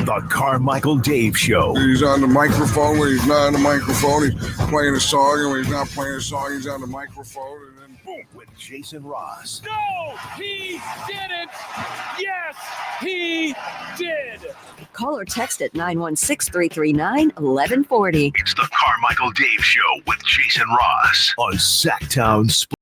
The Carmichael Dave Show. He's on the microphone when he's not on the microphone. He's playing a song, and when he's not playing a song, he's on the microphone, and then boom. With Jason Ross. No, he didn't. Yes, he did. Call or text at 916-339-1140. It's the Carmichael Dave Show with Jason Ross on Sacktown Sports.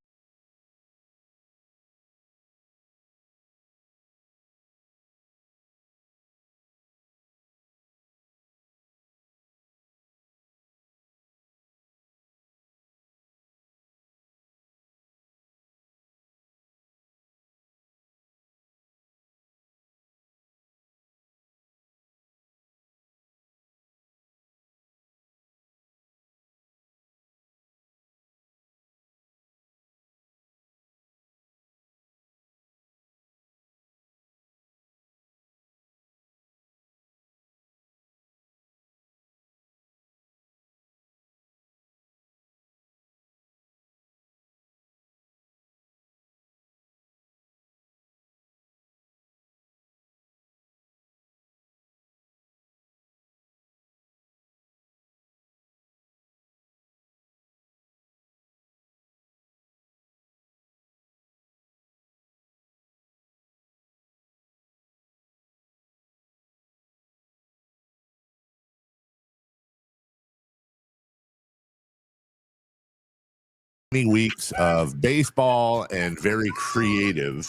Weeks of baseball and very creative,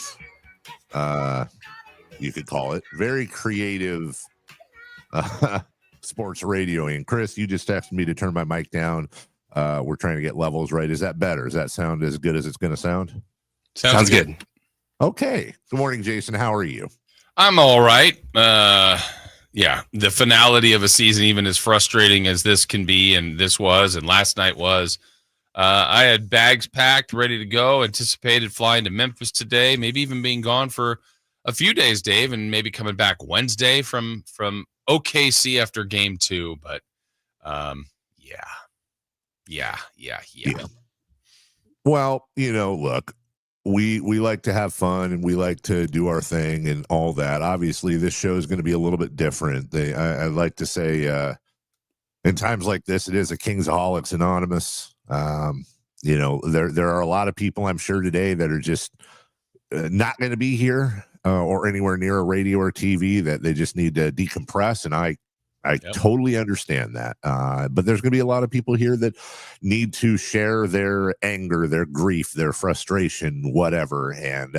you could call it, very creative sports radioing. Chris, you just texted me to turn my mic down. We're trying to get levels right. Is that better? Does that sound as good as it's going to sound? Sounds good. Okay. Good morning, Jason. How are you? I'm all right. Yeah, the finality of a season, even as frustrating as this can be, and this was, and last night was, I had bags packed, ready to go, anticipated flying to Memphis today, maybe even being gone for a few days, Dave, and maybe coming back Wednesday from OKC after game 2. But yeah. Well, look, we like to have fun and we like to do our thing and all that. Obviously, this show is going to be a little bit different. I like to say in times like this, it is a Kingsaholics Anonymous. There are a lot of people, I'm sure, today that are just not going to be here or anywhere near a radio or TV, that they just need to decompress. And I totally understand that. But there's going to be a lot of people here that need to share their anger, their grief, their frustration, whatever. And,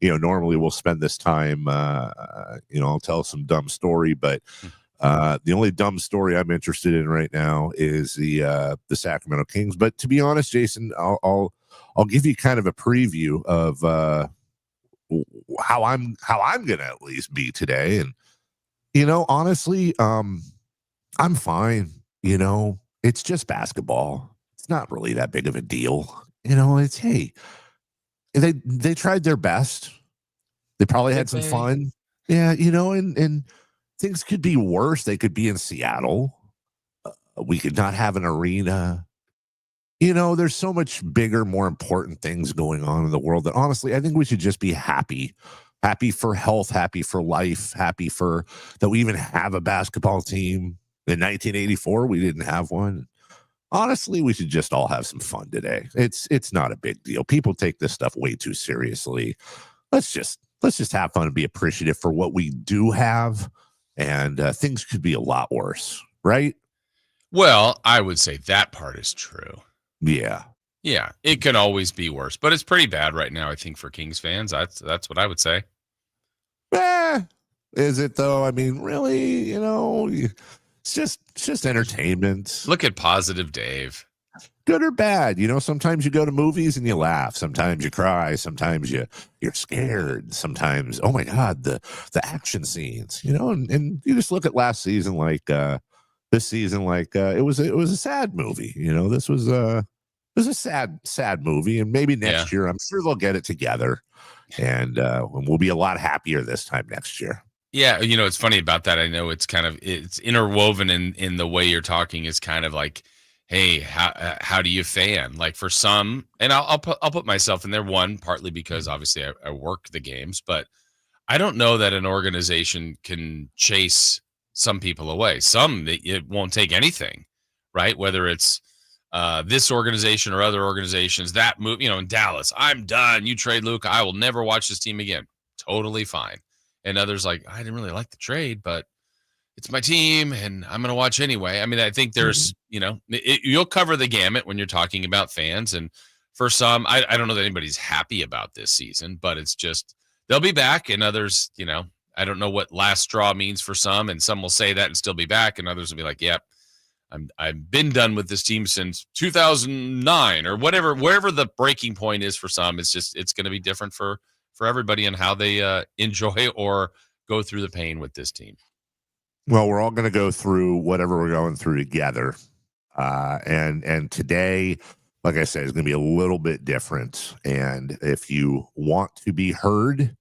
normally we'll spend this time, I'll tell some dumb story, but the only dumb story I'm interested in right now is the Sacramento Kings. But to be honest, Jason, I'll give you kind of a preview of how I'm gonna at least be today. And honestly, I'm fine. It's just basketball. It's not really that big of a deal. It's, hey, they tried their best. They probably had some fun. Yeah, and things could be worse. They could be in Seattle. We could not have an arena. There's so much bigger, more important things going on in the world that honestly, I think we should just be happy. Happy for health, happy for life, happy for that we even have a basketball team. In 1984, we didn't have one. Honestly, we should just all have some fun today. It's not a big deal. People take this stuff way too seriously. Let's just have fun and be appreciative for what we do have. And things could be a lot worse, right? Well, I would say that part is true. Yeah, it can always be worse, but it's pretty bad right now, I think, for Kings fans. That's what I would say. Is it though? I mean, really, it's just entertainment. Look at positive Dave. Good or bad, sometimes you go to movies and you laugh. Sometimes you cry. Sometimes you're scared. Sometimes, oh my God, the action scenes, and you just look at last season like this season like it was a sad movie. This was a sad movie, and maybe next year I'm sure they'll get it together, and we'll be a lot happier this time next year. Yeah, it's funny about that. I know it's interwoven in the way you're talking. Is kind of like, hey, how do you fan? Like for some, and I'll put myself in there, one, partly because obviously I work the games, but I don't know that an organization can chase some people away. Some it won't take anything, right? Whether it's this organization or other organizations that move, in Dallas, I'm done. You trade Luka, I will never watch this team again. Totally fine. And others like, I didn't really like the trade, but it's my team and I'm going to watch anyway. I mean, I think there's, you'll cover the gamut when you're talking about fans. And for some, I don't know that anybody's happy about this season, but it's just, they'll be back. And others, I don't know what last straw means for some. And some will say that and still be back. And others will be like, yep, I've been done with this team since 2009 or whatever, wherever the breaking point is for some. It's going to be different for everybody and how they enjoy or go through the pain with this team. Well, we're all going to go through whatever we're going through together. And today, like I said, is going to be a little bit different. And if you want to be heard,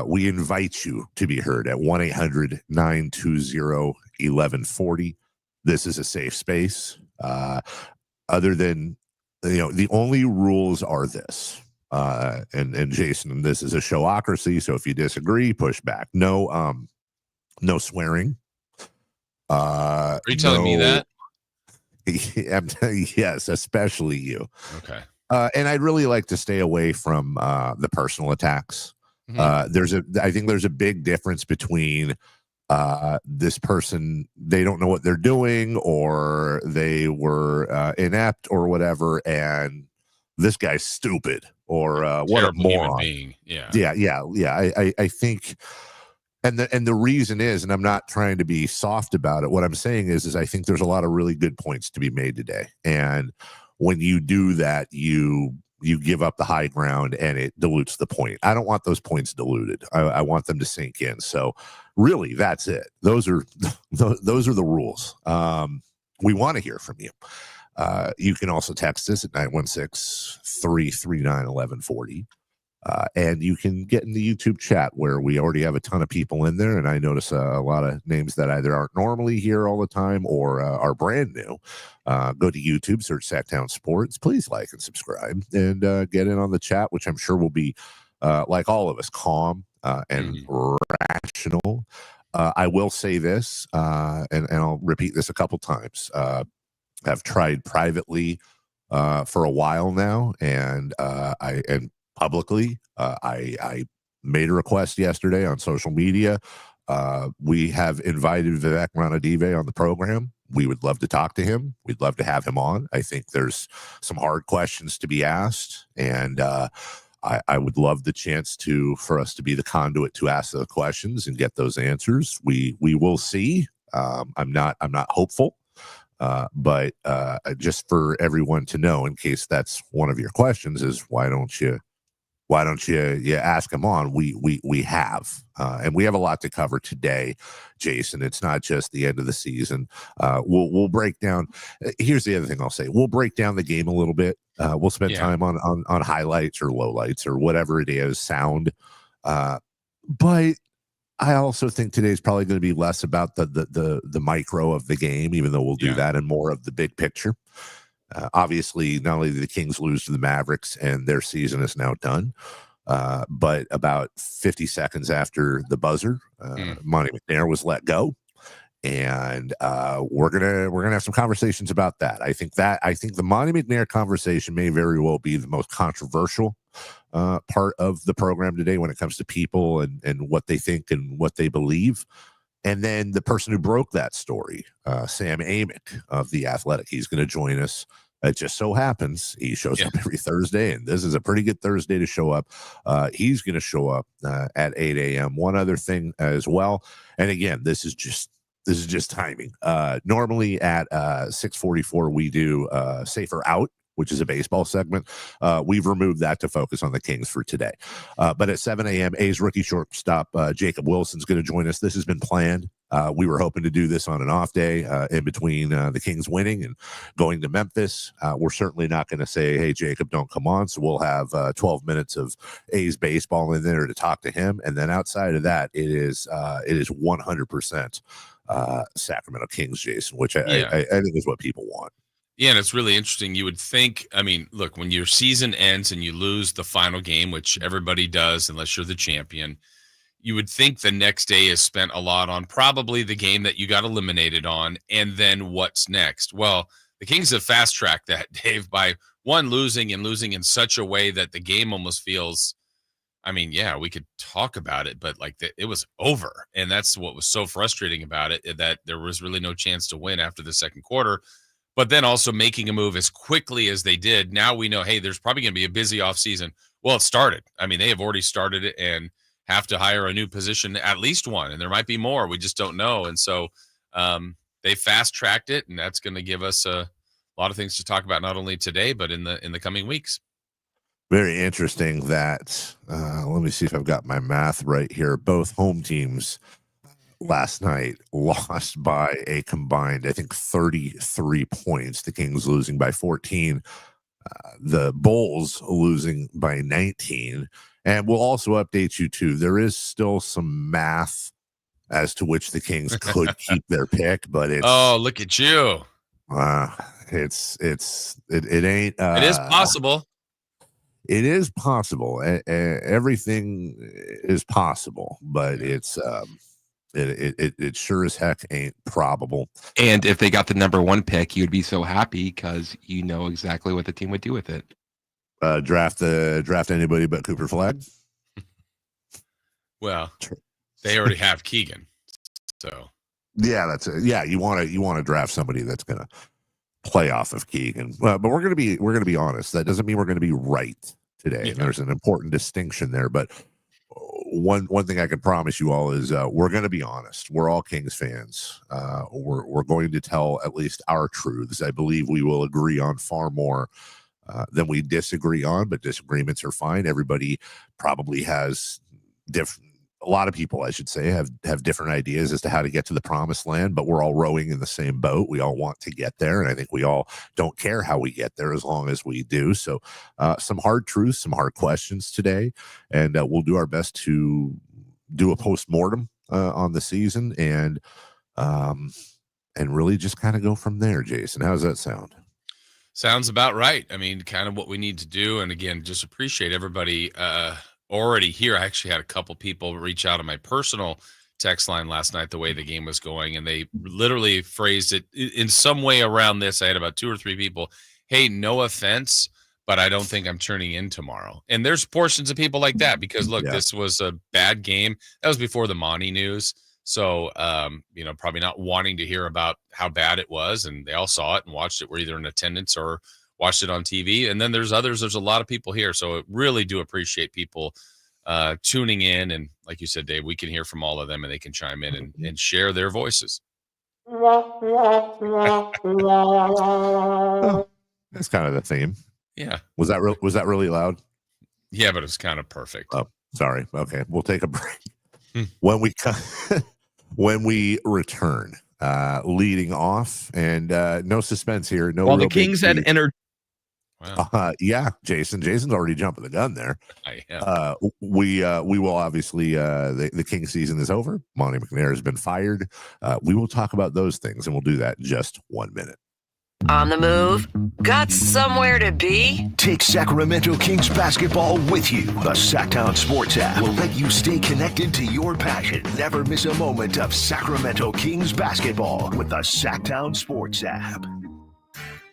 we invite you to be heard at 1-800-920-1140. This is a safe space. Other than, the only rules are this. And Jason, this is a showocracy. So if you disagree, push back. No swearing. Are you telling me that? Yes, especially you. Okay. And I'd really like to stay away from the personal attacks. Mm-hmm. I think there's a big difference between this person, they don't know what they're doing, or they were inept or whatever, and this guy's stupid, or what a moron. Yeah. I think, and the reason is, and I'm not trying to be soft about it, what I'm saying is I think there's a lot of really good points to be made today, and when you do that, you give up the high ground and it dilutes the point. I don't want those points diluted. I want them to sink in. So really, that's it. Those are the rules. We want to hear from you. You can also text us at 916-339-1140. And you can get in the YouTube chat where we already have a ton of people in there. And I notice a lot of names that either aren't normally here all the time or are brand new. Go to YouTube, search Sacktown Sports. Please like and subscribe and get in on the chat, which I'm sure will be, like all of us, calm and rational. I will say this, and I'll repeat this a couple times. I've tried privately for a while now, and publicly, I made a request yesterday on social media. We have invited Vivek Ranadive on the program. We would love to talk to him. We'd love to have him on. I think there's some hard questions to be asked, and I would love the chance for us to be the conduit to ask the questions and get those answers. We will see. I'm not hopeful. But just for everyone to know, in case that's one of your questions, is why don't you ask him on? We have, and we have a lot to cover today, Jason. It's not just the end of the season. We'll break down. Here's the other thing I'll say. We'll break down the game a little bit. We'll spend time on highlights or lowlights or whatever it is, sound. But I also think today is probably going to be less about the micro of the game, even though we'll do that, and more of the big picture. Obviously, not only did the Kings lose to the Mavericks and their season is now done, but about 50 seconds after the buzzer, Monte McNair was let go, and we're gonna have some conversations about that. I think the Monte McNair conversation may very well be the most controversial part of the program today when it comes to people and what they think and what they believe. And then the person who broke that story, Sam Amick of The Athletic, he's going to join us. It just so happens he shows up every Thursday, and this is a pretty good Thursday to show up. He's going to show up at 8 a.m. One other thing as well, and again, this is just timing. Normally at 6:44 we do Safer Out, which is a baseball segment. We've removed that to focus on the Kings for today. But at 7 a.m., A's rookie shortstop Jacob Wilson's going to join us. This has been planned. We were hoping to do this on an off day in between the Kings winning and going to Memphis. We're certainly not going to say, hey, Jacob, don't come on. So we'll have 12 minutes of A's baseball in there to talk to him. And then outside of that, it is 100% Sacramento Kings, Jason, which I think is what people want. Yeah, and it's really interesting. You would think, I mean, look, when your season ends and you lose the final game, which everybody does unless you're the champion, you would think the next day is spent a lot on probably the game that you got eliminated on, and then what's next. Well, the Kings have fast-tracked that, Dave, by losing in such a way that the game almost feels, I mean, yeah, we could talk about it, but like it was over. And that's what was so frustrating about it, that there was really no chance to win after the second quarter. But then also making a move as quickly as they did. Now we know, hey, there's probably going to be a busy offseason. Well, it started. I mean, they have already started it and have to hire a new position, at least one. And there might be more. We just don't know. And so they fast-tracked it, and that's going to give us a lot of things to talk about, not only today, but in the coming weeks. Very interesting that, let me see if I've got my math right here. Both home teams last night lost by a combined, I think, 33 points. The Kings losing by 14. The Bulls losing by 19. And we'll also update you, too. There is still some math as to which the Kings could keep their pick, but it's... Oh, look at you. It ain't... it is possible. It is possible. Everything is possible, but it's it sure as heck ain't probable. And if they got the number one pick, you'd be so happy because you know exactly what the team would do with it. Draft anybody but Cooper Flagg. Well, they already have Keegan, so yeah, that's it. Yeah, you want to draft somebody that's gonna play off of Keegan. But we're gonna be honest. That doesn't mean we're gonna be right today. Yeah. There's an important distinction there, but one thing I can promise you all is we're going to be honest. We're all Kings fans. We're going to tell at least our truths. I believe we will agree on far more than we disagree on, but disagreements are fine. Everybody probably has a lot of people, I should say, have different ideas as to how to get to the promised land, but we're all rowing in the same boat. We all want to get there, and I think we all don't care how we get there as long as we do. So some hard truths, some hard questions today, and we'll do our best to do a post-mortem on the season and really just kind of go from there. Jason, how does that sound? Sounds about right. I mean, kind of what we need to do. And again, just appreciate everybody already here. I actually had a couple people reach out on my personal text line last night the way the game was going, and they literally phrased it in some way around this. I had about 2 or 3 people, hey, no offense, but I don't think I'm turning in tomorrow. And there's portions of people like that because, look, This was a bad game. That was before the Monty news. So, probably not wanting to hear about how bad it was, and they all saw it and watched it. Were either in attendance or watched it on TV. And then there's others. There's a lot of people here. So I really do appreciate people tuning in. And like you said, Dave, we can hear from all of them and they can chime in and share their voices. That's kind of the theme. Yeah. Was that really loud? Yeah, but it's kind of perfect. Oh, sorry. Okay. We'll take a break. When we return, leading off, and no suspense here. No. While the Kings had entered. Wow. Yeah, Jason's already jumping the gun there. I am. We will obviously the King season is over. Monty McNair has been fired. We will talk about those things, and we'll do that in just 1 minute. On the move? Got somewhere to be? Take Sacramento Kings basketball with you. The Sacktown Sports app will let you stay connected to your passion. Never miss a moment of Sacramento Kings basketball with the Sacktown Sports app.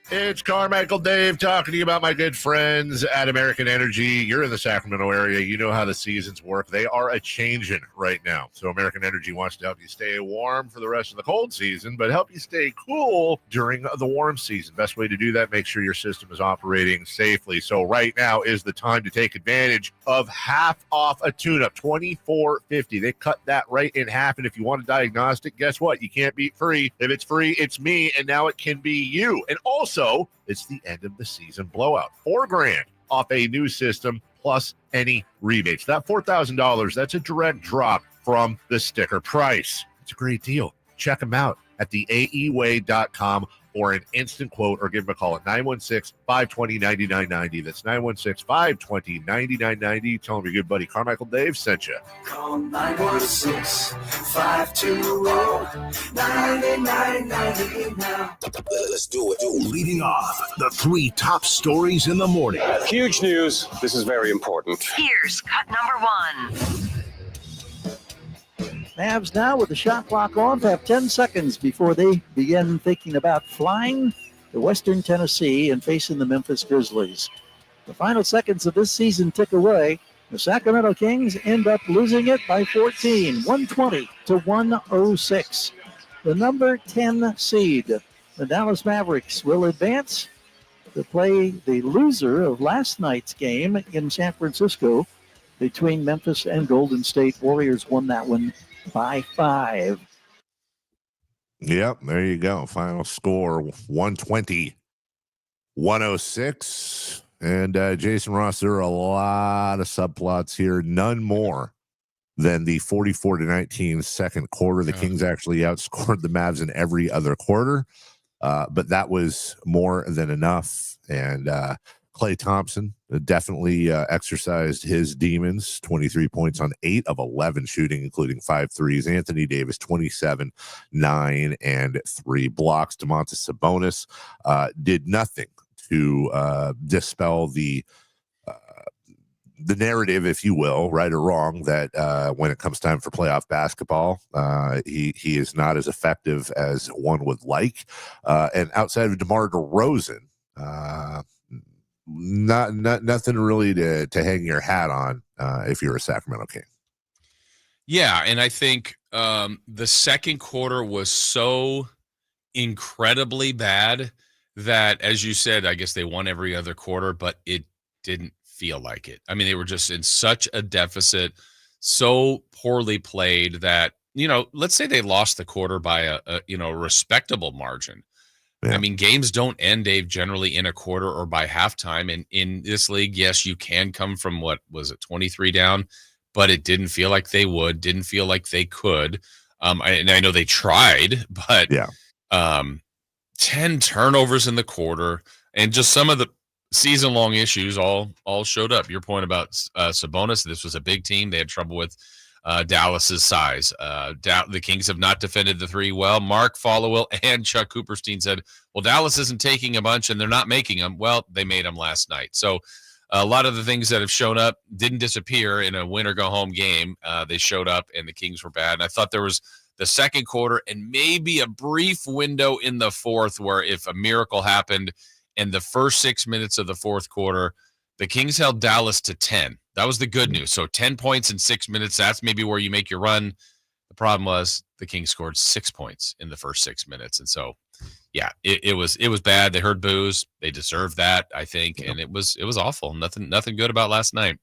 It's Carmichael Dave talking to you about my good friends at American Energy. You're in the Sacramento area. You know how the seasons work. They are a-changing right now. So American Energy wants to help you stay warm for the rest of the cold season, but help you stay cool during the warm season. Best way to do that, make sure your system is operating safely. So right now is the time to take advantage of half off a tune-up, $24.50. They cut that right in half, and if you want a diagnostic, guess what? You can't beat free. If it's free, it's me, and now it can be you. And also, it's the end of the season blowout. $4,000 off a new system plus any rebates. That $4,000, that's a direct drop from the sticker price. It's a great deal. Check them out at theaeway.com for an instant quote or give them a call at 916-520-9990. That's 916-520-9990. Tell them your good buddy Carmichael Dave sent you. Call 916-520-9990 now. Let's do it. Leading off, the 3 top stories in the morning. Huge news. This is very important. Here's cut number 1. Mavs now with the shot clock off have 10 seconds before they begin thinking about flying to Western Tennessee and facing the Memphis Grizzlies. The final seconds of this season tick away. The Sacramento Kings end up losing it by 14, 120-106. The number 10 seed, the Dallas Mavericks, will advance to play the loser of last night's game in San Francisco between Memphis and Golden State. Warriors won that one by 5. Yep, there you go. Final score 120-106. And Jason Ross, there are a lot of subplots here, none more than the 44-19 second quarter. The Kings actually outscored the Mavs in every other quarter, but that was more than enough. And Klay Thompson definitely exercised his demons, 23 points on 8 of 11 shooting, including 5 threes. Anthony Davis, 27, 9, and 3 blocks. Domantas Sabonis did nothing to dispel the narrative, if you will, right or wrong, that when it comes time for playoff basketball, he is not as effective as one would like. And outside of DeMar DeRozan, nothing really to hang your hat on if you're a Sacramento King. Yeah, and I think the second quarter was so incredibly bad that, as you said, I guess they won every other quarter, but it didn't feel like it. I mean, they were just in such a deficit, so poorly played that, let's say they lost the quarter by a respectable margin. Yeah. I mean, games don't end, Dave, generally in a quarter or by halftime. And in this league, yes, you can come from, 23 down, but it didn't feel like they would, didn't feel like they could. And I know they tried, but 10 turnovers in the quarter and just some of the season-long issues all showed up. Your point about Sabonis, this was a big team. They had trouble with Dallas's size. The Kings have not defended the three well. Mark Followill and Chuck Cooperstein said, well, Dallas isn't taking a bunch and they're not making them. Well, they made them last night. So a lot of the things that have shown up didn't disappear in a win-or-go-home game. They showed up and the Kings were bad. And I thought there was the second quarter and maybe a brief window in the fourth where if a miracle happened in the first 6 minutes of the fourth quarter, the Kings held Dallas to 10. That was the good news. So 10 points in 6 minutes, that's maybe where you make your run. The problem was the Kings scored 6 points in the first 6 minutes. And so, yeah, it was bad. They heard boos. They deserved that, I think. And it was awful. Nothing good about last night.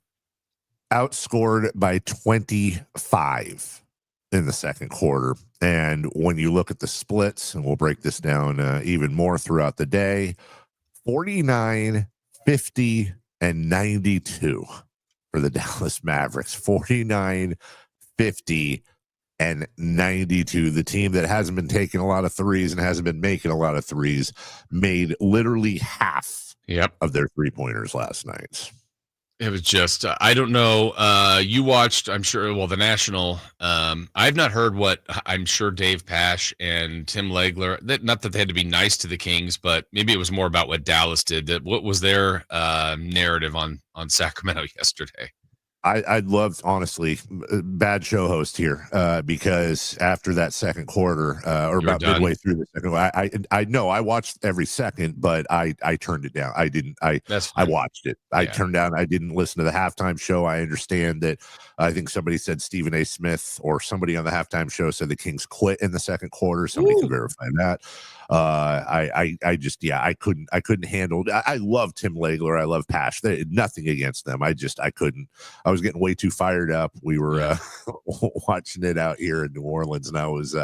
Outscored by 25 in the second quarter. And when you look at the splits, and we'll break this down even more throughout the day, 49, 50, and 92 for the Dallas Mavericks. 49, 50, and 92. The team that hasn't been taking a lot of threes and hasn't been making a lot of threes made literally half of their three-pointers last night. It was just, I don't know. You watched, I'm sure, the National. I've not heard what I'm sure Dave Pasch and Tim Legler, not that they had to be nice to the Kings, but maybe it was more about what Dallas did. What was their narrative on Sacramento yesterday? I'd love, honestly, bad show host here, because after that second quarter, or about midway through the second, I know I watched every second, but I turned it down. I didn't. I watched it. I turned down. I didn't listen to the halftime show. I understand that. I think somebody said Stephen A. Smith or somebody on the halftime show said the Kings quit in the second quarter. Somebody can verify that. I just, I couldn't handle it. I love Tim Legler. I love Pasch. Nothing against them. I couldn't. I was getting way too fired up. We were watching it out here in New Orleans, and I was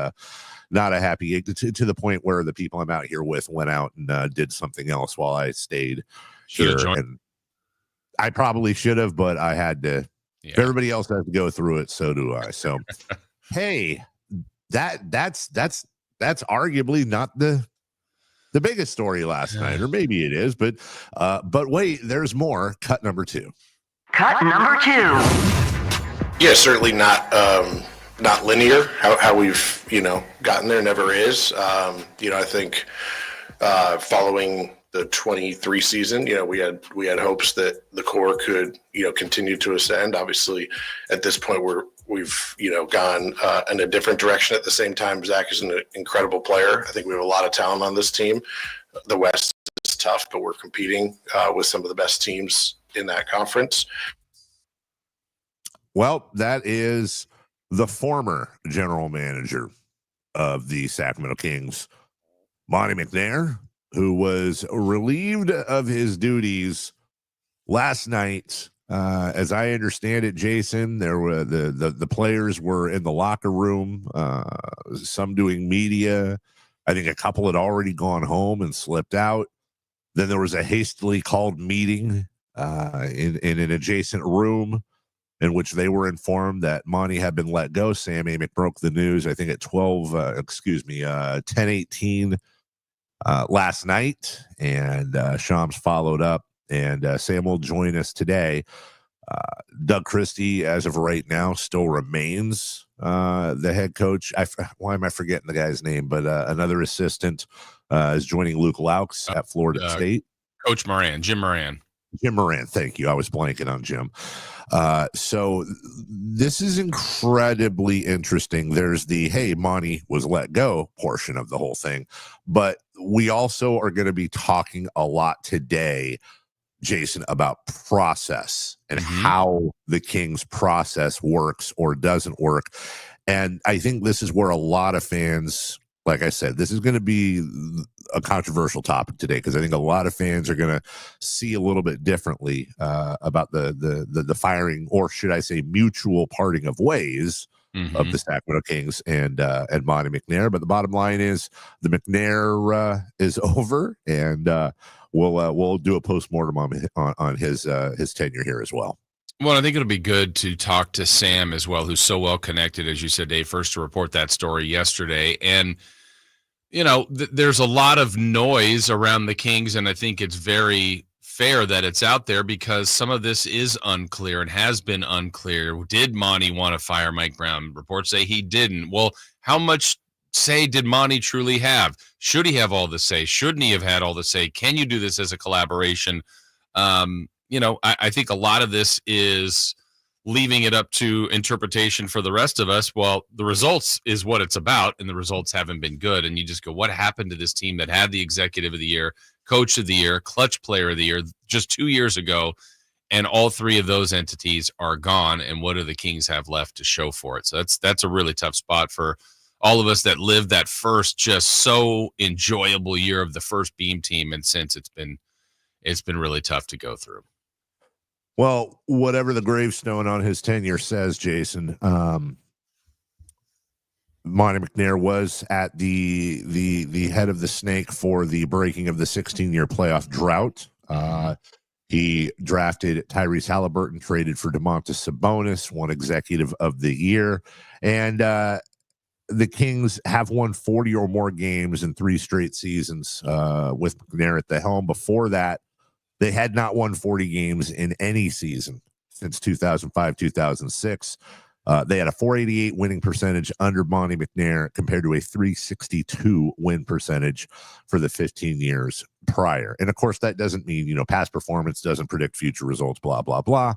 not a happy to the point where the people I'm out here with went out and did something else while I stayed here. And I probably should have, but I had to. If everybody else has to go through it, so do I. So, hey, that's arguably not the biggest story last night, or maybe it is, but wait, there's more. Cut number 2. Cut number 2. Yeah, certainly not linear. How we've gotten there never is. I think following the 23 season, we had hopes that the core could continue to ascend. Obviously, at this point, we're we've gone in a different direction. At the same time, Zach is an incredible player. I think we have a lot of talent on this team. The West is tough, but we're competing with some of the best teams in that conference. Well, that is the former general manager of the Sacramento Kings, Monty McNair, who was relieved of his duties last night. As I understand it, Jason, there were the players were in the locker room, some doing media. I think a couple had already gone home and slipped out. Then there was a hastily called meeting in an adjacent room in which they were informed that Monty had been let go. Sam Amick broke the news, I think at 10:18 last night, and Shams followed up, and Sam will join us today. Doug Christie, as of right now, still remains the head coach. Why am I forgetting the guy's name? But another assistant is joining Luke Laux at Florida State. Coach Moran, Jim Moran. Jim Moran, thank you. I was blanking on Jim. So this is incredibly interesting. There's the, hey, Monty was let go portion of the whole thing. But we also are going to be talking a lot today, Jason, about process and how the Kings process works or doesn't work. And I think this is where a lot of fans, like I said, this is going to be a controversial topic today, because I think a lot of fans are going to see a little bit differently about the firing, or should I say mutual parting of ways of the Sacramento Kings and Monte McNair. But the bottom line is the McNair is over, and we'll do a post-mortem on his tenure here as well. Well, I think it'll be good to talk to Sam as well, who's so well connected, as you said, Dave, first to report that story yesterday. And, there's a lot of noise around the Kings, and I think it's very fair that it's out there, because some of this is unclear and has been unclear. Did Monty want to fire Mike Brown? Reports say he didn't. Well, how much say did Monty truly have? Should he have all the say? Shouldn't he have had all the say? Can you do this as a collaboration? I think a lot of this is leaving it up to interpretation for the rest of us. Well, the results is what it's about, and the results haven't been good. And you just go, what happened to this team that had the executive of the year, coach of the year, clutch player of the year just 2 years ago, and all three of those entities are gone, and what do the Kings have left to show for it? So that's a really tough spot for all of us that lived that first just so enjoyable year of the first Beam team, and since it's been really tough to go through. Well, whatever the gravestone on his tenure says, Jason, Monty McNair was at the head of the snake for the breaking of the 16-year playoff drought. He drafted Tyrese Halliburton, traded for Domantas Sabonis, won executive of the year, and the Kings have won 40 or more games in 3 straight seasons with McNair at the helm. Before that, they had not won 40 games in any season since 2005-2006. They had a .488 winning percentage under Monty McNair compared to a .362 win percentage for the 15 years prior. And of course, that doesn't mean, past performance doesn't predict future results, blah, blah, blah.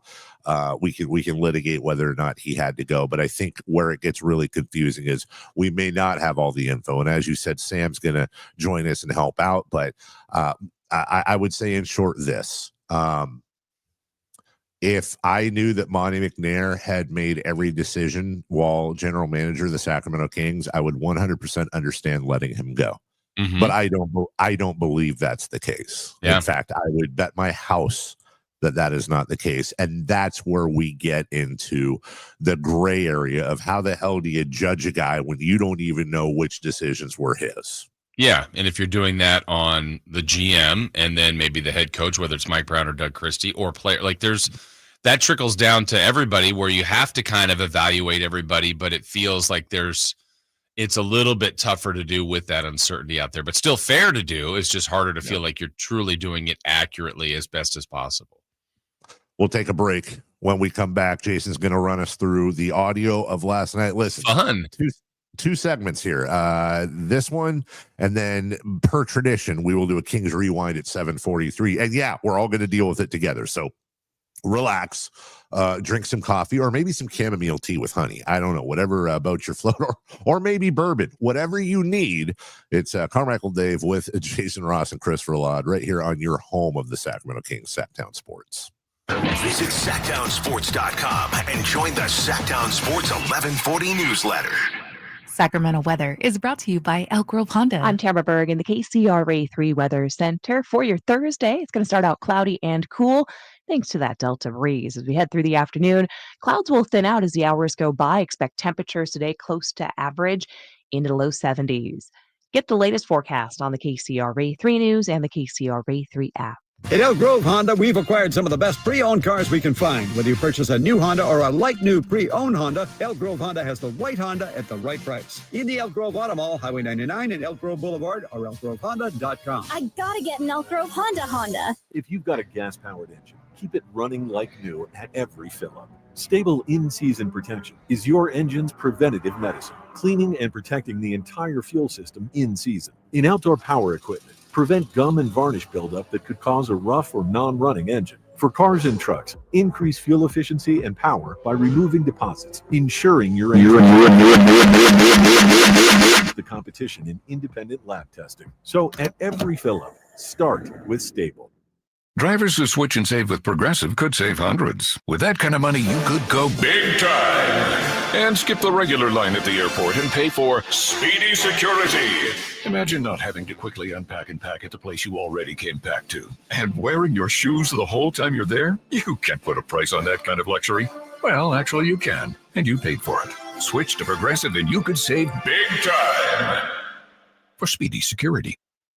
We can litigate whether or not he had to go. But I think where it gets really confusing is we may not have all the info. And as you said, Sam's going to join us and help out. But I would say in short this, if I knew that Monty McNair had made every decision while general manager of the Sacramento Kings, I would 100% understand letting him go. But I don't believe that's the case. Yeah. In fact, I would bet my house that is not the case. And that's where we get into the gray area of how the hell do you judge a guy when you don't even know which decisions were his? Yeah, and if you're doing that on the GM and then maybe the head coach, whether it's Mike Brown or Doug Christie or player, like that trickles down to everybody, where you have to kind of evaluate everybody, but it feels like it's a little bit tougher to do with that uncertainty out there, but still fair to do. It's just harder to feel like you're truly doing it accurately as best as possible. We'll take a break. When we come back, Jason's going to run us through the audio of last night. Listen, fun. Two segments here. This one, and then per tradition, we will do a Kings Rewind at 7:43. And yeah, we're all going to deal with it together. So relax, drink some coffee, or maybe some chamomile tea with honey. I don't know, whatever boats your float, or maybe bourbon, whatever you need. It's Carmichael Dave with Jason Ross and Chris Verlaud right here on your home of the Sacramento Kings, Sacktown Sports. Visit SacktownSports.com and join the Sacktown Sports 1140 newsletter. Sacramento weather is brought to you by Elk Grove Honda. I'm Tamara Berg in the KCRA 3 Weather Center for your Thursday. It's going to start out cloudy and cool thanks to that delta breeze. As we head through the afternoon, clouds will thin out as the hours go by. Expect temperatures today close to average into the low 70s. Get the latest forecast on the KCRA 3 News and the KCRA 3 app. At Elk Grove Honda, we've acquired some of the best pre-owned cars we can find. Whether you purchase a new Honda or a like-new pre-owned Honda, Elk Grove Honda has the right Honda at the right price. In the Elk Grove Auto Mall, Highway 99 and Elk Grove Boulevard, or elkgrovehonda.com. I gotta get an Elk Grove Honda. If you've got a gas-powered engine, keep it running like new at every fill-up. Stable in-season protection is your engine's preventative medicine, cleaning and protecting the entire fuel system in season. In outdoor power equipment, prevent gum and varnish buildup that could cause a rough or non-running engine. For cars and trucks, increase fuel efficiency and power by removing deposits, ensuring your engine the competition in independent lab testing. So at every fill-up, start with Stable. Drivers who switch and save with Progressive could save hundreds. With that kind of money, you could go big time and skip the regular line at the airport and pay for speedy security. Imagine not having to quickly unpack and pack at the place you already came back to. And wearing your shoes the whole time you're there? You can't put a price on that kind of luxury. Well, actually you can, and you paid for it. Switch to Progressive and you could save big time for speedy security.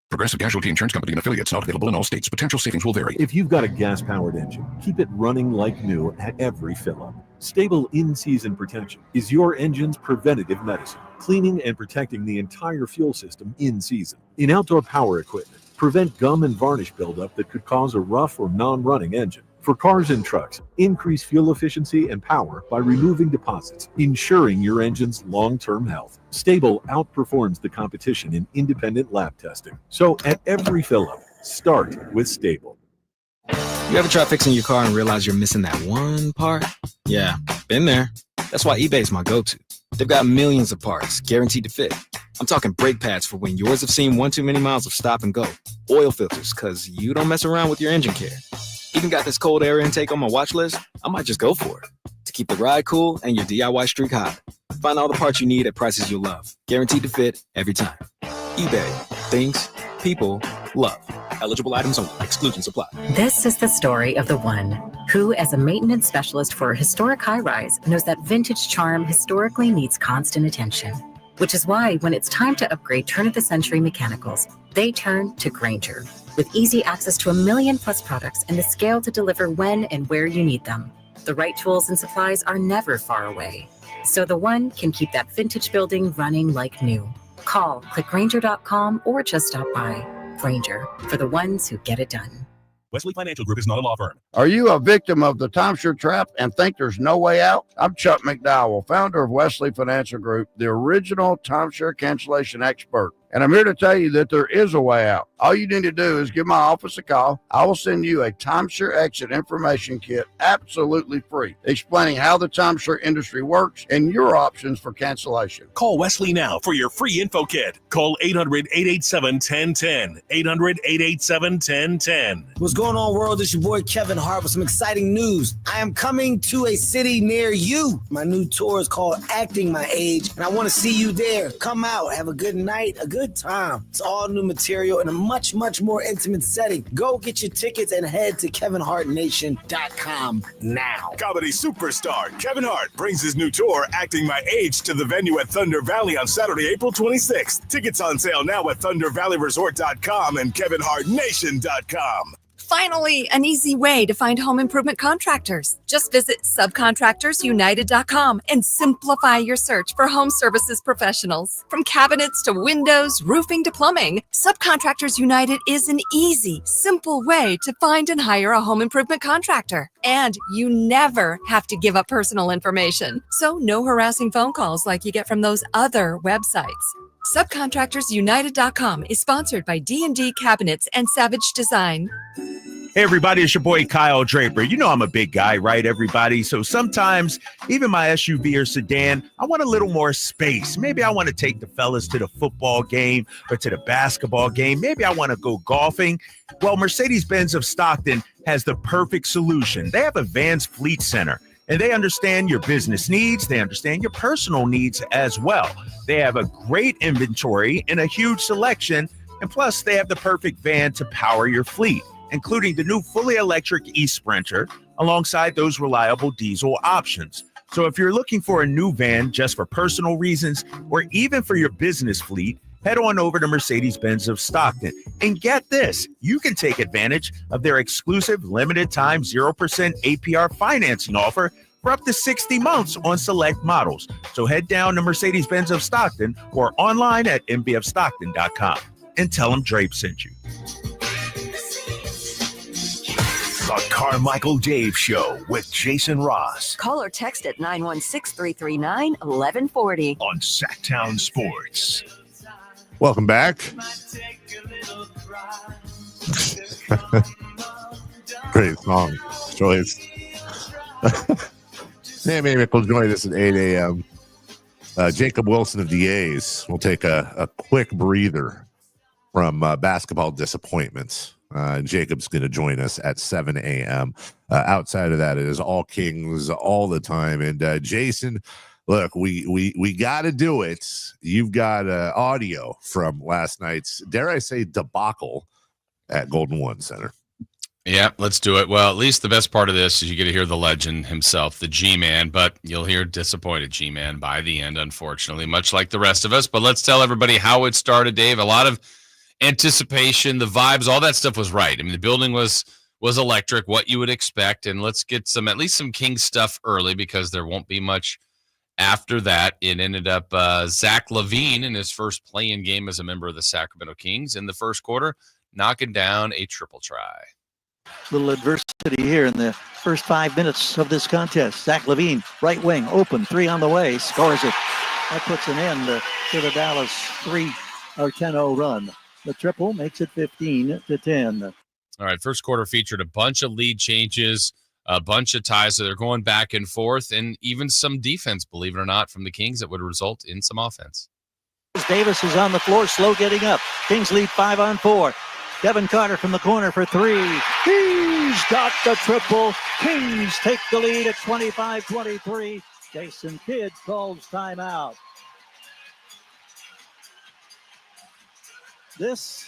Progressive Casualty Insurance Company and affiliates, not available in all states. Potential savings will vary. If you've got a gas-powered engine, keep it running like new at every fill-up. Stable in-season protection is your engine's preventative medicine, cleaning and protecting the entire fuel system in season. In outdoor power equipment, prevent gum and varnish buildup that could cause a rough or non-running engine. For cars and trucks, increase fuel efficiency and power by removing deposits, ensuring your engine's long-term health. Stable outperforms the competition in independent lab testing. So at every fill-up, start with Stable. You ever try fixing your car and realize you're missing that one part? Yeah, been there. That's why eBay's my go-to. They've got millions of parts, guaranteed to fit. I'm talking brake pads for when yours have seen one too many miles of stop and go. Oil filters, because you don't mess around with your engine care. Even got this cold air intake on my watch list. I might just go for it to keep the ride cool and your DIY streak hot. Find all the parts you need at prices you'll love. Guaranteed to fit every time. eBay. Things people love. Eligible items only. Exclusions apply. This is the story of the one who, as a maintenance specialist for a historic high-rise, knows that vintage charm historically needs constant attention. Which is why when it's time to upgrade turn-of-the-century mechanicals, they turn to Grainger. With easy access to 1 million+ products and the scale to deliver when and where you need them. The right tools and supplies are never far away. So the one can keep that vintage building running like new. Call, click Grainger.com, or just stop by. Grainger, for the ones who get it done. Wesley Financial Group is not a law firm. Are you a victim of the timeshare trap and think there's no way out? I'm Chuck McDowell, founder of Wesley Financial Group, the original timeshare cancellation expert. And I'm here to tell you that there is a way out. All you need to do is give my office a call. I will send you a timeshare exit information kit absolutely free, explaining how the timeshare industry works and your options for cancellation. Call Wesley now for your free info kit. Call 800-887-1010. 800-887-1010. What's going on, world? It's your boy Kevin Hart with some exciting news. I am coming to a city near you. My new tour is called Acting My Age, and I want to see you there. Come out, have a good night, a good time. It's all new material in a much, much more intimate setting. Go get your tickets and head to KevinHartNation.com now. Comedy superstar Kevin Hart brings his new tour, Acting My Age, to the venue at Thunder Valley on Saturday, April 26th. Tickets on sale now at ThunderValleyResort.com and KevinHartNation.com. Finally, an easy way to find home improvement contractors. Just visit subcontractorsunited.com and simplify your search for home services professionals. From cabinets to windows, roofing to plumbing, Subcontractors United is an easy, simple way to find and hire a home improvement contractor. And you never have to give up personal information. So no harassing phone calls like you get from those other websites. SubcontractorsUnited.com is sponsored by D&D Cabinets and Savage Design. Hey, everybody, it's your boy Kyle Draper. You know I'm a big guy, right, everybody? So sometimes, even my SUV or sedan, I want a little more space. Maybe I want to take the fellas to the football game or to the basketball game. Maybe I want to go golfing. Well, Mercedes-Benz of Stockton has the perfect solution. They have a Vans Fleet Center, and they understand your business needs. They understand your personal needs as well. They have a great inventory and a huge selection, and plus, they have the perfect van to power your fleet, including the new fully electric eSprinter alongside those reliable diesel options. So if you're looking for a new van just for personal reasons or even for your business fleet, head on over to Mercedes-Benz of Stockton. And get this, you can take advantage of their exclusive limited time 0% APR financing offer for up to 60 months on select models. So head down to Mercedes-Benz of Stockton or online at mbfstockton.com and tell them Drape sent you. The Carmichael Dave Show with Jason Ross. Call or text at 916-339-1140. On Sacktown Sports. Welcome back. Great song choice. Sam Amick will join us at 8 a.m. Jacob Wilson of the A's will take a quick breather from basketball disappointments. Jacob's going to join us at 7 a.m. Outside of that, it is all Kings all the time. And Jason, look, we got to do it. You've got audio from last night's, dare I say, debacle at Golden One Center. Yeah, let's do it. Well, at least the best part of this is you get to hear the legend himself, the G-Man, but you'll hear disappointed G-Man by the end, unfortunately, much like the rest of us. But let's tell everybody how it started, Dave. A lot of anticipation, the vibes, all that stuff was right. I mean, the building was electric, what you would expect, and let's get at least some King stuff early because there won't be much after that. It ended up Zach LaVine in his first play-in game as a member of the Sacramento Kings in the first quarter, knocking down a triple try. Little adversity here in the first 5 minutes of this contest. Zach LaVine, right wing, open, three on the way, scores it. That puts an end to the Dallas 10-0 run. The triple makes it 15-10. All right, first quarter featured a bunch of lead changes, a bunch of ties, so they're going back and forth, and even some defense, believe it or not, from the Kings that would result in some offense. Davis is on the floor, slow getting up. Kings lead 5-on-4. Kevin Carter from the corner for three. He's got the triple. Kings take the lead at 25-23. Jason Kidd calls timeout. This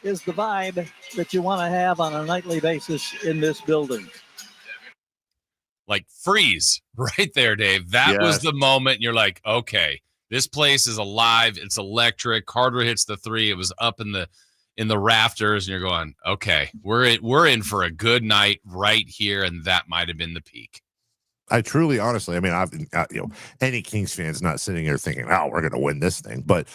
is the vibe that you want to have on a nightly basis in this building. Like freeze right there, Dave. That was the moment you're like, okay, this place is alive. It's electric. Carter hits the three. It was up in the rafters, and you're going, okay, we're in for a good night right here, and that might have been the peak. I truly, honestly, I mean, I've any Kings fans not sitting there thinking, oh, we're going to win this thing, but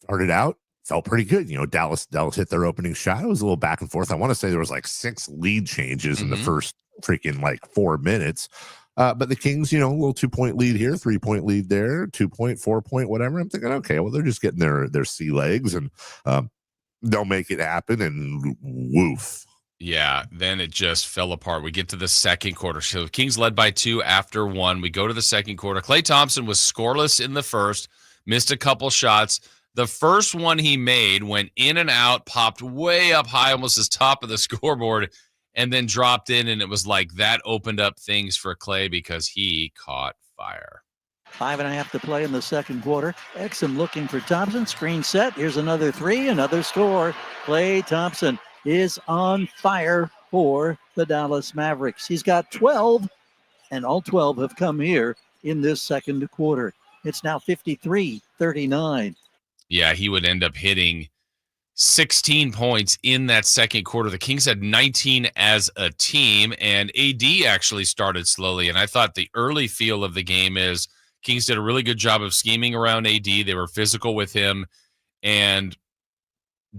started out. Felt pretty good. Dallas hit their opening shot. It was a little back and forth. I want to say there was like 6 lead changes in the first freaking 4 minutes. But the Kings, a little 2-point lead here, 3-point lead there, 2-point, 4-point, whatever. I'm thinking, okay, well, they're just getting their sea legs and they'll make it happen, and woof. Yeah, then it just fell apart. We get to the second quarter. So Kings led by 2 after 1. We go to the second quarter. Klay Thompson was scoreless in the first, missed a couple shots. The first one he made went in and out, popped way up high, almost as top of the scoreboard, and then dropped in, and it was like that opened up things for Klay because he caught fire. 5.5 to play in the second quarter. Exum looking for Thompson. Screen set. Here's another three, another score. Klay Thompson is on fire for the Dallas Mavericks. He's got 12, and all 12 have come here in this second quarter. It's now 53-39. Yeah, he would end up hitting 16 points in that second quarter. The Kings had 19 as a team, and AD actually started slowly. And I thought the early feel of the game is Kings did a really good job of scheming around AD. They were physical with him. And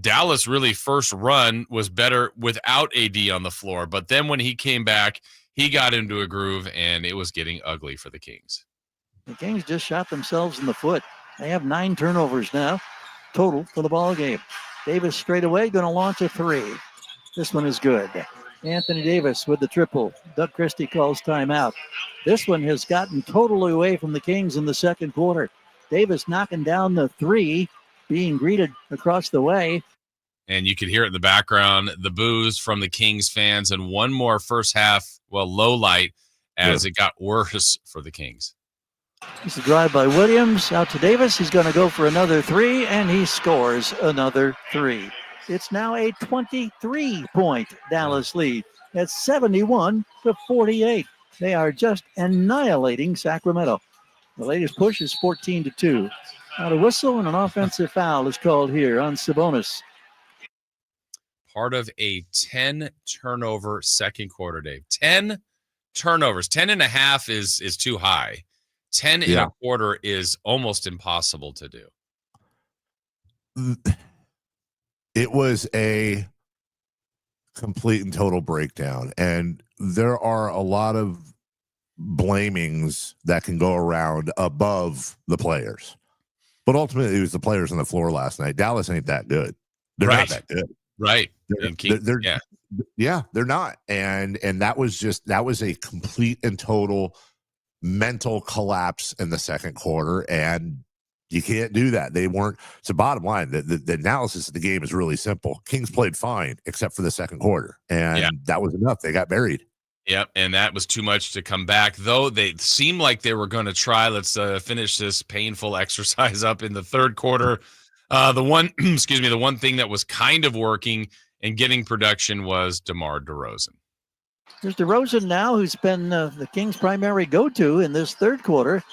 Dallas really first run was better without AD on the floor. But then when he came back, he got into a groove, and it was getting ugly for the Kings. The Kings just shot themselves in the foot. They have 9 turnovers now total for the ball game. Davis straight away going to launch a three. This one is good. Anthony Davis with the triple. Doug Christie calls timeout. This one has gotten totally away from the Kings in the second quarter. Davis knocking down the three, being greeted across the way. And you could hear it in the background, the boos from the Kings fans, and one more first half, low light as it got worse for the Kings. It's a drive by Williams out to Davis. He's going to go for another three, and he scores another three. It's now a 23-point Dallas lead at 71-48. They are just annihilating Sacramento. The latest push is 14-2. Now the whistle and an offensive foul is called here on Sabonis. Part of a 10-turnover second quarter, Dave. 10 turnovers. 10 and a half is too high. 10 and a quarter is almost impossible to do. It was a complete and total breakdown. And there are a lot of blamings that can go around above the players. But ultimately, it was the players on the floor last night. Dallas ain't that good. They're not that good. Right. They're not. And that was a complete and total mental collapse in the second quarter. And you can't do that. They weren't. So bottom line, the analysis of the game is really simple. Kings played fine, except for the second quarter. And that was enough. They got buried. Yep, and that was too much to come back. Though they seemed like they were going to try. Let's finish this painful exercise up in the third quarter. The one thing that was kind of working and getting production was DeMar DeRozan. There's DeRozan now, who's been the Kings' primary go-to in this third quarter.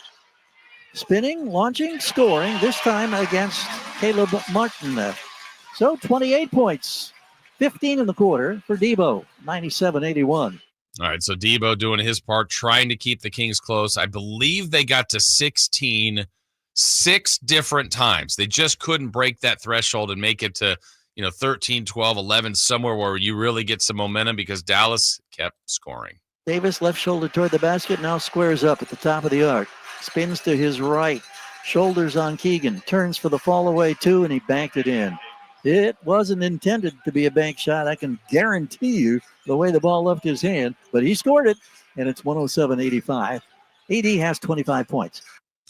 Spinning, launching, scoring, this time against Caleb Martin. So 28 points, 15 in the quarter for Debo, 97-81. All right, so Debo doing his part, trying to keep the Kings close. I believe they got to 16 6 different times. They just couldn't break that threshold and make it to 13, 12, 11, somewhere where you really get some momentum because Dallas kept scoring. Davis, left shoulder toward the basket, now squares up at the top of the arc. Spins to his right. Shoulders on Keegan. Turns for the fall away two, and he banked it in. It wasn't intended to be a bank shot. I can guarantee you the way the ball left his hand, but he scored it, and it's 107-85. AD has 25 points.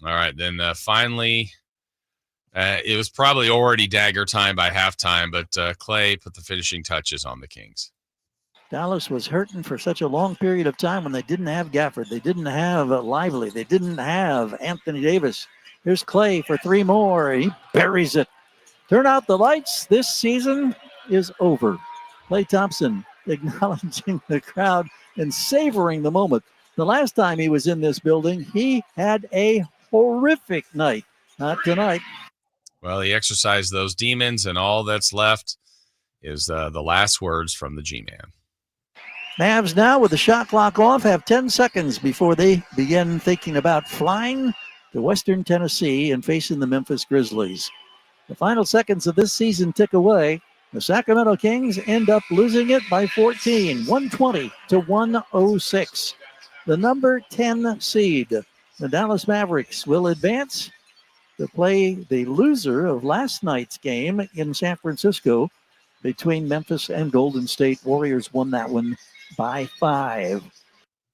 All right, then finally, it was probably already dagger time by halftime, but Clay put the finishing touches on the Kings. Dallas was hurting for such a long period of time when they didn't have Gafford. They didn't have Lively. They didn't have Anthony Davis. Here's Clay for three more. He buries it. Turn out the lights. This season is over. Klay Thompson acknowledging the crowd and savoring the moment. The last time he was in this building, he had a horrific night. Not tonight. Well, he exercised those demons, and all that's left is the last words from the G-Man. Mavs now, with the shot clock off, have 10 seconds before they begin thinking about flying to Western Tennessee and facing the Memphis Grizzlies. The final seconds of this season tick away. The Sacramento Kings end up losing it by 14, 120-106. The number 10 seed, the Dallas Mavericks, will advance to play the loser of last night's game in San Francisco between Memphis and Golden State. Warriors won that one by 5.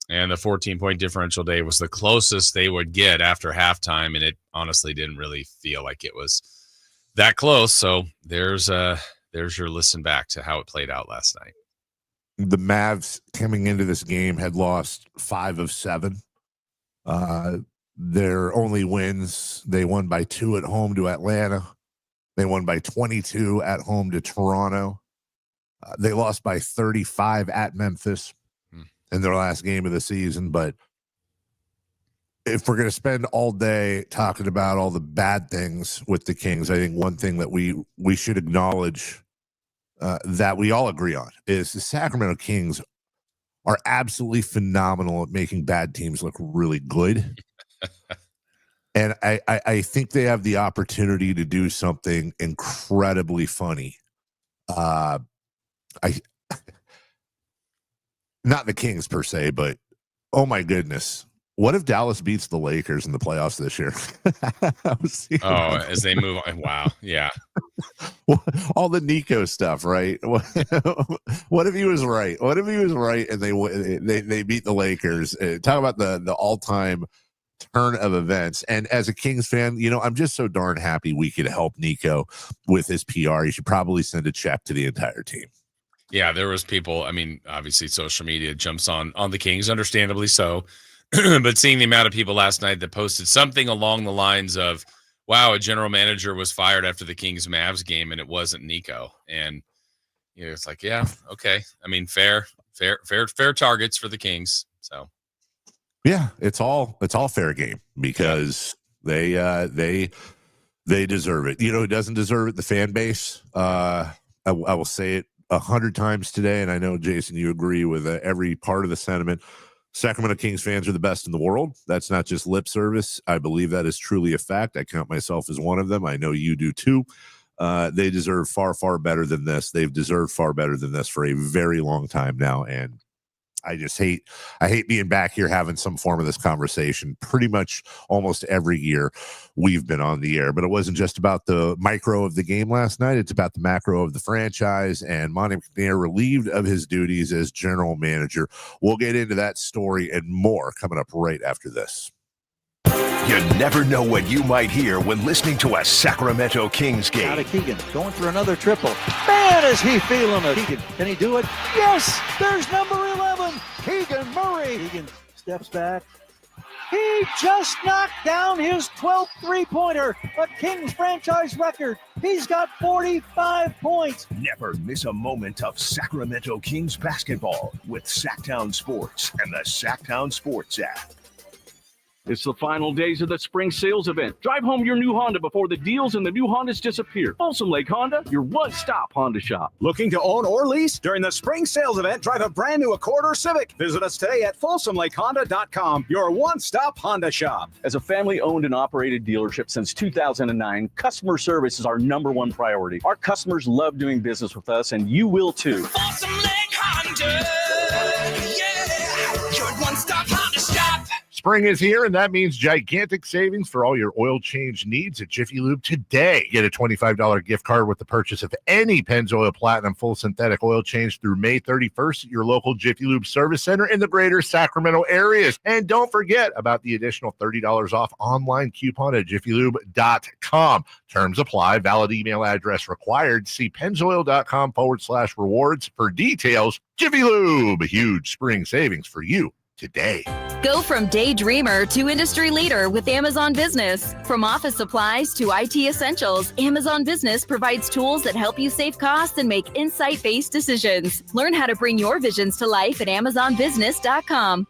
And the 14-point differential, Dave, was the closest they would get after halftime, and it honestly didn't really feel like it was that close. So there's your listen back to how it played out last night. The Mavs coming into this game had lost 5 of 7. Their only wins, they won by 2 at home to Atlanta. They won by 22 at home to Toronto. They lost by 35 at Memphis in their last game of the season. But if we're going to spend all day talking about all the bad things with the Kings, I think one thing that we should acknowledge that we all agree on is the Sacramento Kings are absolutely phenomenal at making bad teams look really good. And I think they have the opportunity to do something incredibly funny. Not the Kings per se, but oh my goodness. What if Dallas beats the Lakers in the playoffs this year? As they move on. Wow. Yeah. all the Nico stuff, right? What if he was right? What if he was right and they beat the Lakers? Talk about the all-time turn of events. And as a Kings fan, I'm just so darn happy we could help Nico with his PR. You should probably send a check to the entire team. Yeah, there was people. I mean, obviously, social media jumps on the Kings, understandably so. But seeing the amount of people last night that posted something along the lines of, wow, a general manager was fired after the Kings-Mavs game, and it wasn't Nico. And it's like, yeah, okay. I mean, fair targets for the Kings. So, yeah, it's all fair game because they deserve it. Who doesn't deserve it? The fan base. I will say it 100 times today, and I know, Jason, you agree with every part of the sentiment. Sacramento Kings fans are the best in the world. That's not just lip service. I believe that is truly a fact. I count myself as one of them. I know you do too. They deserve far, far better than this. They've deserved far better than this for a very long time now. And I hate being back here having some form of this conversation pretty much almost every year we've been on the air. But it wasn't just about the micro of the game last night. It's about the macro of the franchise, and Monty McNair relieved of his duties as general manager. We'll get into that story and more coming up right after this. You never know what you might hear when listening to a Sacramento Kings game. Out of Keegan, going for another triple. Man, is he feeling it. Keegan, can he do it? Yes! There's number 11, Keegan Murray. Keegan steps back. He just knocked down his 12th three-pointer, a Kings franchise record. He's got 45 points. Never miss a moment of Sacramento Kings basketball with Sacktown Sports and the Sacktown Sports app. It's the final days of the spring sales event. Drive home your new Honda before the deals and the new Hondas disappear. Folsom Lake Honda, your one-stop Honda shop. Looking to own or lease? During the spring sales event, drive a brand new Accord or Civic. Visit us today at folsomlakehonda.com, your one-stop Honda shop. As a family-owned and operated dealership since 2009, customer service is our number one priority. Our customers love doing business with us, and you will too. Folsom Lake Honda, yeah, your one-stop Honda shop. Spring is here, and that means gigantic savings for all your oil change needs at Jiffy Lube today. Get a $25 gift card with the purchase of any Pennzoil Platinum full synthetic oil change through May 31st at your local Jiffy Lube service center in the greater Sacramento areas. And don't forget about the additional $30 off online coupon at jiffylube.com. Terms apply. Valid email address required. See pennzoil.com/rewards for details. Jiffy Lube, huge spring savings for you today. Go from daydreamer to industry leader with Amazon Business. From office supplies to IT essentials, Amazon Business provides tools that help you save costs and make insight-based decisions. Learn how to bring your visions to life at amazonbusiness.com.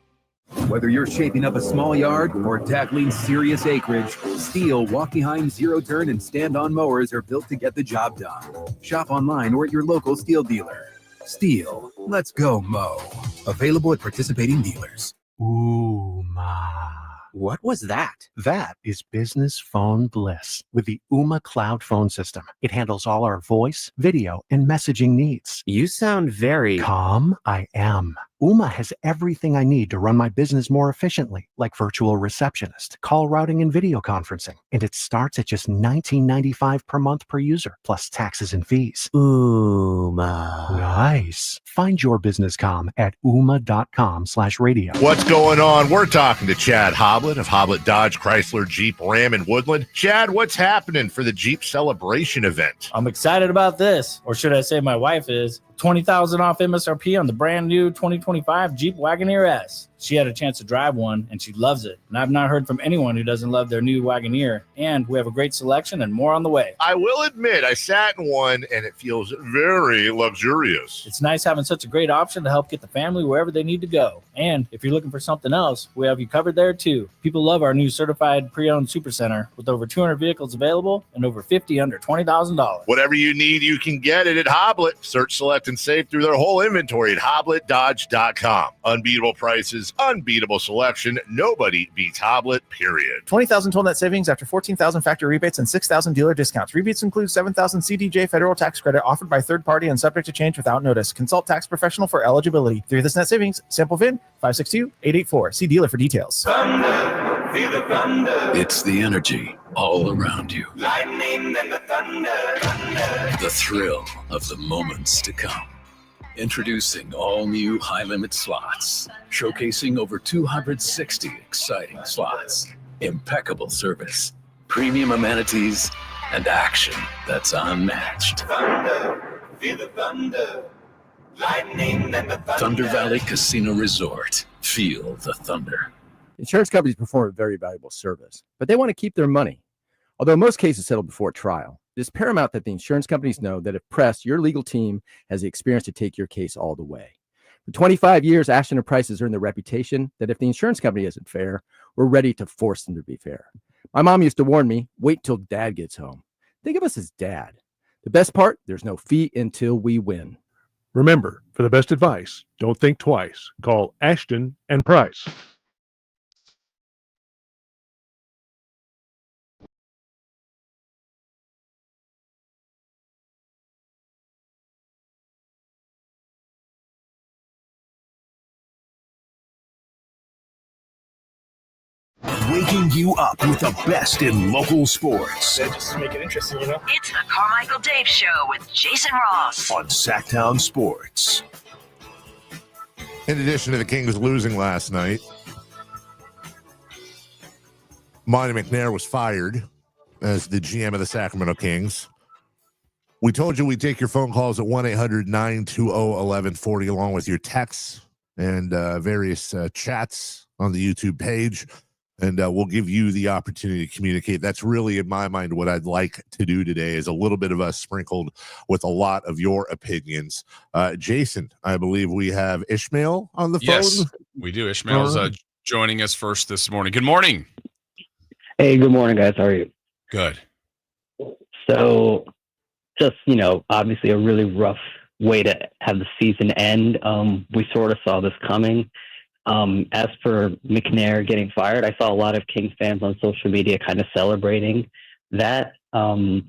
Whether you're shaping up a small yard or tackling serious acreage, Steel walk-behind zero-turn and stand-on mowers are built to get the job done. Shop online or at your local Steel dealer. Steel, let's go mow. Available at participating dealers. Ooma. What was that? That is business phone bliss with the Ooma Cloud phone system. It handles all our voice, video, and messaging needs. You sound very calm. I am. Ooma has everything I need to run my business more efficiently, like virtual receptionist, call routing, and video conferencing. And it starts at just $19.95 per month per user, plus taxes and fees. Ooma. Nice. Find your business comm at ooma.com/radio. What's going on? We're talking to Chad Hoblet of Hoblet Dodge Chrysler Jeep Ram in Woodland. Chad, what's happening for the Jeep Celebration event? I'm excited about this, or should I say my wife is. $20,000 off MSRP on the brand new 2025 Jeep Wagoneer S. She had a chance to drive one, and she loves it. And I've not heard from anyone who doesn't love their new Wagoneer. And we have a great selection and more on the way. I will admit, I sat in one, and it feels very luxurious. It's nice having such a great option to help get the family wherever they need to go. And if you're looking for something else, we have you covered there, too. People love our new certified pre-owned supercenter with over 200 vehicles available and over 50 under $20,000. Whatever you need, you can get it at Hoblet. Search, select, and save through their whole inventory at HobletDodge.com. Unbeatable prices, unbeatable selection. Nobody beats Hoblet, period. 20,000 total net savings after 14,000 factory rebates and 6,000 dealer discounts. Rebates include 7,000 CDJ federal tax credit offered by third party and subject to change without notice. Consult tax professional for eligibility. Through this net savings, sample VIN 562-884. See dealer for details. Thunder, Feel the thunder. It's the energy all around you. Lightning and the thunder. The thrill of the moments to come. Introducing all new high limit slots, showcasing over 260 exciting slots, impeccable service, premium amenities, and action that's unmatched. Thunder. Feel the thunder. Lightning and the thunder. Thunder Valley Casino Resort. Feel the thunder. Insurance companies perform a very valuable service, but they want to keep their money. Although most cases settle before trial, it is paramount that the insurance companies know that if pressed, your legal team has the experience to take your case all the way. For 25 years, Ashton and Price has earned the reputation that if the insurance company isn't fair, we're ready to force them to be fair. My mom used to warn me, wait till dad gets home. Think of us as dad. The best part, there's no fee until we win. Remember, for the best advice, don't think twice. Call Ashton and Price. Waking you up with the best in local sports. Just to make it interesting, you know? It's the Carmichael Dave Show with Jason Ross on Sacktown Sports. In addition to the Kings losing last night, Monty McNair was fired as the GM of the Sacramento Kings. We told you we'd take your phone calls at 1-800-920-1140 along with your texts and various chats on the YouTube page. And we'll give you the opportunity to communicate. That's really, in my mind, what I'd like to do today is a little bit of us sprinkled with a lot of your opinions. Jason, I believe we have Ishmael on the phone. Yes, we do. Ishmael's joining us first this morning. Good morning. Hey, good morning, guys. How are you? Good. So just, obviously a really rough way to have the season end. We sort of saw this coming. As for McNair getting fired, I saw a lot of Kings fans on social media kind of celebrating that. I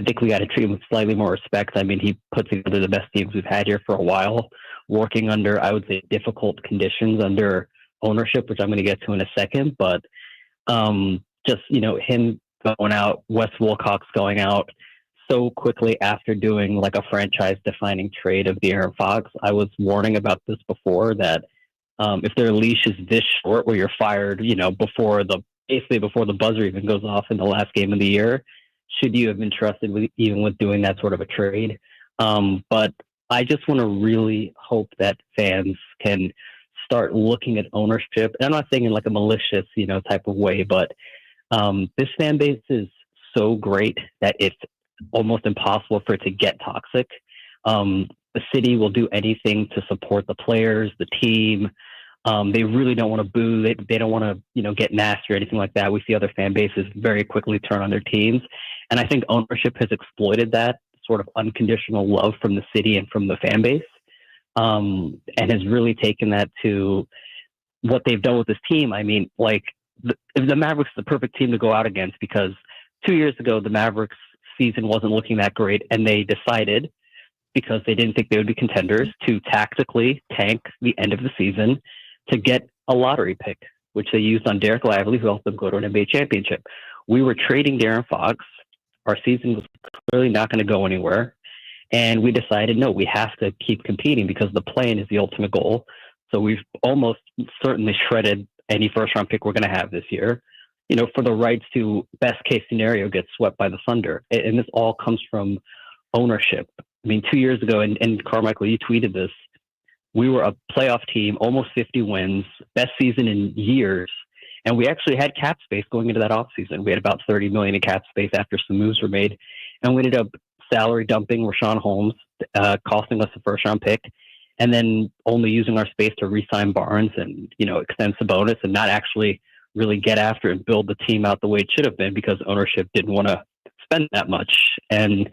think we got to treat him with slightly more respect. I mean, he put together the best teams we've had here for a while, working under, I would say, difficult conditions under ownership, which I'm going to get to in a second. But just, him going out, Wes Wilcox going out so quickly after doing like a franchise-defining trade of De'Aaron Fox. I was warning about this before that if their leash is this short where you're fired, before the buzzer even goes off in the last game of the year, should you have been trusted with doing that sort of a trade? But I just want to really hope that fans can start looking at ownership. And I'm not saying in like a malicious, type of way, but this fan base is so great that it's almost impossible for it to get toxic. The city will do anything to support the players, the team. They really don't want to boo. They don't want to, get nasty or anything like that. We see other fan bases very quickly turn on their teams. And I think ownership has exploited that sort of unconditional love from the city and from the fan base, and has really taken that to what they've done with this team. I mean, like the Mavericks is the perfect team to go out against because 2 years ago, the Mavericks season wasn't looking that great. And they decided, because they didn't think they would be contenders, to tactically tank the end of the season to get a lottery pick, which they used on Derek Lively, who helped them go to an NBA championship. We were trading De'Aaron Fox. Our season was clearly not going to go anywhere. And we decided, no, we have to keep competing because the play-in is the ultimate goal. So we've almost certainly shredded any first-round pick we're going to have this year, for the rights to best-case scenario get swept by the Thunder. And this all comes from ownership. I mean, 2 years ago, and Carmichael, you tweeted this, we were a playoff team, almost 50 wins, best season in years. And we actually had cap space going into that offseason. We had about $30 million in cap space after some moves were made. And we ended up salary dumping Rashawn Holmes, costing us a first-round pick, and then only using our space to re-sign Barnes and, extend Sabonis and not actually really get after and build the team out the way it should have been because ownership didn't want to spend that much. And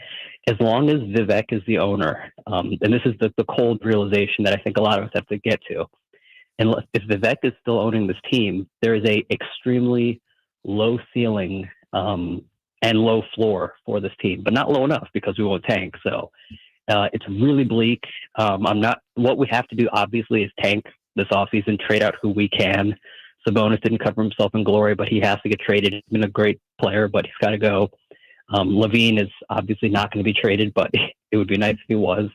as long as Vivek is the owner, and this is the cold realization that I think a lot of us have to get to, and if Vivek is still owning this team, there is a extremely low ceiling and low floor for this team, but not low enough because we won't tank. So it's really bleak. What we have to do, obviously, is tank this offseason, trade out who we can, Sabonis didn't cover himself in glory, but he has to get traded. He's been a great player, but he's got to go. Levine is obviously not going to be traded, but it would be nice if he was.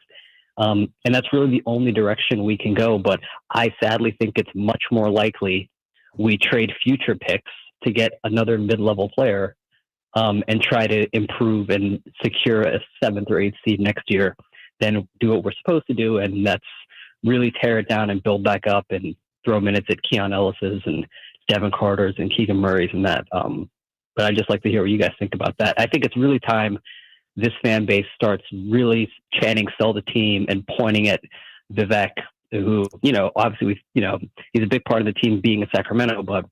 And that's really the only direction we can go. But I sadly think it's much more likely we trade future picks to get another mid-level player and try to improve and secure a 7th or 8th seed next year than do what we're supposed to do. And that's really tear it down and build back up and throw minutes at Keon Ellis's and Devin Carter's and Keegan Murray's and that. But I'd just like to hear what you guys think about that. I think it's really time this fan base starts really chanting "sell the team" and pointing at Vivek, who, obviously he's a big part of the team being in Sacramento, but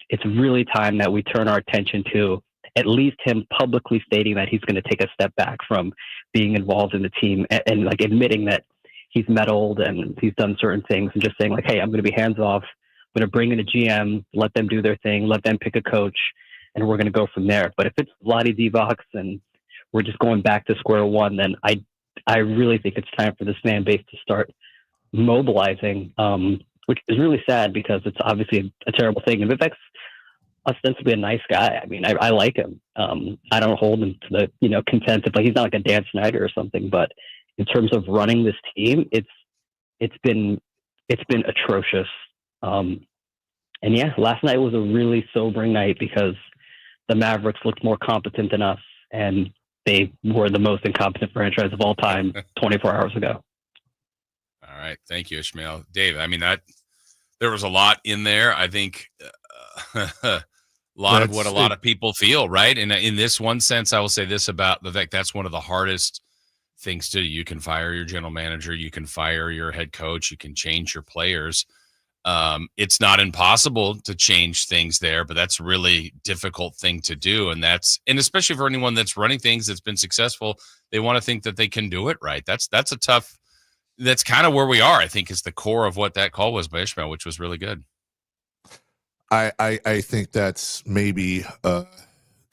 it's really time that we turn our attention to at least him publicly stating that he's going to take a step back from being involved in the team and like admitting that he's meddled and he's done certain things and just saying like, hey, I'm going to be hands off. I'm going to bring in a GM, let them do their thing, let them pick a coach, and we're going to go from there. But if it's Vlade Divac and we're just going back to square one, then I really think it's time for this fan base to start mobilizing, which is really sad because it's obviously a terrible thing. And Vivek's ostensibly a nice guy. I mean, I like him. I don't hold him to the contempt of, like, he's not like a Dan Snyder or something. But in terms of running this team, it's been atrocious. And yeah, last night was a really sobering night because the Mavericks looked more competent than us, and they were the most incompetent franchise of all time 24 hours ago. All right. Thank you, Ishmael. Dave, I mean, there was a lot in there. I think a lot of what a lot of people feel, right? And in this one sense, I will say this about the fact that's one of the hardest things to do. You can fire your general manager. You can fire your head coach. You can change your players. It's not impossible to change things there, but that's a really difficult thing to do. And especially for anyone that's running things that's been successful, they want to think that they can do it right. That's kind of where we are, I think, is the core of what that call was by Ishmael, which was really good. I think that's maybe a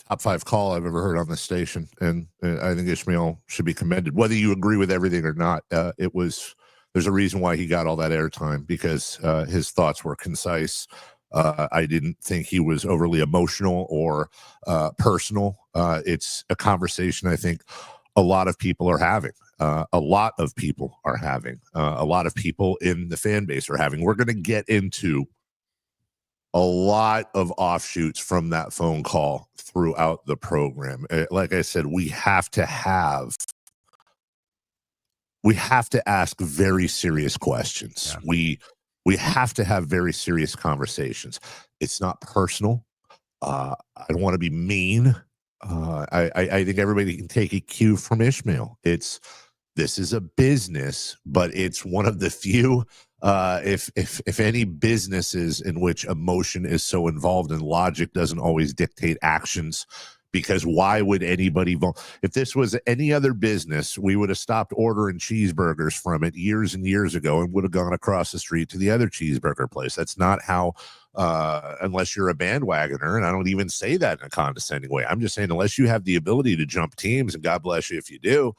top 5 call I've ever heard on this station. And I think Ishmael should be commended, whether you agree with everything or not. There's a reason why he got all that airtime, because his thoughts were concise. I didn't think he was overly emotional or personal. It's a conversation I think a lot of people are having. A lot of people in the fan base are having. We're going to get into a lot of offshoots from that phone call throughout the program. Like I said, we have to ask very serious questions. Yeah. We have to have very serious conversations. It's not personal. I don't want to be mean. I think everybody can take a cue from Ishmael. This is a business, but it's one of the few, if any, businesses in which emotion is so involved and logic doesn't always dictate actions. Because why would anybody vote? If this was any other business, we would have stopped ordering cheeseburgers from it years and years ago and would have gone across the street to the other cheeseburger place. That's not how, unless you're a bandwagoner, and I don't even say that in a condescending way. I'm just saying, unless you have the ability to jump teams, and God bless you if you do,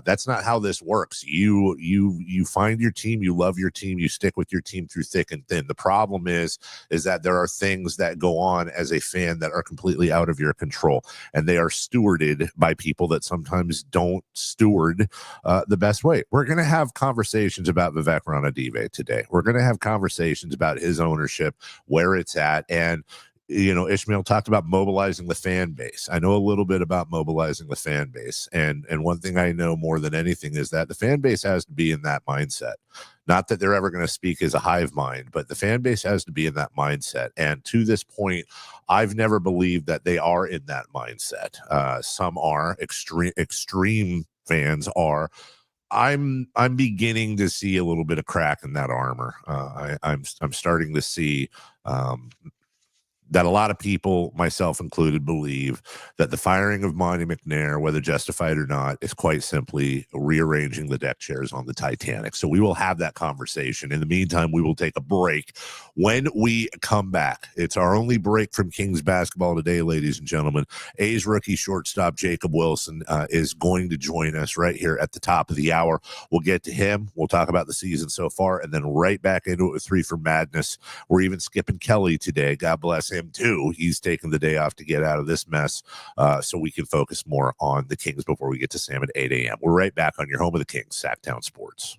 that's not how this works. You find your team, you love your team, you stick with your team through thick and thin. The problem is that there are things that go on as a fan that are completely out of your control, and they are stewarded by people that sometimes don't steward the best way. We're going to have conversations about Vivek Ranadive today. We're going to have conversations about his ownership, where it's at, and Ishmael talked about mobilizing the fan base. I know a little bit about mobilizing the fan base. And one thing I know more than anything is that the fan base has to be in that mindset. Not that they're ever going to speak as a hive mind, but the fan base has to be in that mindset. And to this point, I've never believed that they are in that mindset. Some are, extreme fans are. I'm beginning to see a little bit of crack in that armor. I'm starting to see that a lot of people, myself included, believe that the firing of Monty McNair, whether justified or not, is quite simply rearranging the deck chairs on the Titanic. So we will have that conversation. In the meantime, we will take a break. When we come back, it's our only break from Kings basketball today, ladies and gentlemen. A's rookie shortstop Jacob Wilson is going to join us right here at the top of the hour. We'll get to him. We'll talk about the season so far, and then right back into it with 3 for Madness. We're even skipping Kelly today. God bless him too. He's taking the day off to get out of this mess so we can focus more on the Kings before we get to Sam at 8 a.m. We're right back on your home of the Kings, Sacktown Sports.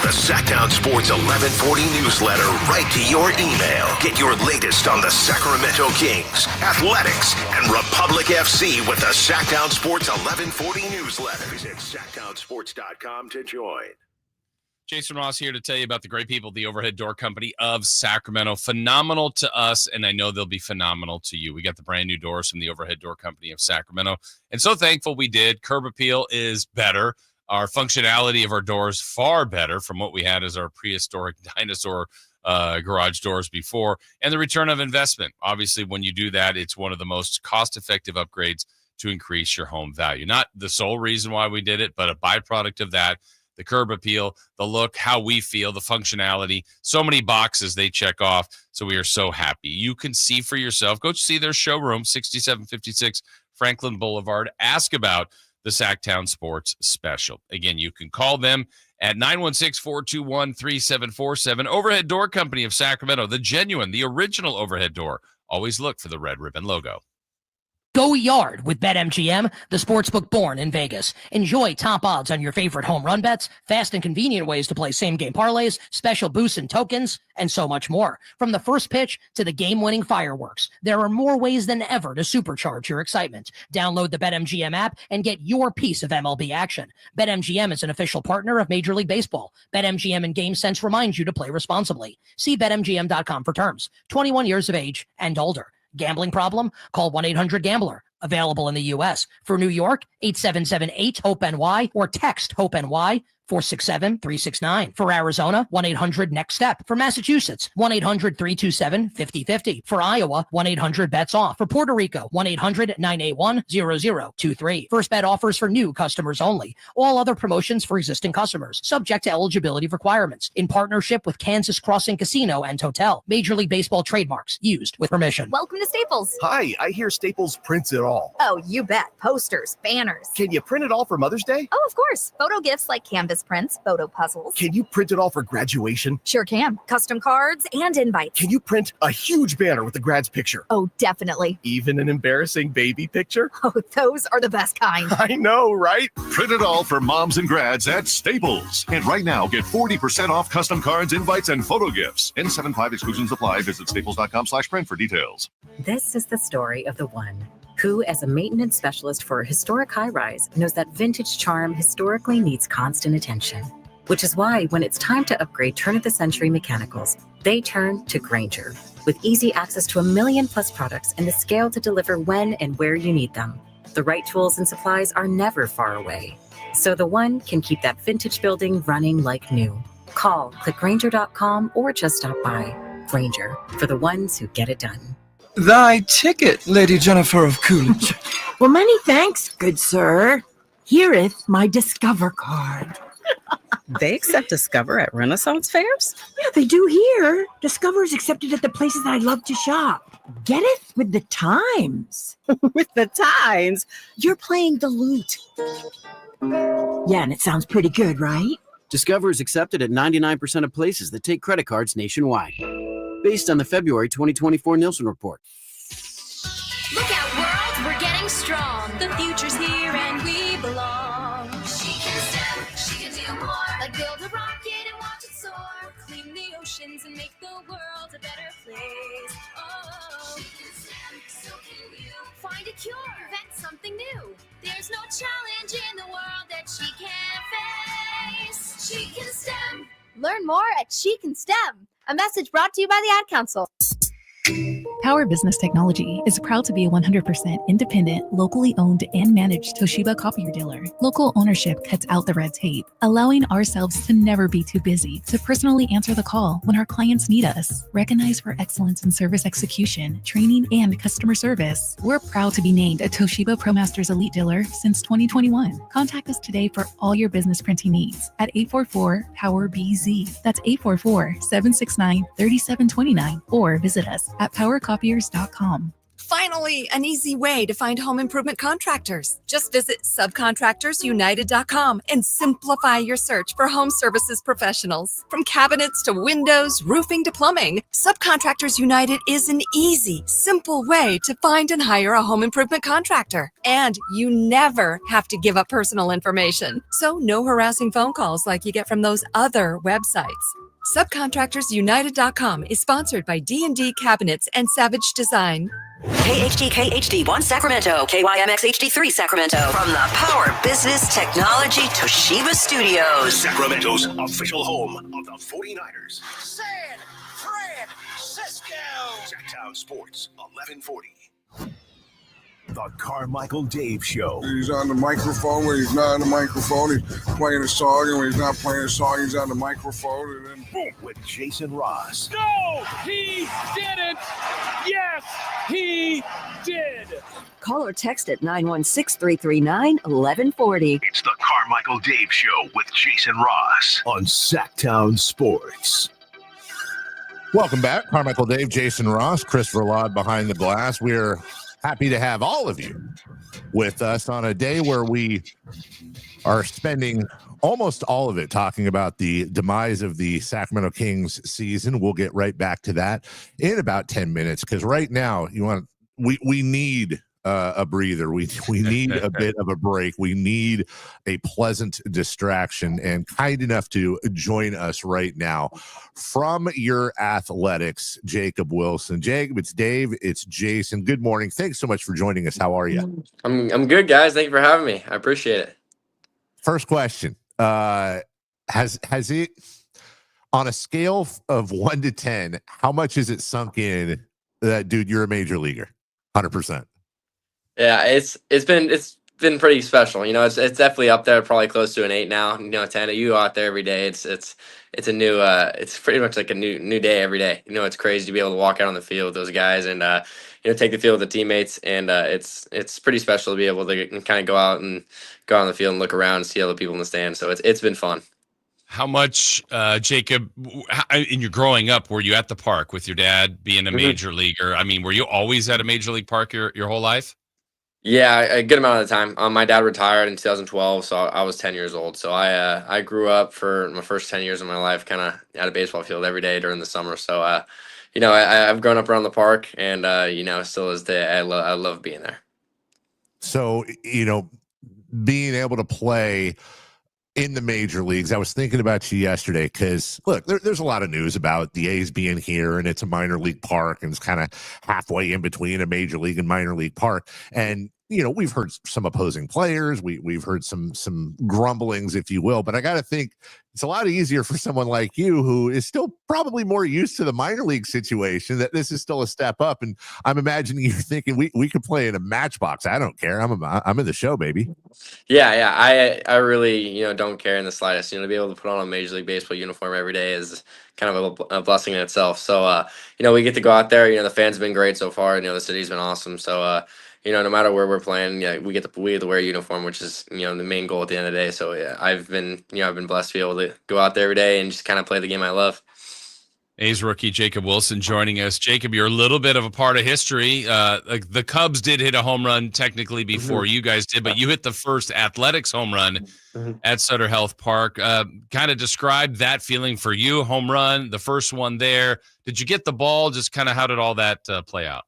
The Sacktown Sports 1140 newsletter right to your email. Get your latest on the Sacramento Kings, athletics, and Republic FC with the Sacktown Sports 1140 newsletter. Visit sacktownsports.com to join. Jason Ross here to tell you about the great people at the Overhead Door Company of Sacramento. Phenomenal to us, and I know they'll be phenomenal to you. We got the brand new doors from the Overhead Door Company of Sacramento, and so thankful we did. Curb appeal is better. Our functionality of our doors far better from what we had as our prehistoric dinosaur garage doors before, and the return of investment. Obviously, when you do that, it's one of the most cost-effective upgrades to increase your home value. Not the sole reason why we did it, but a byproduct of that. The curb appeal, the look, how we feel, the functionality, so many boxes they check off. So we are so happy. You can see for yourself. Go see their showroom, 6756 Franklin Boulevard. Ask about the Sacktown Sports Special. Again, you can call them at 916-421-3747. Overhead Door Company of Sacramento, the genuine, the original overhead door. Always look for the red ribbon logo. Go yard with BetMGM, the sportsbook born in Vegas. Enjoy top odds on your favorite home run bets, fast and convenient ways to play same-game parlays, special boosts and tokens, and so much more. From the first pitch to the game-winning fireworks, there are more ways than ever to supercharge your excitement. Download the BetMGM app and get your piece of MLB action. BetMGM is an official partner of Major League Baseball. BetMGM and GameSense reminds you to play responsibly. See BetMGM.com for terms. 21 years of age and older. Gambling problem? Call 1-800-GAMBLER. Available in the U.S. For New York, 877-8-HOPE-NY or text HOPE-NY 467-369. For Arizona, 1-800-NEXT-STEP. For Massachusetts, 1-800-327-5050. For Iowa, 1-800-BETS-OFF. For Puerto Rico, 1-800-981-0023. First bet offers for new customers only. All other promotions for existing customers. Subject to eligibility requirements. In partnership with Kansas Crossing Casino and Hotel. Major League Baseball trademarks. Used with permission. Welcome to Staples. Hi, I hear Staples prints it all. Oh, you bet. Posters, banners. Can you print it all for Mother's Day? Oh, of course. Photo gifts like canvas prints, photo puzzles. Can you print it all for graduation? Sure can. Custom cards and invites. Can you print a huge banner with the grad's picture? Oh, definitely. Even an embarrassing baby picture? Oh, those are the best kind. I know, right? Print it all for moms and grads at Staples. And right now, get 40% off custom cards, invites, and photo gifts. N75 exclusions apply. Visit staples.com/print for details. This is the story of the one who, as a maintenance specialist for a historic high-rise, knows that vintage charm historically needs constant attention. Which is why, when it's time to upgrade turn-of-the-century mechanicals, they turn to Grainger. With easy access to 1 million+ products and the scale to deliver when and where you need them, the right tools and supplies are never far away. So the one can keep that vintage building running like new. Call, click Grainger.com, or just stop by. Grainger, for the ones who get it done. Thy ticket, Lady Jennifer of Coolidge. Well, many thanks, good sir. Hereeth my Discover card. They accept Discover at Renaissance fairs? Yeah, they do here. Discover is accepted at the places I love to shop. Getteth with the times. With the times? You're playing the lute. Yeah, and it sounds pretty good, right? Discover is accepted at 99% of places that take credit cards nationwide. Based on the February 2024 Nielsen report. Look out, world, we're getting strong. The future's here and we belong. She can step, she can do more. Like build a rocket and watch it soar. Clean the oceans and make the world a better place. Oh, she can STEM, so can you. Find a cure, invent something new. There's no challenge in the world that she can't face. She can STEM. Learn more at She Can STEM. A message brought to you by the Ad Council. Power Business Technology is proud to be a 100% independent, locally owned and managed Toshiba copier dealer. Local ownership cuts out the red tape, allowing ourselves to never be too busy to personally answer the call when our clients need us. Recognized for excellence in service execution, training, and customer service, we're proud to be named a Toshiba ProMasters Elite dealer since 2021. Contact us today for all your business printing needs at 844-POWER-BZ. That's 844-769-3729, or visit us at powercopiers.com. Finally, an easy way to find home improvement contractors. Just visit subcontractorsunited.com and simplify your search for home services professionals. From cabinets to windows, roofing to plumbing, Subcontractors United is an easy, simple way to find and hire a home improvement contractor. And you never have to give up personal information. So no harassing phone calls like you get from those other websites. Subcontractorsunited.com is sponsored by D&D Cabinets and Savage Design. KHD1 Sacramento, KYMX HD3 Sacramento. From the Power Business Technology Toshiba Studios. Sacramento's official home of the 49ers. San Francisco. Sacktown Sports, 1140. The Carmichael Dave Show. He's on the microphone when he's not on the microphone. He's playing a song, and when he's not playing a song, he's on the microphone. And then boom. With Jason Ross. No, he didn't. Yes, he did. Call or text at 916-339-1140. It's the Carmichael Dave Show with Jason Ross on Sacktown Sports. Welcome back. Carmichael Dave, Jason Ross, Chris Verlaud behind the glass. We're happy to have all of you with us on a day where we are spending almost all of it talking about the demise of the Sacramento Kings season. We'll get right back to that in about 10 minutes, because right now we need a breather. We need a bit of a break. We need a pleasant distraction, and kind enough to join us right now from your athletics, Jacob Wilson. Jacob, it's Dave, it's Jason. Good morning. Thanks so much for joining us. How are you? I'm good, guys. Thank you for having me. I appreciate it. First question. Has it, on a scale of 1 to 10, how much has it sunk in that, dude, you're a major leaguer? 100%. Yeah, it's been pretty special. You know, it's definitely up there, probably close to an 8 now. You know, 10. You go out there every day. It's a new it's pretty much like a new day every day. You know, it's crazy to be able to walk out on the field with those guys and you know, take the field with the teammates, and it's pretty special to be able to kind of go out and go on the field and look around and see other people in the stands. So it's been fun. How much, Jacob, in your growing up, were you at the park with your dad being a major leaguer? I mean, were you always at a major league park your whole life? Yeah, a good amount of the time. My dad retired in 2012, so I was 10 years old. So I grew up for my first 10 years of my life kind of at a baseball field every day during the summer. So, you know, I've grown up around the park, and, you know, still is I love being there. So, you know, being able to play in the major leagues, I was thinking about you yesterday because, look, there's a lot of news about the A's being here, and it's a minor league park, and it's kind of halfway in between a major league and minor league park. And you know, we've heard some opposing players, we've heard some grumblings, if you will, but I got to think it's a lot easier for someone like you, who is still probably more used to the minor league situation, that this is still a step up. And I'm imagining you're thinking we could play in a matchbox. I don't care. I'm in the show, baby. Yeah. I really, you know, don't care in the slightest. You know, to be able to put on a Major League Baseball uniform every day is kind of a blessing in itself. So, you know, we get to go out there. You know, the fans have been great so far. You know, the city's been awesome. So, you know, no matter where we're playing, yeah, we get to wear a uniform, which is, you know, the main goal at the end of the day. So yeah, I've been blessed to be able to go out there every day and just kind of play the game I love. A's rookie Jacob Wilson joining us. Jacob, you're a little bit of a part of history. Like the Cubs did hit a home run technically before you guys did, but you hit the first Athletics home run at Sutter Health Park. Kind of describe that feeling for you, home run, the first one there. Did you get the ball? Just kind of how did all that play out?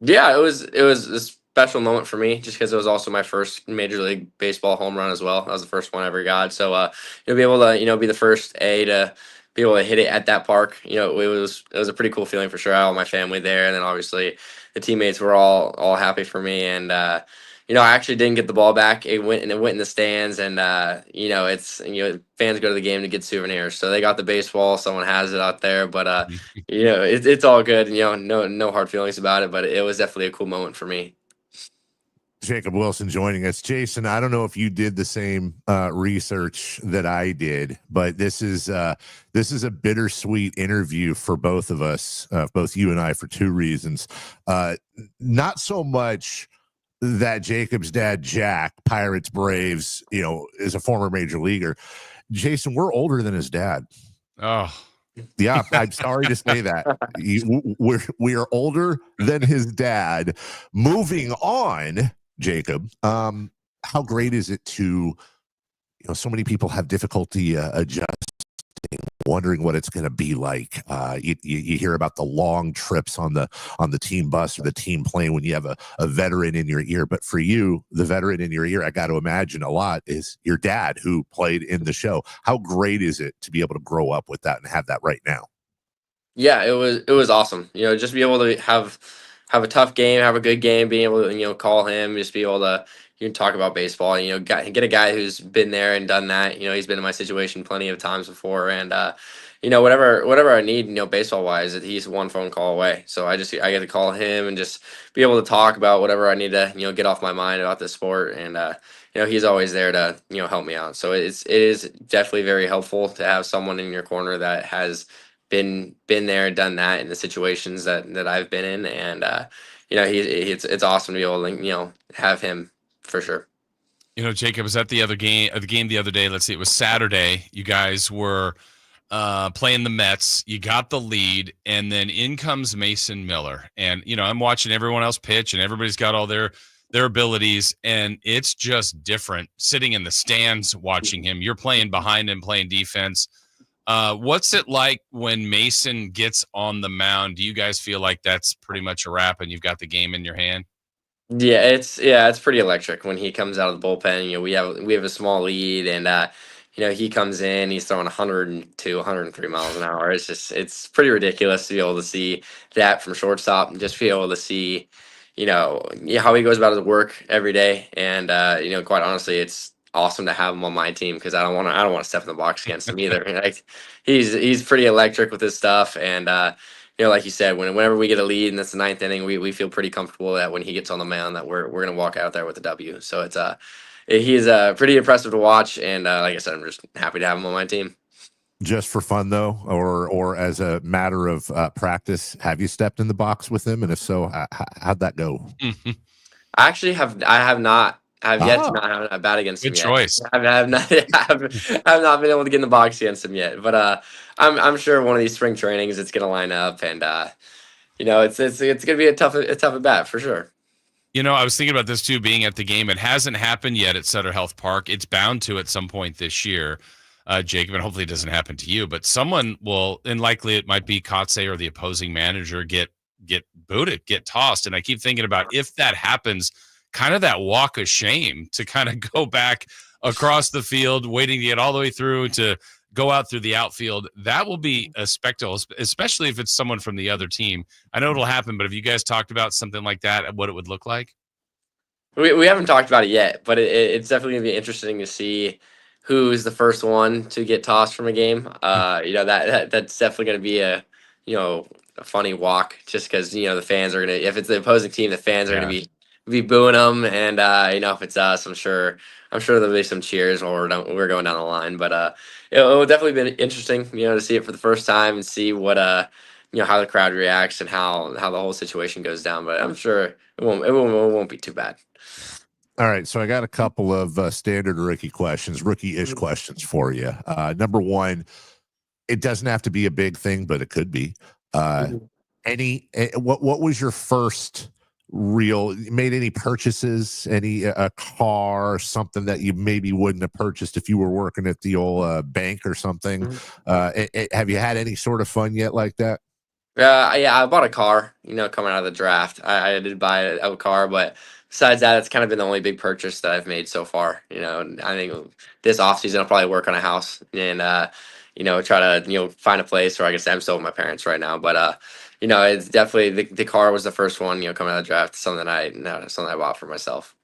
Yeah, it was a special moment for me, just because it was also my first Major League Baseball home run as well. That was the first one I ever got. So you'll be able to, you know, be the first A to be able to hit it at that park. You know, it was a pretty cool feeling for sure. I had all my family there, and then obviously the teammates were all happy for me, and you I actually didn't get the ball back. It went in the stands, and it's fans go to the game to get souvenirs, so they got the baseball. Someone has it out there, but it's all good. No hard feelings about it, but it was definitely a cool moment for me. Jacob Wilson joining us. Jason, I don't know if you did the same research that I did, but this is a bittersweet interview for both of us, both you and I, for two reasons. Not so much that Jacob's dad, Jack, Pirates, Braves, is a former major leaguer. Jason, we're older than his dad. Oh. Yeah, I'm sorry to say that. We are older than his dad. Moving on, Jacob, how great is it to, so many people have difficulty adjusting, wondering what it's going to be like. You hear about the long trips on the team bus or the team plane when you have a veteran in your ear. But for you, the veteran in your ear, I got to imagine a lot, is your dad, who played in the show. How great is it to be able to grow up with that and have that right now? Yeah, it was awesome. Just be able to have a tough game, have a good game, being able to call him, just be able to talk about baseball. Get a guy who's been there and done that. He's been in my situation plenty of times before, and whatever I need, baseball wise, he's one phone call away. So I get to call him and just be able to talk about whatever I need to get off my mind about the sport, and he's always there to help me out. So it is definitely very helpful to have someone in your corner that has been there and done that in the situations that I've been in, and it's awesome to be able to have him for sure. Jacob was at the game the other day. Let's see, it was Saturday. You guys were playing the Mets. You got the lead, and then in comes Mason Miller. And I'm watching everyone else pitch, and everybody's got all their abilities, and it's just different sitting in the stands watching him. You're playing behind him, playing defense. What's it like when Mason gets on the mound? Do you guys feel like that's pretty much a wrap and you've got the game in your hand? Yeah, it's pretty electric when he comes out of the bullpen. We have a small lead, and he comes in, he's throwing 102, 103 miles an hour. It's pretty ridiculous to be able to see that from shortstop, and just be able to see how he goes about his work every day. And quite honestly, it's awesome to have him on my team, because I don't want to step in the box against him either. Like, he's pretty electric with his stuff, and like you said, whenever we get a lead and it's the ninth inning, we feel pretty comfortable that when he gets on the mound that we're gonna walk out there with a W. So he's pretty impressive to watch, and like I said, I'm just happy to have him on my team. Just for fun, though, or as a matter of practice, have you stepped in the box with him? And if so, how'd that go? I have not. I've yet to not have a bat against him yet. Good choice. I've not been able to get in the box against him yet, but I'm sure one of these spring trainings it's going to line up, and it's going to be a tough at bat for sure. I was thinking about this too, being at the game. It hasn't happened yet at Sutter Health Park. It's bound to at some point this year, Jacob, and hopefully it doesn't happen to you. But someone will, and likely it might be Kotze or the opposing manager, get booted, get tossed. And I keep thinking about, if that happens, kind of that walk of shame to kind of go back across the field, waiting to get all the way through to go out through the outfield. That will be a spectacle, especially if it's someone from the other team. I know it'll happen, but have you guys talked about something like that, what it would look like? We haven't talked about it yet, but it's definitely going to be interesting to see who's the first one to get tossed from a game. That's definitely going to be a funny walk, just because the fans are going to, if it's the opposing team, the fans are going to be booing them, and if it's us, I'm sure there'll be some cheers while we're going down the line. But it will definitely be interesting, to see it for the first time and see what how the crowd reacts and how the whole situation goes down. But I'm sure it won't be too bad. All right, so I got a couple of standard rookie-ish questions for you. Number one, it doesn't have to be a big thing, but it could be. What was your first made any purchases, a car, something that you maybe wouldn't have purchased if you were working at the old bank or something? Have you had any sort of fun yet like that? Yeah, I bought a car, coming out of the draft. I did buy a car, but besides that, it's kind of been the only big purchase that I've made so far. I think this offseason I'll probably work on a house and, try to, find a place where I can stay. I'm still with my parents right now, but, it's definitely the car was the first one, coming out of the draft, something I bought for myself.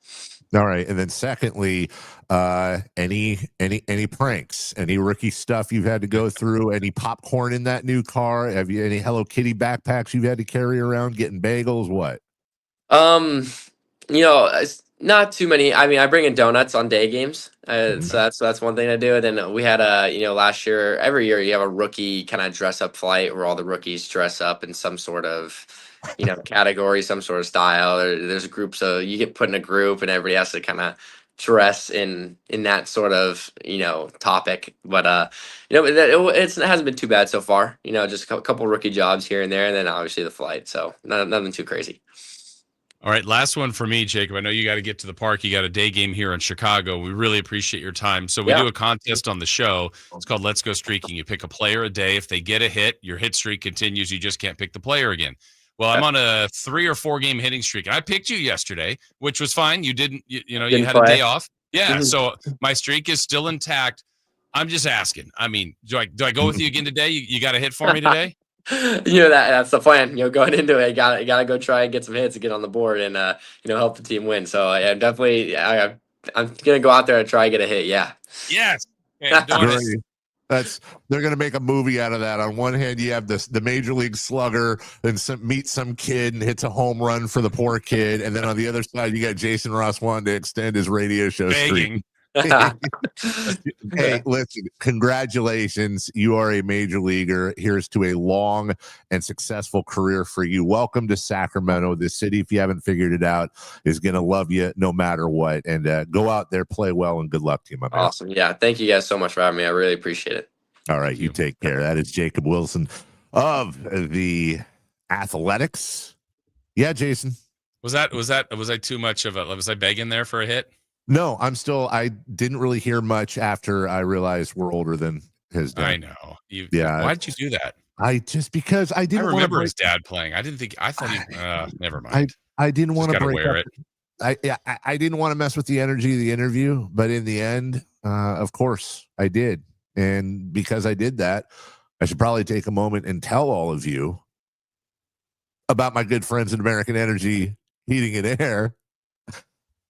All right, and then secondly, any pranks, any rookie stuff you've had to go through, any popcorn in that new car? Have you any Hello Kitty backpacks you've had to carry around, getting bagels? What? It's not too many. I mean, I bring in donuts on day games. So that's one thing I do. And then we had last year, every year you have a rookie kind of dress up flight where all the rookies dress up in some sort of, category, some sort of style. There's a group, so you get put in a group and everybody has to kind of dress in that sort of, topic. But, it hasn't been too bad so far. Just a couple rookie jobs here and there, and then obviously the flight. So nothing too crazy. All right, last one for me, Jacob. I know you got to get to the park. You got a day game here in Chicago. We really appreciate your time. So we do a contest on the show. It's called Let's Go Streaking. You pick a player a day. If they get a hit, your hit streak continues. You just can't pick the player again. Well, I'm on a 3 or 4 game hitting streak. I picked you yesterday, which was fine. You didn't, you had play. a day off. Yeah, so my streak is still intact. I'm just asking. I mean, do I go with you again today? You got a hit for me today? That's the plan. Going into it, you gotta go try and get some hits and get on the board and help the team win. So I'm definitely I'm gonna go out there and try and get a hit. Yeah. Yes. Okay, they're gonna make a movie out of that. On one hand, you have the major league slugger and meet some kid and hits a home run for the poor kid, and then on the other side, you got Jason Ross wanting to extend his radio show streak. Hey, listen, congratulations. You are a major leaguer. Here's to a long and successful career for you. Welcome to Sacramento. This city, if you haven't figured it out, is going to love you no matter what. And go out there, play well, and good luck to you, my man. Awesome. Yeah, thank you guys so much for having me. I really appreciate it. All right, you take care. That is Jacob Wilson of the Athletics. Yeah, Jason. Was I too much of was I begging there for a hit? No, I didn't really hear much after I realized we're older than his dad. I know. Why'd you do that? Because I didn't remember his dad playing. I thought never mind. I didn't want to break wear up. I didn't want to mess with the energy of the interview, but in the end, of course I did. And because I did that, I should probably take a moment and tell all of you about my good friends at American Energy Heating and Air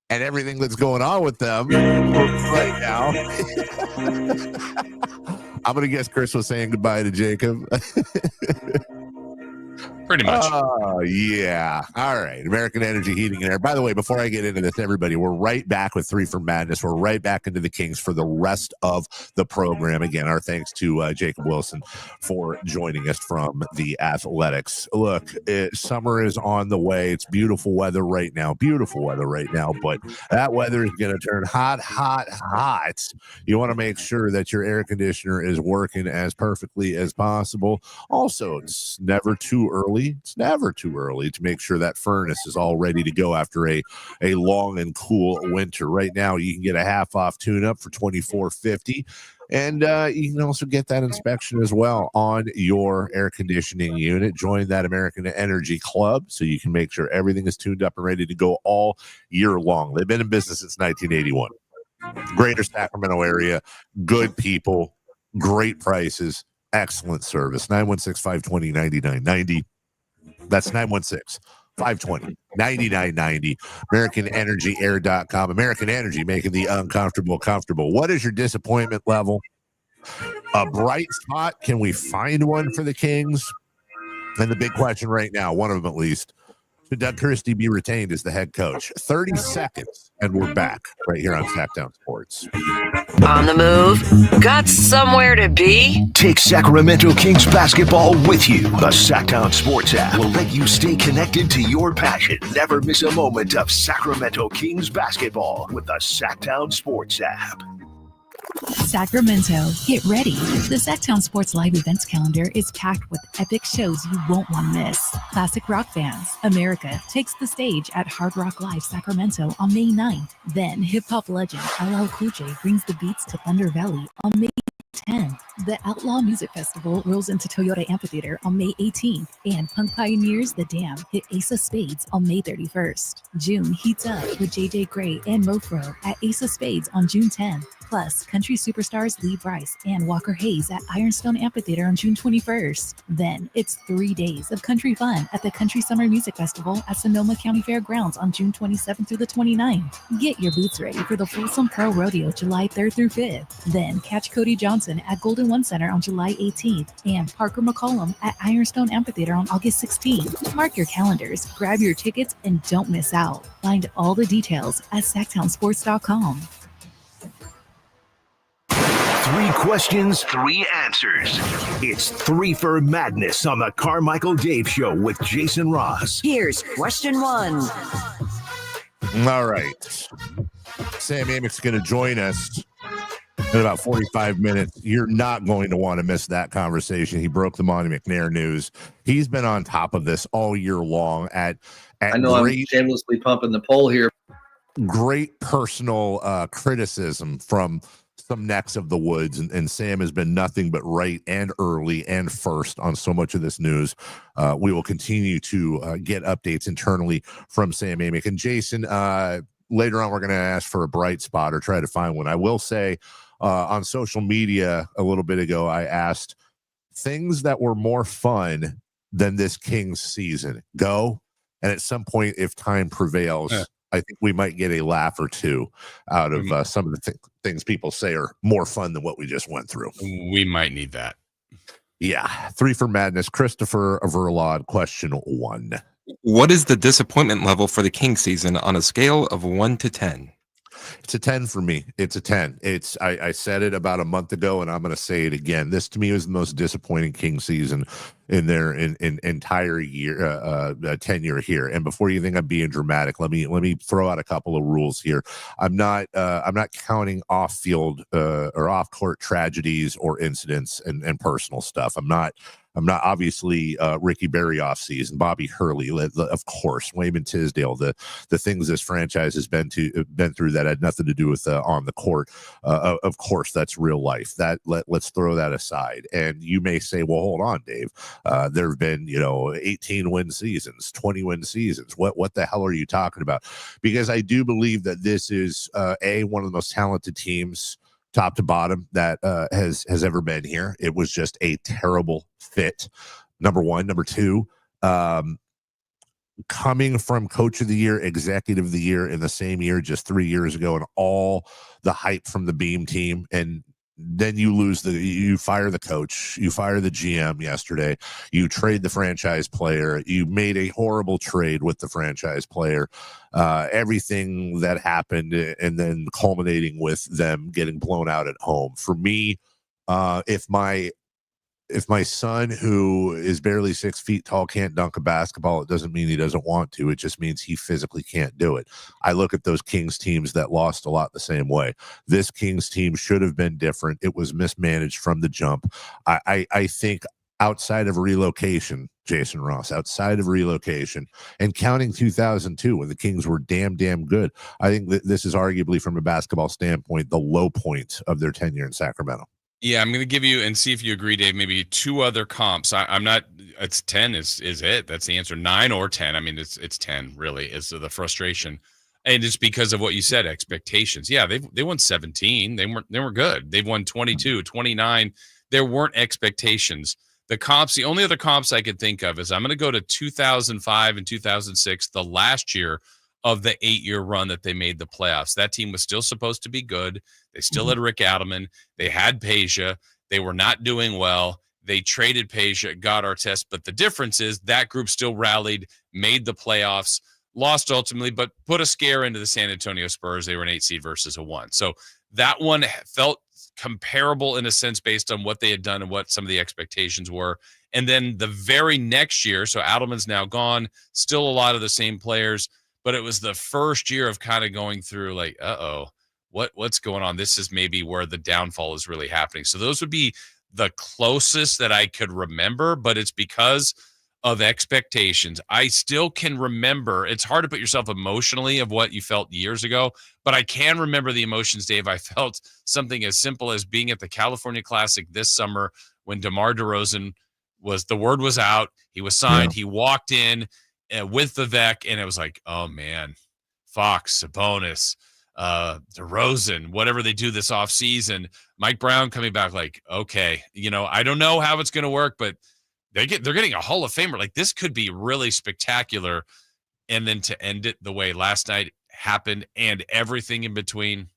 and everything that's going on with them right now. I'm going to guess Chris was saying goodbye to Jacob. Pretty much. Oh, yeah. All right. American Energy Heating and Air. By the way, before I get into this, everybody, we're right back with 3 for Madness. We're right back into the Kings for the rest of the program. Again, our thanks to Jacob Wilson for joining us from the Athletics. Look, summer is on the way. It's beautiful weather right now. But that weather is going to turn hot. You want to make sure that your air conditioner is working as perfectly as possible. Also, it's never too early to make sure that furnace is all ready to go after a long and cool winter. Right now, you can get a half-off tune-up for $24.50, and you can also get that inspection as well on your air conditioning unit. Join that American Energy Club so you can make sure everything is tuned up and ready to go all year long. They've been in business since 1981. Greater Sacramento area, good people, great prices, excellent service. 916-520-9990. That's 916-520-9990. AmericanEnergyAir.com. American Energy, making the uncomfortable comfortable. What is your disappointment level? A bright spot? Can we find one for the Kings? And the big question right now, one of them at least, should Doug Christie be retained as the head coach? 30 seconds, and we're back right here on Sacktown Sports. On the move? Got somewhere to be? Take Sacramento Kings basketball with you. The Sacktown Sports app will let you stay connected to your passion. Never miss a moment of Sacramento Kings basketball with the Sacktown Sports app. Sacramento, get ready. The Sacktown Sports Live events calendar is packed with epic shows you won't want to miss. Classic rock bands, America takes the stage at Hard Rock Live Sacramento on May 9th. Then hip-hop legend LL Cool J brings the beats to Thunder Valley on May 10th. The Outlaw Music Festival rolls into Toyota Amphitheater on May 18th, and Punk Pioneers The Dam hit Ace of Spades on May 31st. June heats up with JJ Gray and Mofro at Ace of Spades on June 10th. Plus, country superstars Lee Brice and Walker Hayes at Ironstone Amphitheater on June 21st. Then, it's 3 days of country fun at the Country Summer Music Festival at Sonoma County Fairgrounds on June 27th through the 29th. Get your boots ready for the Folsom Pro Rodeo July 3rd through 5th. Then, catch Cody Johnson at Golden One Center on July 18th and Parker McCollum at Ironstone Amphitheater on August 16th. Mark your calendars, grab your tickets, and don't miss out. Find all the details at sacktownsports.com. 3 questions, 3 answers. It's 3 for Madness on the Carmichael Dave Show with Jason Ross. Here's question 1. All right. Sam Amick's going to join us in about 45 minutes. You're not going to want to miss that conversation. He broke the Monty McNair news. He's been on top of this all year long at I know I'm shamelessly pumping the poll here. Great personal criticism from some necks of the woods, and Sam has been nothing but right and early and first on so much of this news. We will continue to get updates internally from Sam Amick. And Jason, later on, we're going to ask for a bright spot or try to find one. I will say on social media a little bit ago, I asked things that were more fun than this Kings season. Go. And at some point, if time prevails, I think we might get a laugh or two out of some of the things people say are more fun than what we just went through. We might need that. Yeah. 3 for Madness. Christopher Verlod, question 1. What is the disappointment level for the Kings season on a scale of 1 to 10? It's a 10 for me. It's a 10. I said it about a month ago, and I'm going to say it again. This to me was the most disappointing King season in their entire year tenure here. And before you think I'm being dramatic, let me throw out a couple of rules here. I'm not counting off field or off court tragedies or incidents and personal stuff. I'm not obviously Ricky Berry off season, Bobby Hurley, of course, Wayman Tisdale, the things this franchise has been through that had nothing to do with on the court. Of course, that's real life. Let's throw that aside. And you may say, well, hold on, Dave. There have been 18 win seasons, 20 win seasons. What the hell are you talking about? Because I do believe that this is one of the most talented teams, top to bottom, that has ever been here. It was just a terrible fit. Number 1. Number 2, coming from Coach of the Year, Executive of the Year in the same year, just 3 years ago, and all the hype from the Beam team, and then you fire the coach, you fire the GM yesterday, you trade the franchise player, you made a horrible trade with the franchise player, everything that happened, and then culminating with them getting blown out at home. For me, if my son, who is barely 6 feet tall, can't dunk a basketball, it doesn't mean he doesn't want to. It just means he physically can't do it. I look at those Kings teams that lost a lot the same way. This Kings team should have been different. It was mismanaged from the jump. I think outside of relocation, Jason Ross, outside of relocation, and counting 2002 when the Kings were damn good, I think that this is arguably, from a basketball standpoint, the low point of their tenure in Sacramento. Yeah, I'm going to give you, and see if you agree, Dave, maybe 2 other comps. I'm not, it's 10 is it. That's the answer. 9 or 10. I mean, it's 10, really, is the frustration. And it's because of what you said, expectations. Yeah, they won 17. They weren't good. They've won 22, 29. There weren't expectations. The only other comps I could think of is I'm going to go to 2005 and 2006, the last year of the 8-year run that they made the playoffs. That team was still supposed to be good. They still had Rick Adelman. They had Peja. They were not doing well. They traded Peja, got Artest. But the difference is that group still rallied, made the playoffs, lost ultimately, but put a scare into the San Antonio Spurs. They were an 8 seed versus a 1. So that one felt comparable in a sense based on what they had done and what some of the expectations were. And then the very next year, so Adelman's now gone, still a lot of the same players, but it was the first year of kind of going through like, what's going on? This is maybe where the downfall is really happening. So those would be the closest that I could remember, but it's because of expectations. I still can remember, it's hard to put yourself emotionally of what you felt years ago, but I can remember the emotions, Dave. I felt something as simple as being at the California Classic this summer when DeMar DeRozan the word was out. He was signed. Yeah. He walked in with Vivek, and it was like, oh man, Fox, Sabonis, DeRozan, whatever they do this offseason, Mike Brown coming back like, okay, I don't know how it's going to work, but they're getting a Hall of Famer. Like, this could be really spectacular. And then to end it the way last night happened and everything in between,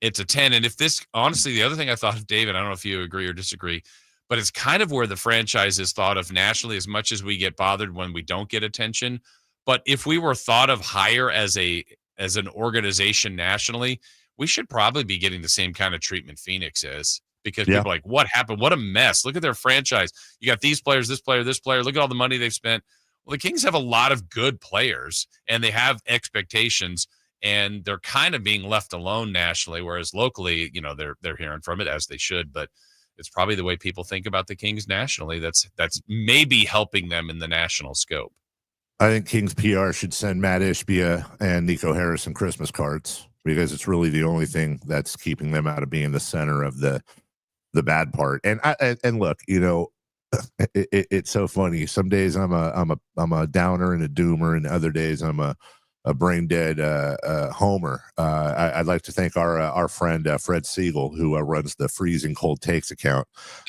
it's a 10. And if this, honestly, the other thing I thought of, David, I don't know if you agree or disagree, but it's kind of where the franchise is thought of nationally, as much as we get bothered when we don't get attention. But if we were thought of higher as an organization nationally, we should probably be getting the same kind of treatment Phoenix is, because people are like, what happened? What a mess. Look at their franchise. You got these players, this player, this player. Look at all the money they've spent. Well, the Kings have a lot of good players, and they have expectations, and they're kind of being left alone nationally, whereas locally, they're hearing from it, as they should. But it's probably the way people think about the Kings nationally that's maybe helping them in the national scope. I think Kings PR should send Matt Ishbia and Nico Harrison Christmas cards, because it's really the only thing that's keeping them out of being the center of the bad part. And look, it's so funny. Some days I'm a downer and a doomer, and other days I'm a brain dead homer. I'd like to thank our friend Fred Siegel, who runs the Freezing Cold Takes account.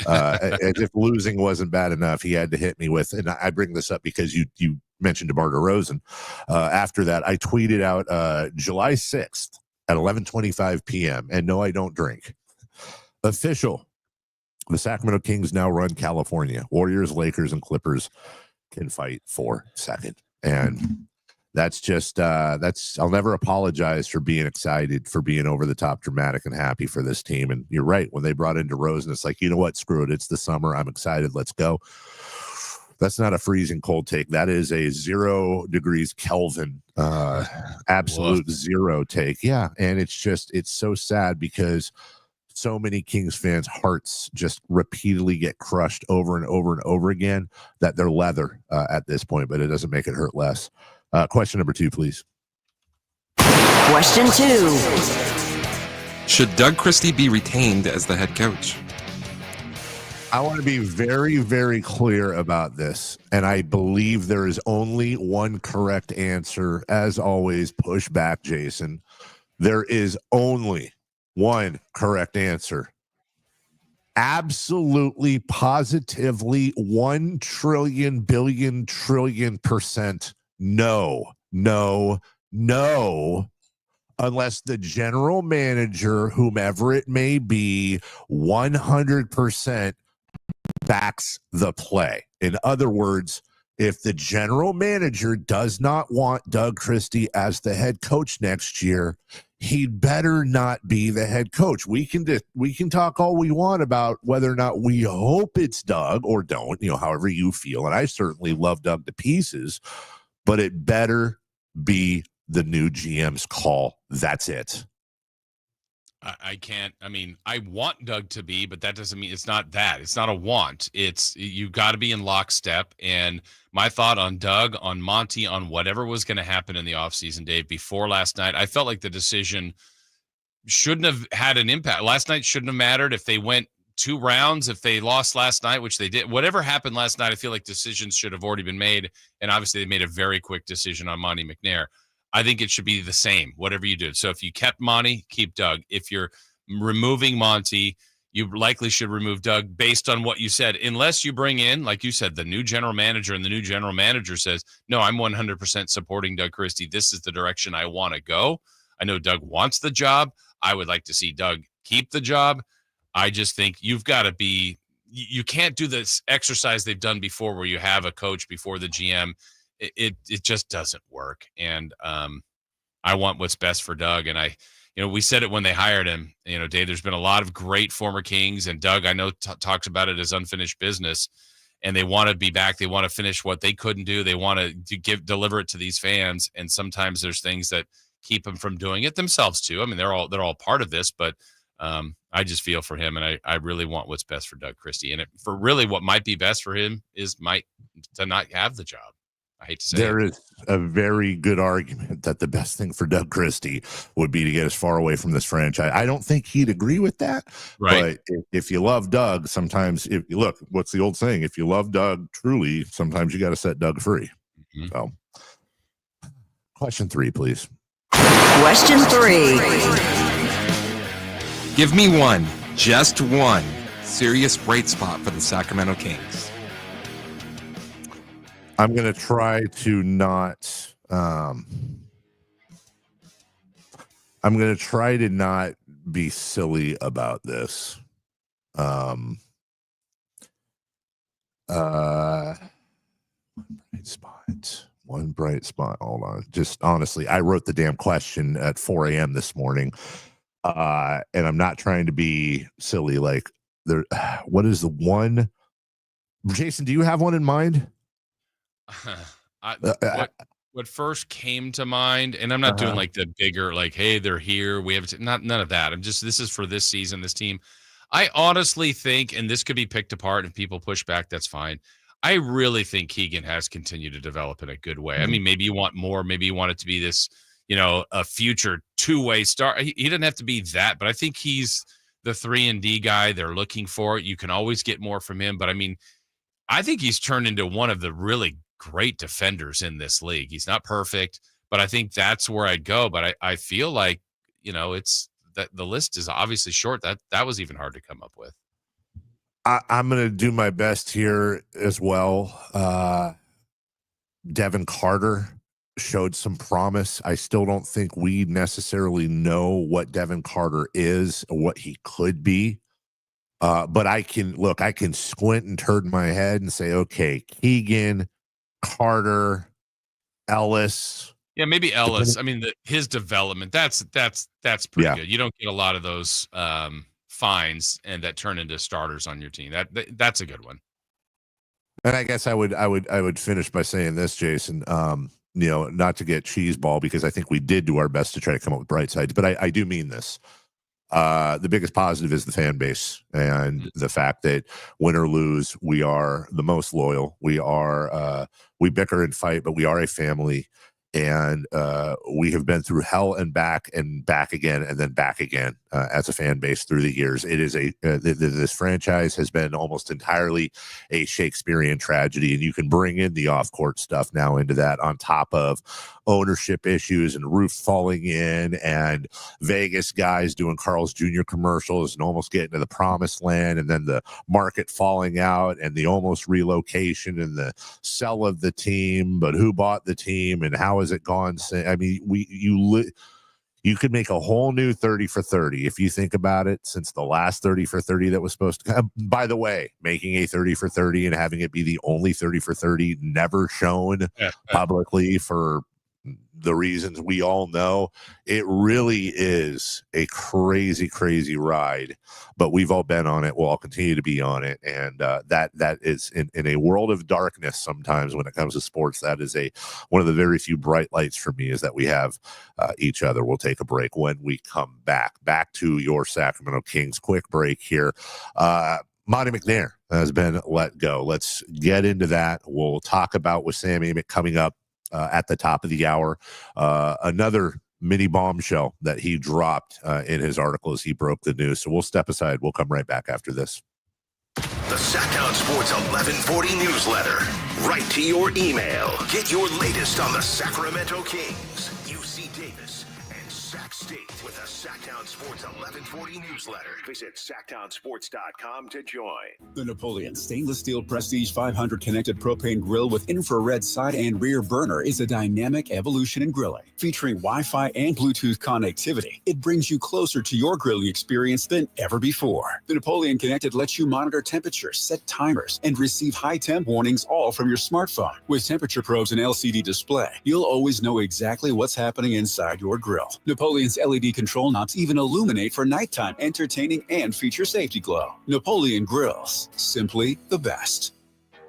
As if losing wasn't bad enough, he had to hit me with, and I bring this up because you mentioned DeMar DeRozan. After that, I tweeted out July 6th at 11:25 p.m. And no, I don't drink. Official. The Sacramento Kings now run California. Warriors, Lakers, and Clippers can fight for second. And that's just, I'll never apologize for being excited, for being over the top, dramatic, and happy for this team. And you're right. When they brought in DeRozan, it's like, you know what? Screw it. It's the summer. I'm excited. Let's go. That's not a freezing cold take. That is a 0 degrees Kelvin, absolute zero take. Yeah. And it's so sad, because so many Kings fans' hearts just repeatedly get crushed over and over and over again, that they're leather at this point, but it doesn't make it hurt less. Question number 2, please. Question 2. Should Doug Christie be retained as the head coach? I want to be very, very clear about this, and I believe there is only one correct answer. As always, push back, Jason. There is only one correct answer. Absolutely, positively, 1 trillion billion trillion % no, no, no, unless the general manager, whomever it may be, 100% backs the play. In other words, if the general manager does not want Doug Christie as the head coach next year, he'd better not be the head coach. We can talk all we want about whether or not we hope it's Doug or don't, however you feel. And I certainly love Doug to pieces, but it better be the new GM's call. That's it. I can't. I mean, I want Doug to be, but that doesn't mean it's not that. It's not a want. It's you got to be in lockstep. And my thought on Doug, on Monty, on whatever was going to happen in the offseason, Dave, before last night, I felt like the decision shouldn't have had an impact. Last night shouldn't have mattered if they went 2 rounds, if they lost last night, which they did. Whatever happened last night, I feel like decisions should have already been made. And obviously they made a very quick decision on Monty McNair. I think it should be the same, whatever you do. So if you kept Monty, keep Doug. If you're removing Monty, you likely should remove Doug based on what you said, unless you bring in, like you said, the new general manager, and the new general manager says, no, I'm 100% supporting Doug Christie. This is the direction I want to go. I know Doug wants the job. I would like to see Doug keep the job. I just think you've got to be, you can't do this exercise they've done before where you have a coach before the GM. It just doesn't work. And I want what's best for Doug. And we said it when they hired him, Dave, there's been a lot of great former Kings, and Doug, I know talks about it as unfinished business, and they want to be back. They want to finish what they couldn't do. They want to deliver it to these fans. And sometimes there's things that keep them from doing it themselves too. I mean, they're all part of this, but I just feel for him, and I really want what's best for Doug Christie. And for really what might be best for him is to not have the job. I hate to say there it. is a very good argument that the best thing for Doug Christie would be to get as far away from this franchise. I don't think he'd agree with that. Right. But if you love Doug, sometimes look, what's the old saying? If you love Doug truly, sometimes you got to set Doug free. Mm-hmm. So, question 3, please. Question 3. Give me one, just one, serious bright spot for the Sacramento Kings. I'm going to try to not I'm going to try to not be silly about this. One bright spot. Hold on. Just honestly, I wrote the damn question at 4 a.m. this morning. And I'm not trying to be silly. Like, what is the one? Jason, do you have one in mind? What first came to mind, and I'm not doing like the bigger, like, hey, they're here. We have none of that. This is for this season, this team. I honestly think, and this could be picked apart, and people push back, that's fine. I really think Keegan has continued to develop in a good way. I mean, maybe you want more, maybe you want it to be this, a future two-way star. He doesn't have to be that, but I think he's the 3-and-D guy they're looking for. You can always get more from him, but I mean, I think he's turned into one of the really great defenders in this league. He's not perfect, but I think that's where I'd go. But I feel like, it's that the list is obviously short. That was even hard to come up with. I'm going to do my best here as well. Devin Carter showed some promise. I still don't think we necessarily know what Devin Carter is or what he could be. But I can squint and turn my head and say, okay, Keegan, Carter, Ellis. Yeah, maybe Ellis. I mean, his development, that's pretty good. You don't get a lot of those finds and that turn into starters on your team. That's a good one. And I guess I would finish by saying this, Jason, not to get cheeseball, because I think we did do our best to try to come up with bright sides, but I do mean this. The biggest positive is the fan base and the fact that win or lose, we are the most loyal. We bicker and fight, but we are a family. And we have been through hell and back again, and then back again as a fan base through the years. It is this franchise has been almost entirely a Shakespearean tragedy, and you can bring in the off-court stuff now into that on top of ownership issues and roof falling in and Vegas guys doing Carl's Jr. commercials and almost getting to the promised land, and then the market falling out and the almost relocation and the sell of the team, but who bought the team and how has it gone? I mean, you could make a whole new 30 for 30 if you think about it, since the last 30 for 30 that was supposed to come. By the way, making a 30 for 30 and having it be the only 30 for 30 never shown publicly for the reasons we all know, it really is a crazy, crazy ride. But we've all been on it. We'll all continue to be on it. And that is in a world of darkness sometimes when it comes to sports. That is one of the very few bright lights for me, is that we have each other. We'll take a break. When we come back to your Sacramento Kings. Quick break here. Monty McNair has been let go. Let's get into that. We'll talk about with Sam Amick coming up at the top of the hour. Another mini bombshell that he dropped in his article as he broke the news. So we'll step aside. We'll come right back after this. The Sacktown Sports 1140 newsletter, right to your email. Get your latest on the Sacramento Kings, UC Davis, and Sac State with the Sacktown Sports 1140 newsletter. Visit SacktownSports.com to join. The Napoleon Stainless Steel Prestige 500 connected propane grill with infrared side and rear burner is a dynamic evolution in grilling. Featuring Wi-Fi and Bluetooth connectivity, it brings you closer to your grilling experience than ever before. The Napoleon Connected lets you monitor temperatures, set timers, and receive high temp warnings all from your smartphone. With temperature probes and LCD display, you'll always know exactly what's happening inside your grill. Napoleon's LED control knobs even illuminate for nighttime, entertaining, and feature safety glow. Napoleon Grills, simply the best.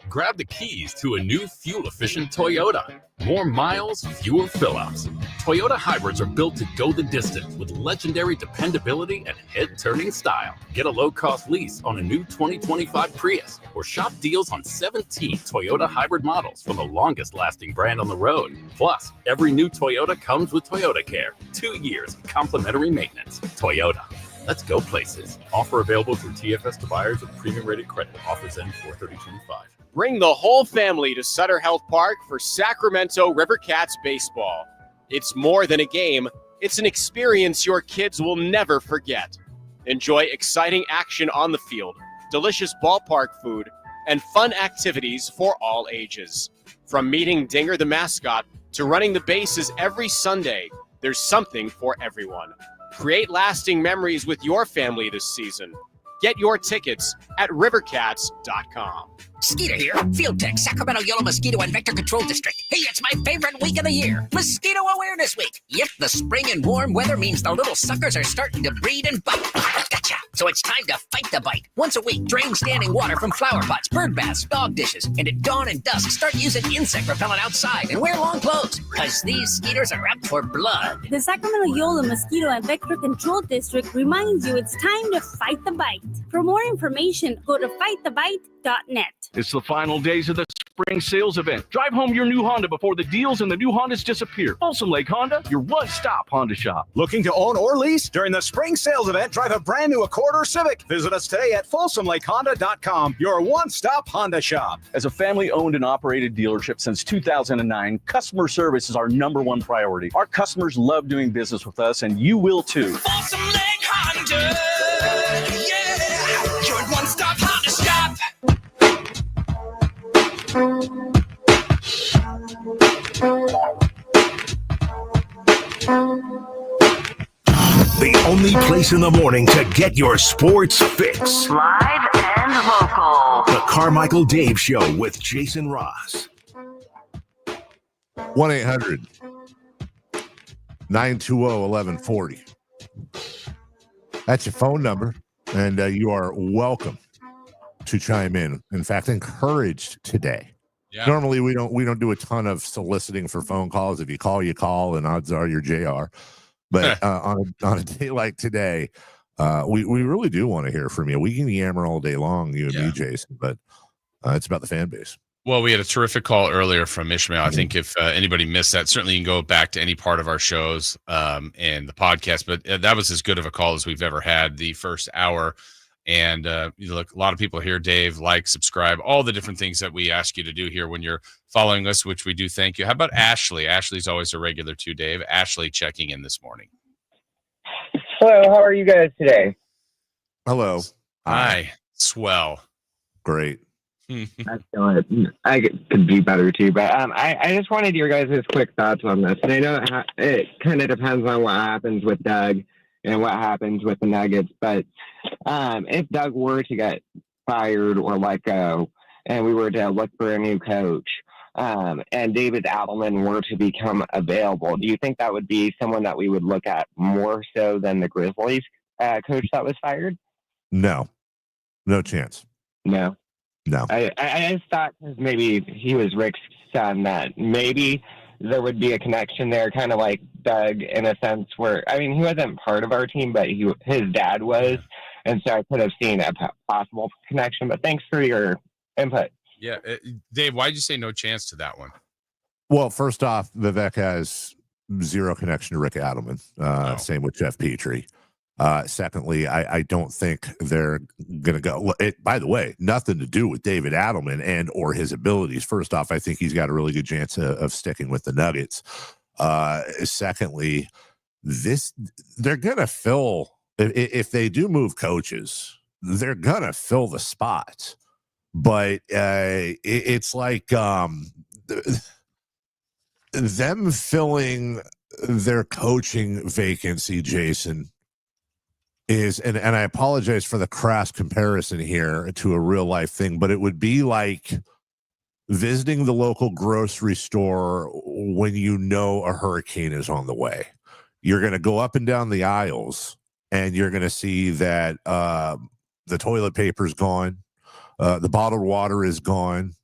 Grab the keys to a new fuel-efficient Toyota. More miles, fewer fill-ups. Toyota hybrids are built to go the distance with legendary dependability and head-turning style. Get a low-cost lease on a new 2025 Prius or shop deals on 17 Toyota hybrid models from the longest-lasting brand on the road. Plus, every new Toyota comes with Toyota Care. 2 years of complimentary maintenance. Toyota. Let's go places. Offer available through TFS to buyers with premium-rated credit. Offers end 4/30/25. Bring the whole family to Sutter Health Park for Sacramento River Cats baseball. It's more than a game. It's an experience your kids will never forget. Enjoy exciting action on the field, delicious ballpark food, and fun activities for all ages. From meeting Dinger the mascot to running the bases every Sunday, there's something for everyone. Create lasting memories with your family this season. Get your tickets at rivercats.com. Skeeter here, Field Tech, Sacramento Yellow Mosquito and Vector Control District. Hey, it's my favorite week of the year, Mosquito Awareness Week. Yep, the spring and warm weather means the little suckers are starting to breed and bite. Gotcha. So it's time to fight the bite. Once a week, drain standing water from flower pots, bird baths, dog dishes, and at dawn and dusk, start using insect repellent outside and wear long clothes, because these skeeters are out for blood. The Sacramento Yolo Mosquito and Vector Control District reminds you it's time to fight the bite. For more information, go to fightthebite.net. It's the final days of the spring sales event. Drive home your new Honda before the deals and the new Hondas disappear. Folsom Lake Honda, your one-stop Honda shop. Looking to own or lease? During the spring sales event, drive a brand new Accord or Civic. Visit us today at folsomlakehonda.com, your one-stop Honda shop. As a family-owned and operated dealership since 2009, customer service is our #1 priority. Our customers love doing business with us, and you will too. Folsom Lake Honda, yeah, your one-stop Honda shop. The only place in the morning to get your sports fix. Live and local. The Carmichael Dave Show with Jason Ross. 1-800-920-1140. That's your phone number, and you are welcome to chime in. In fact, encouraged today. Yeah. Normally we don't do a ton of soliciting for phone calls. If you call, and odds are you're JR. But on a day like today, we really do want to hear from you. We can yammer all day long, you and me, Jason, but it's about the fan base. Well, we had a terrific call earlier from Ishmael. I think if anybody missed that, certainly you can go back to any part of our shows and the podcast. But that was as good of a call as we've ever had the first hour. And look, a lot of people here, Dave, like, subscribe, all the different things that we ask you to do here when you're following us, which we do. Thank you. How about Ashley? Ashley's always a regular too, Dave. Ashley checking in this morning. Hello, how are you guys today? Hello. Hi. Swell. Great. I could do better too, but I just wanted your guys' quick thoughts on this. And I know it kind of depends on what happens with Doug and what happens with the Nuggets, but if Doug were to get fired or let go and we were to look for a new coach and David Adelman were to become available, do you think that would be someone that we would look at more so than the Grizzlies coach that was fired? No chance. No. I just thought maybe he was Rick's son, that maybe there would be a connection there, kind of like Doug in a sense where, I mean, he wasn't part of our team, but his dad was. And so I could have seen a possible connection, but thanks for your input. Yeah. Dave, why did you say no chance to that one? Well, first off, Vivek has zero connection to Rick Adelman. Same with Jeff Petrie. Secondly, I don't think they're going to go. By the way, nothing to do with David Adelman and or his abilities. First off, I think he's got a really good chance of sticking with the Nuggets. Secondly, they're going to fill, if they do move coaches, they're going to fill the spot. But it's like them filling their coaching vacancy, Jason, is, and I apologize for the crass comparison here to a real life thing, but it would be like visiting the local grocery store when you know a hurricane is on the way. You're going to go up and down the aisles and you're going to see that the toilet paper's gone, the bottled water is gone,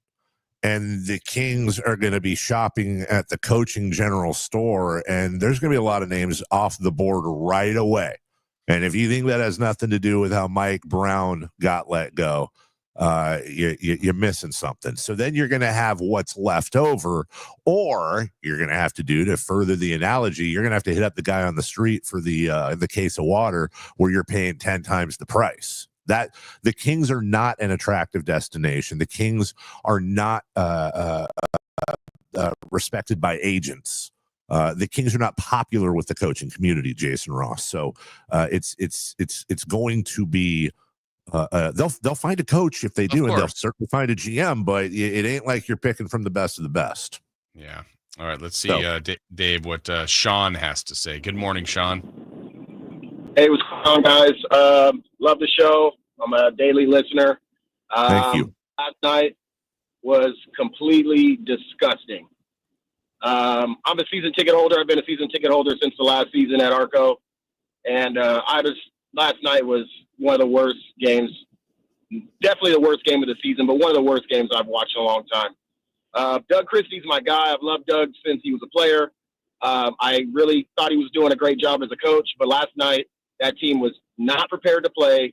and the Kings are going to be shopping at the coaching general store, and there's going to be a lot of names off the board right away. And if you think that has nothing to do with how Mike Brown got let go, you're missing something. So then you're going to have what's left over, or you're going to have to do, to further the analogy, you're going to have to hit up the guy on the street for the case of water where you're paying 10 times the price. That the Kings are not an attractive destination. The Kings are not respected by agents. The Kings are not popular with the coaching community, Jason Ross. So it's going to be they'll find a coach if they do, and they'll certainly find a GM. But it ain't like you're picking from the best of the best. Yeah. All right. Let's see, Dave, what Sean has to say. Good morning, Sean. Hey, what's going on, guys? Love the show. I'm a daily listener. Thank you. Last night was completely disgusting. I'm a season ticket holder. I've been a season ticket holder since the last season at Arco. And last night was one of the worst games, definitely the worst game of the season, but one of the worst games I've watched in a long time. Doug Christie's my guy. I've loved Doug since he was a player. I really thought he was doing a great job as a coach, but last night that team was not prepared to play.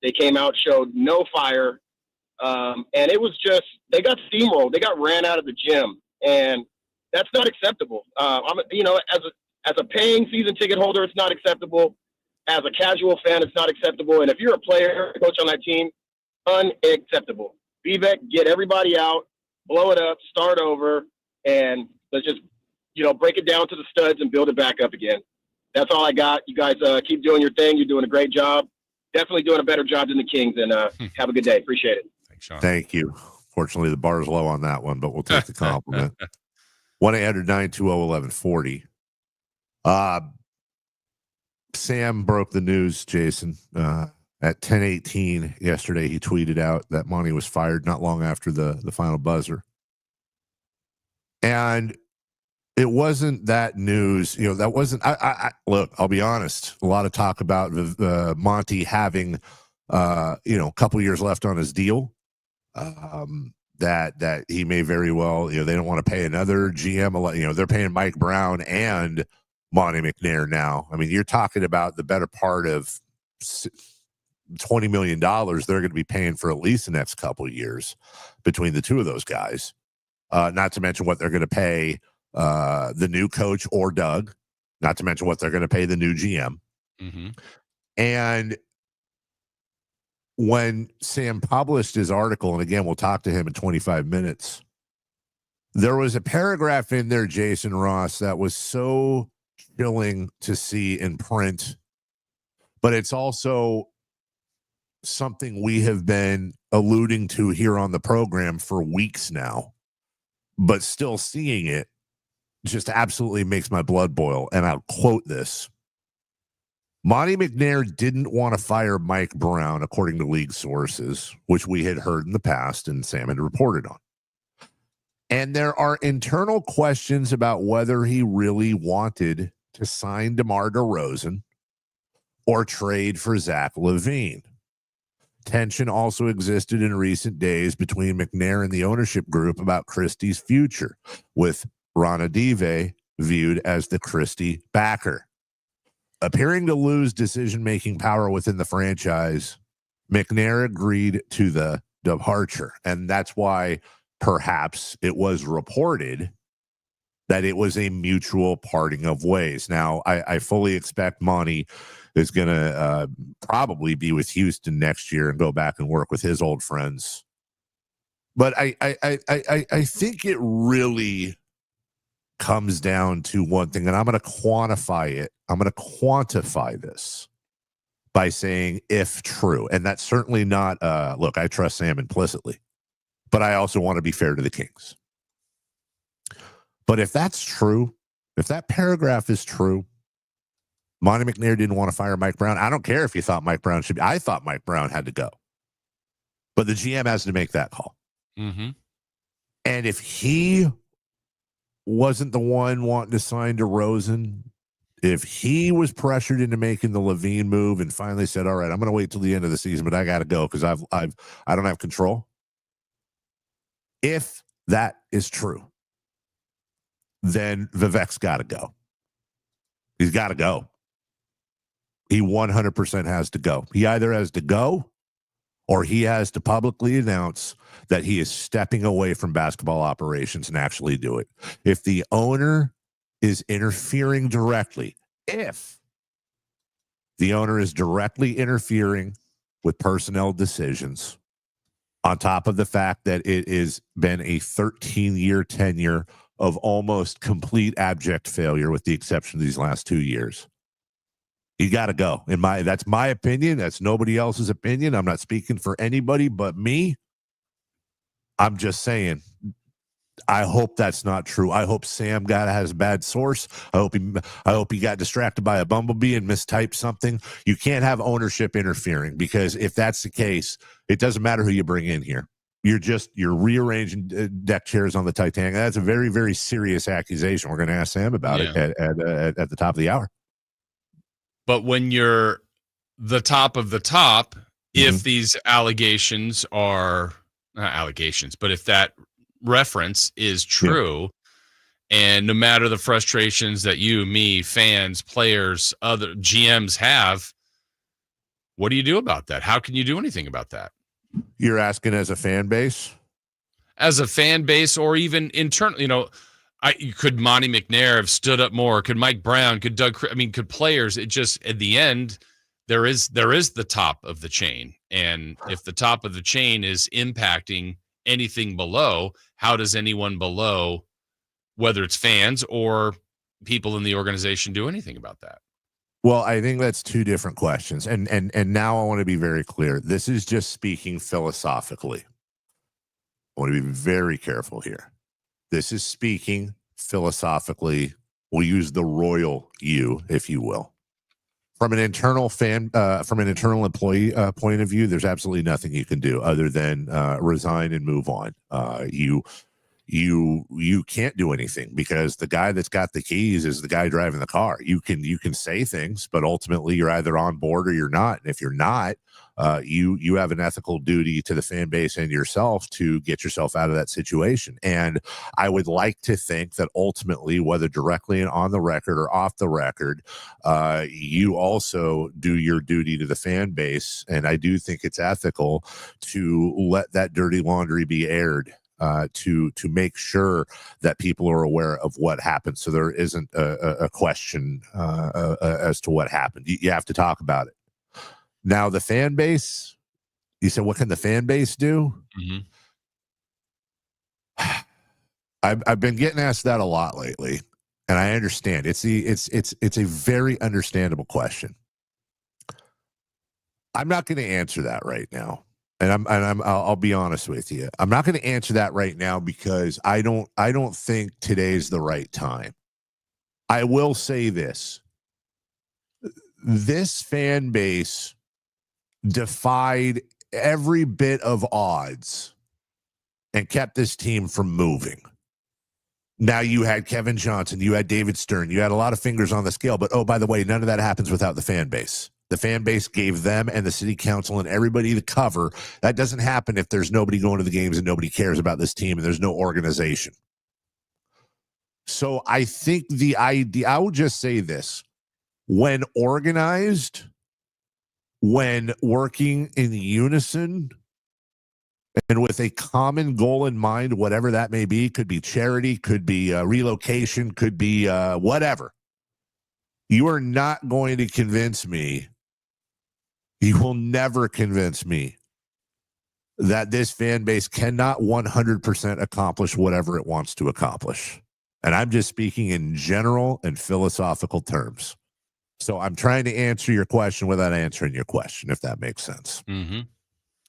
They came out, showed no fire, and it was just, they got steamrolled. They got ran out of the gym, and that's not acceptable. As a paying season ticket holder, it's not acceptable. As a casual fan, it's not acceptable. And if you're a player, coach on that team, unacceptable. Vivek, get everybody out, blow it up, start over, and let's just, break it down to the studs and build it back up again. That's all I got. You guys keep doing your thing. You're doing a great job. Definitely doing a better job than the Kings. And have a good day. Appreciate it. Thanks, Sean. Thank you. Fortunately, the bar is low on that one, but we'll take the compliment. 1-800-920-1140. Sam broke the news, Jason. At 10:18 yesterday, he tweeted out that Monty was fired not long after the final buzzer. And it wasn't that news, that wasn't, look, I'll be honest, a lot of talk about Monty having, a couple years left on his deal, that he may very well, they don't want to pay another GM, they're paying Mike Brown and Monty McNair now. I mean, you're talking about the better part of $20 million they're going to be paying for at least the next couple of years between the two of those guys. Not to mention what they're going to pay the new coach or Doug, not to mention what they're going to pay the new GM. Mm-hmm. And when Sam published his article, and again, we'll talk to him in 25 minutes, there was a paragraph in there, Jason Ross, that was so chilling to see in print, but it's also something we have been alluding to here on the program for weeks now, but still seeing it just absolutely makes my blood boil. And I'll quote this. Monty McNair didn't want to fire Mike Brown, according to league sources, which we had heard in the past and Sam had reported on. And there are internal questions about whether he really wanted to sign DeMar DeRozan or trade for Zach LaVine. Tension also existed in recent days between McNair and the ownership group about Christie's future, with Rana Dive viewed as the Christie backer. Appearing to lose decision-making power within the franchise, McNair agreed to the departure, and that's why perhaps it was reported that it was a mutual parting of ways. Now, I fully expect Monty is going to probably be with Houston next year and go back and work with his old friends. But I think it really comes down to one thing, and I'm going to quantify it. I'm going to quantify this by saying if true. And that's certainly not, look, I trust Sam implicitly, but I also want to be fair to the Kings. But if that's true, if that paragraph is true, Monty McNair didn't want to fire Mike Brown. I don't care if you thought Mike Brown should be. I thought Mike Brown had to go. But the GM has to make that call. Mm-hmm. And if he wasn't the one wanting to sign DeRozan, if he was pressured into making the LaVine move and finally said, all right, I'm going to wait till the end of the season, but I got to go because I don't have control. If that is true, then Vivek's got to go. He's got to go. He 100% has to go. He either has to go or he has to publicly announce that he is stepping away from basketball operations and actually do it. If the owner is interfering directly, if the owner is directly interfering with personnel decisions, on top of the fact that it has been a 13-year tenure of almost complete abject failure with the exception of these last 2 years, you got to go. That's my opinion. That's nobody else's opinion. I'm not speaking for anybody but me. I'm just saying, I hope that's not true. I hope Sam has a bad source. I hope he got distracted by a bumblebee and mistyped something. You can't have ownership interfering, because if that's the case, it doesn't matter who you bring in here. You're rearranging deck chairs on the Titanic. That's a very, very serious accusation. We're going to ask Sam about it at the top of the hour. But when you're the top of the top, if these allegations are not allegations, but if that reference is true, and no matter the frustrations that you, me, fans, players, other GMs have, what do you do about that? How can you do anything about that? You're asking as a fan base? As a fan base, or even internally, could Monty McNair have stood up more? Could Mike Brown? Could Doug? Could players? It just, at the end, there is the top of the chain, and if the top of the chain is impacting anything below, how does anyone below, whether it's fans or people in the organization, do anything about that? Well, I think that's two different questions, and now I want to be very clear. This is just speaking philosophically. I want to be very careful here. This is speaking philosophically. We'll use the royal you, if you will. From an internal employee point of view, there's absolutely nothing you can do other than resign and move on. You can't do anything, because the guy that's got the keys is the guy driving the car. You can say things, but ultimately you're either on board or you're not. And if you're not, you have an ethical duty to the fan base and yourself to get yourself out of that situation. And I would like to think that ultimately, whether directly and on the record or off the record, you also do your duty to the fan base. And I do think it's ethical to let that dirty laundry be aired. To make sure that people are aware of what happened, so there isn't a question as to what happened. You have to talk about it. Now, the fan base, you said, what can the fan base do? I've been getting asked that a lot lately, and I understand. It's a very understandable question. I'm not going to answer that right now. And I'll be honest with you. I'm not going to answer that right now, because I don't think today's the right time. I will say this. This fan base defied every bit of odds and kept this team from moving. Now, you had Kevin Johnson, you had David Stern, you had a lot of fingers on the scale, but oh, by the way, none of that happens without the fan base. The fan base gave them and the city council and everybody the cover. That doesn't happen if there's nobody going to the games and nobody cares about this team and there's no organization. So I think the idea, I will just say this, when organized, when working in unison and with a common goal in mind, whatever that may be, could be charity, could be relocation, could be whatever. You are not going to convince me. You will never convince me that this fan base cannot 100% accomplish whatever it wants to accomplish. And I'm just speaking in general and philosophical terms. So I'm trying to answer your question without answering your question, if that makes sense.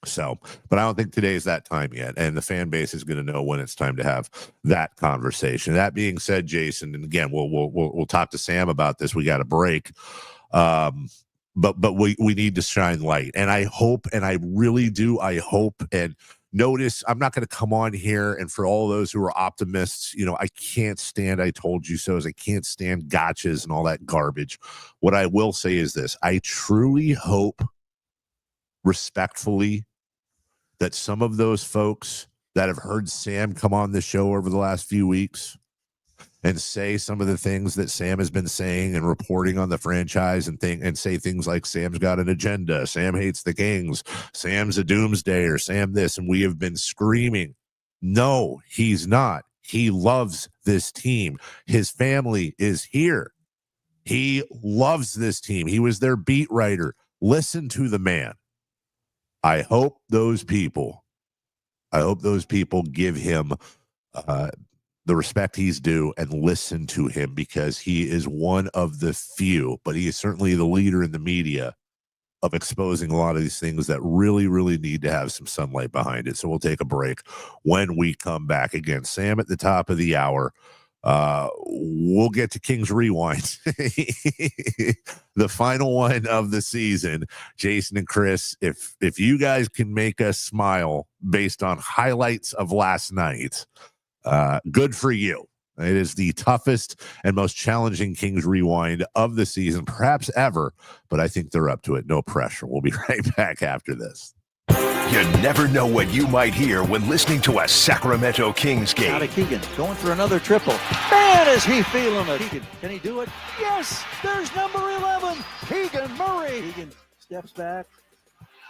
So, but I don't think today is that time yet. And the fan base is going to know when it's time to have that conversation. That being said, Jason, and again, we'll talk to Sam about this. We got a break. But we need to shine light. And I hope, and I really do, I hope, and notice, I'm not going to come on here, and for all those who are optimists, I can't stand I told you so's. I can't stand gotchas and all that garbage. What I will say is this. I truly hope, respectfully, that some of those folks that have heard Sam come on the show over the last few weeks and say some of the things that Sam has been saying and reporting on the franchise and say things like Sam's got an agenda, Sam hates the Kings, Sam's a doomsdayer, Sam this, and we have been screaming, no, he's not. He loves this team. His family is here. He loves this team. He was their beat writer. Listen to the man. I hope those people give him the respect he's due and listen to him, because he is one of the few, but he is certainly the leader in the media of exposing a lot of these things that really, really need to have some sunlight behind it. So we'll take a break. When we come back, again, Sam at the top of the hour. We'll get to Kings Rewind, the final one of the season. Jason and Chris, if you guys can make us smile based on highlights of last night, good for you. It is the toughest and most challenging Kings Rewind of the season, perhaps ever, but I think they're up to it. No pressure. We'll be right back after this. You never know what you might hear when listening to a Sacramento Kings game. Out of Keegan, going for another triple. Man, is he feeling it. Keegan, can he do it? Yes, there's number 11, Keegan Murray. Keegan steps back.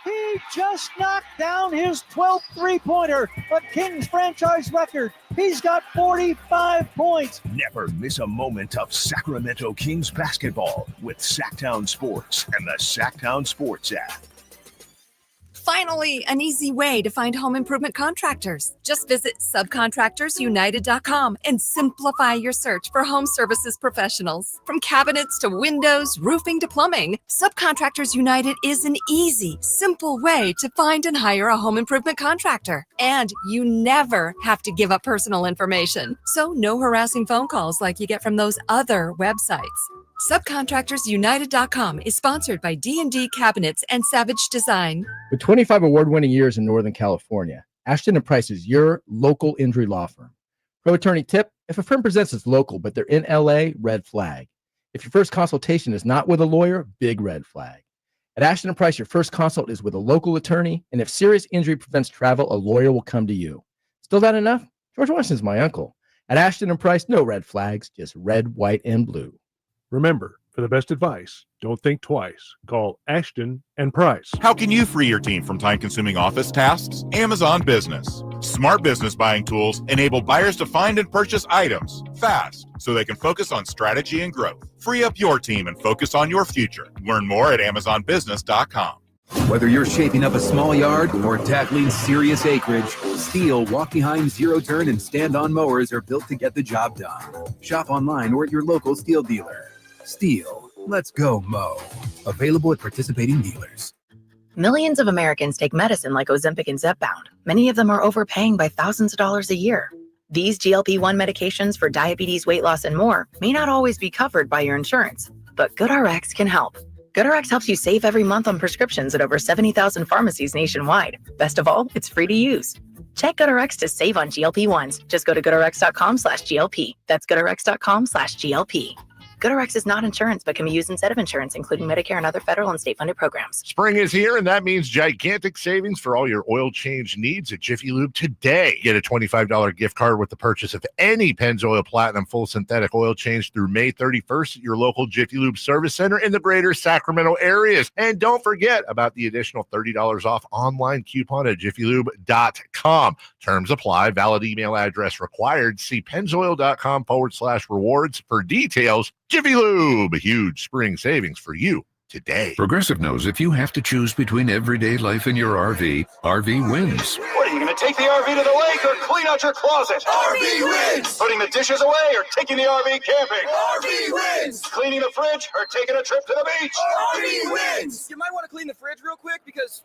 He just knocked down his 12th three-pointer, a Kings franchise record. He's got 45 points. Never miss a moment of Sacramento Kings basketball with Sacktown Sports and the Sacktown Sports app. Finally, an easy way to find home improvement contractors. Just visit subcontractorsunited.com and simplify your search for home services professionals. From cabinets to windows, roofing to plumbing, Subcontractors United is an easy, simple way to find and hire a home improvement contractor. And you never have to give up personal information. So no harassing phone calls like you get from those other websites. Subcontractorsunited.com is sponsored by D&D Cabinets and Savage Design. With 25 award-winning years in Northern California, Ashton & Price is your local injury law firm. Pro attorney tip: if a firm presents as local but they're in LA, red flag. If your first consultation is not with a lawyer, big red flag. At Ashton & Price, your first consult is with a local attorney, and if serious injury prevents travel, a lawyer will come to you. Still not enough? George Washington's my uncle. At Ashton & Price, no red flags, just red, white, and blue. Remember, for the best advice, don't think twice. Call Ashton and Price. How can you free your team from time-consuming office tasks? Amazon Business. Smart business buying tools enable buyers to find and purchase items fast so they can focus on strategy and growth. Free up your team and focus on your future. Learn more at AmazonBusiness.com. Whether you're shaping up a small yard or tackling serious acreage, Steel walk-behind zero-turn and stand-on mowers are built to get the job done. Shop online or at your local Steel dealer. Steel, let's go mow. Available at participating dealers. Millions of Americans take medicine like Ozempic and Zepbound. Many of them are overpaying by thousands of dollars a year. These GLP-1 medications for diabetes, weight loss, and more may not always be covered by your insurance, but GoodRx can help. GoodRx helps you save every month on prescriptions at over 70,000 pharmacies nationwide. Best of all, it's free to use. Check GoodRx to save on GLP-1s. Just go to GoodRx.com/GLP. That's GoodRx.com/GLP. GoodRx is not insurance, but can be used instead of insurance, including Medicare and other federal and state-funded programs. Spring is here, and that means gigantic savings for all your oil change needs at Jiffy Lube today. Get a $25 gift card with the purchase of any Pennzoil Platinum full synthetic oil change through May 31st at your local Jiffy Lube service center in the greater Sacramento areas. And don't forget about the additional $30 off online coupon at jiffylube.com. Terms apply. Valid email address required. See pennzoil.com/rewards for details. Jiffy Lube, a huge spring savings for you today. Progressive knows if you have to choose between everyday life and your RV, RV wins. What, are you going to take the RV to the lake or clean out your closet? RV wins! Putting the dishes away or taking the RV camping? RV wins! Cleaning the fridge or taking a trip to the beach? RV wins! You might want to clean the fridge real quick because,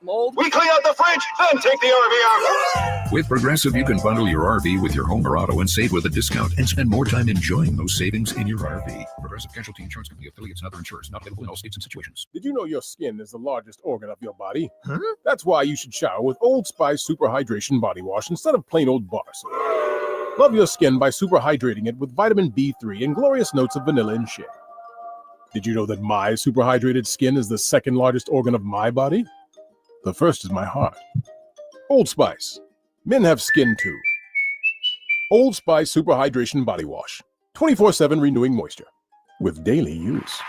mold. We clean out the fridge, then take the RV out. With Progressive, you can bundle your RV with your home or auto and save with a discount and spend more time enjoying those savings in your RV. Progressive Casualty Insurance Company, affiliates, and other insurers. Not available in all states and situations. Did you know your skin is the largest organ of your body? Huh? That's why you should shower with Old Spice Super Hydration Body Wash instead of plain old bar soap. Love your skin by super hydrating it with vitamin B3 and glorious notes of vanilla and shea. Did you know that my super hydrated skin is the second largest organ of my body? The first is my heart. Old Spice. Men have skin too. Old Spice Super Hydration Body Wash. 24/7 renewing moisture. With daily use.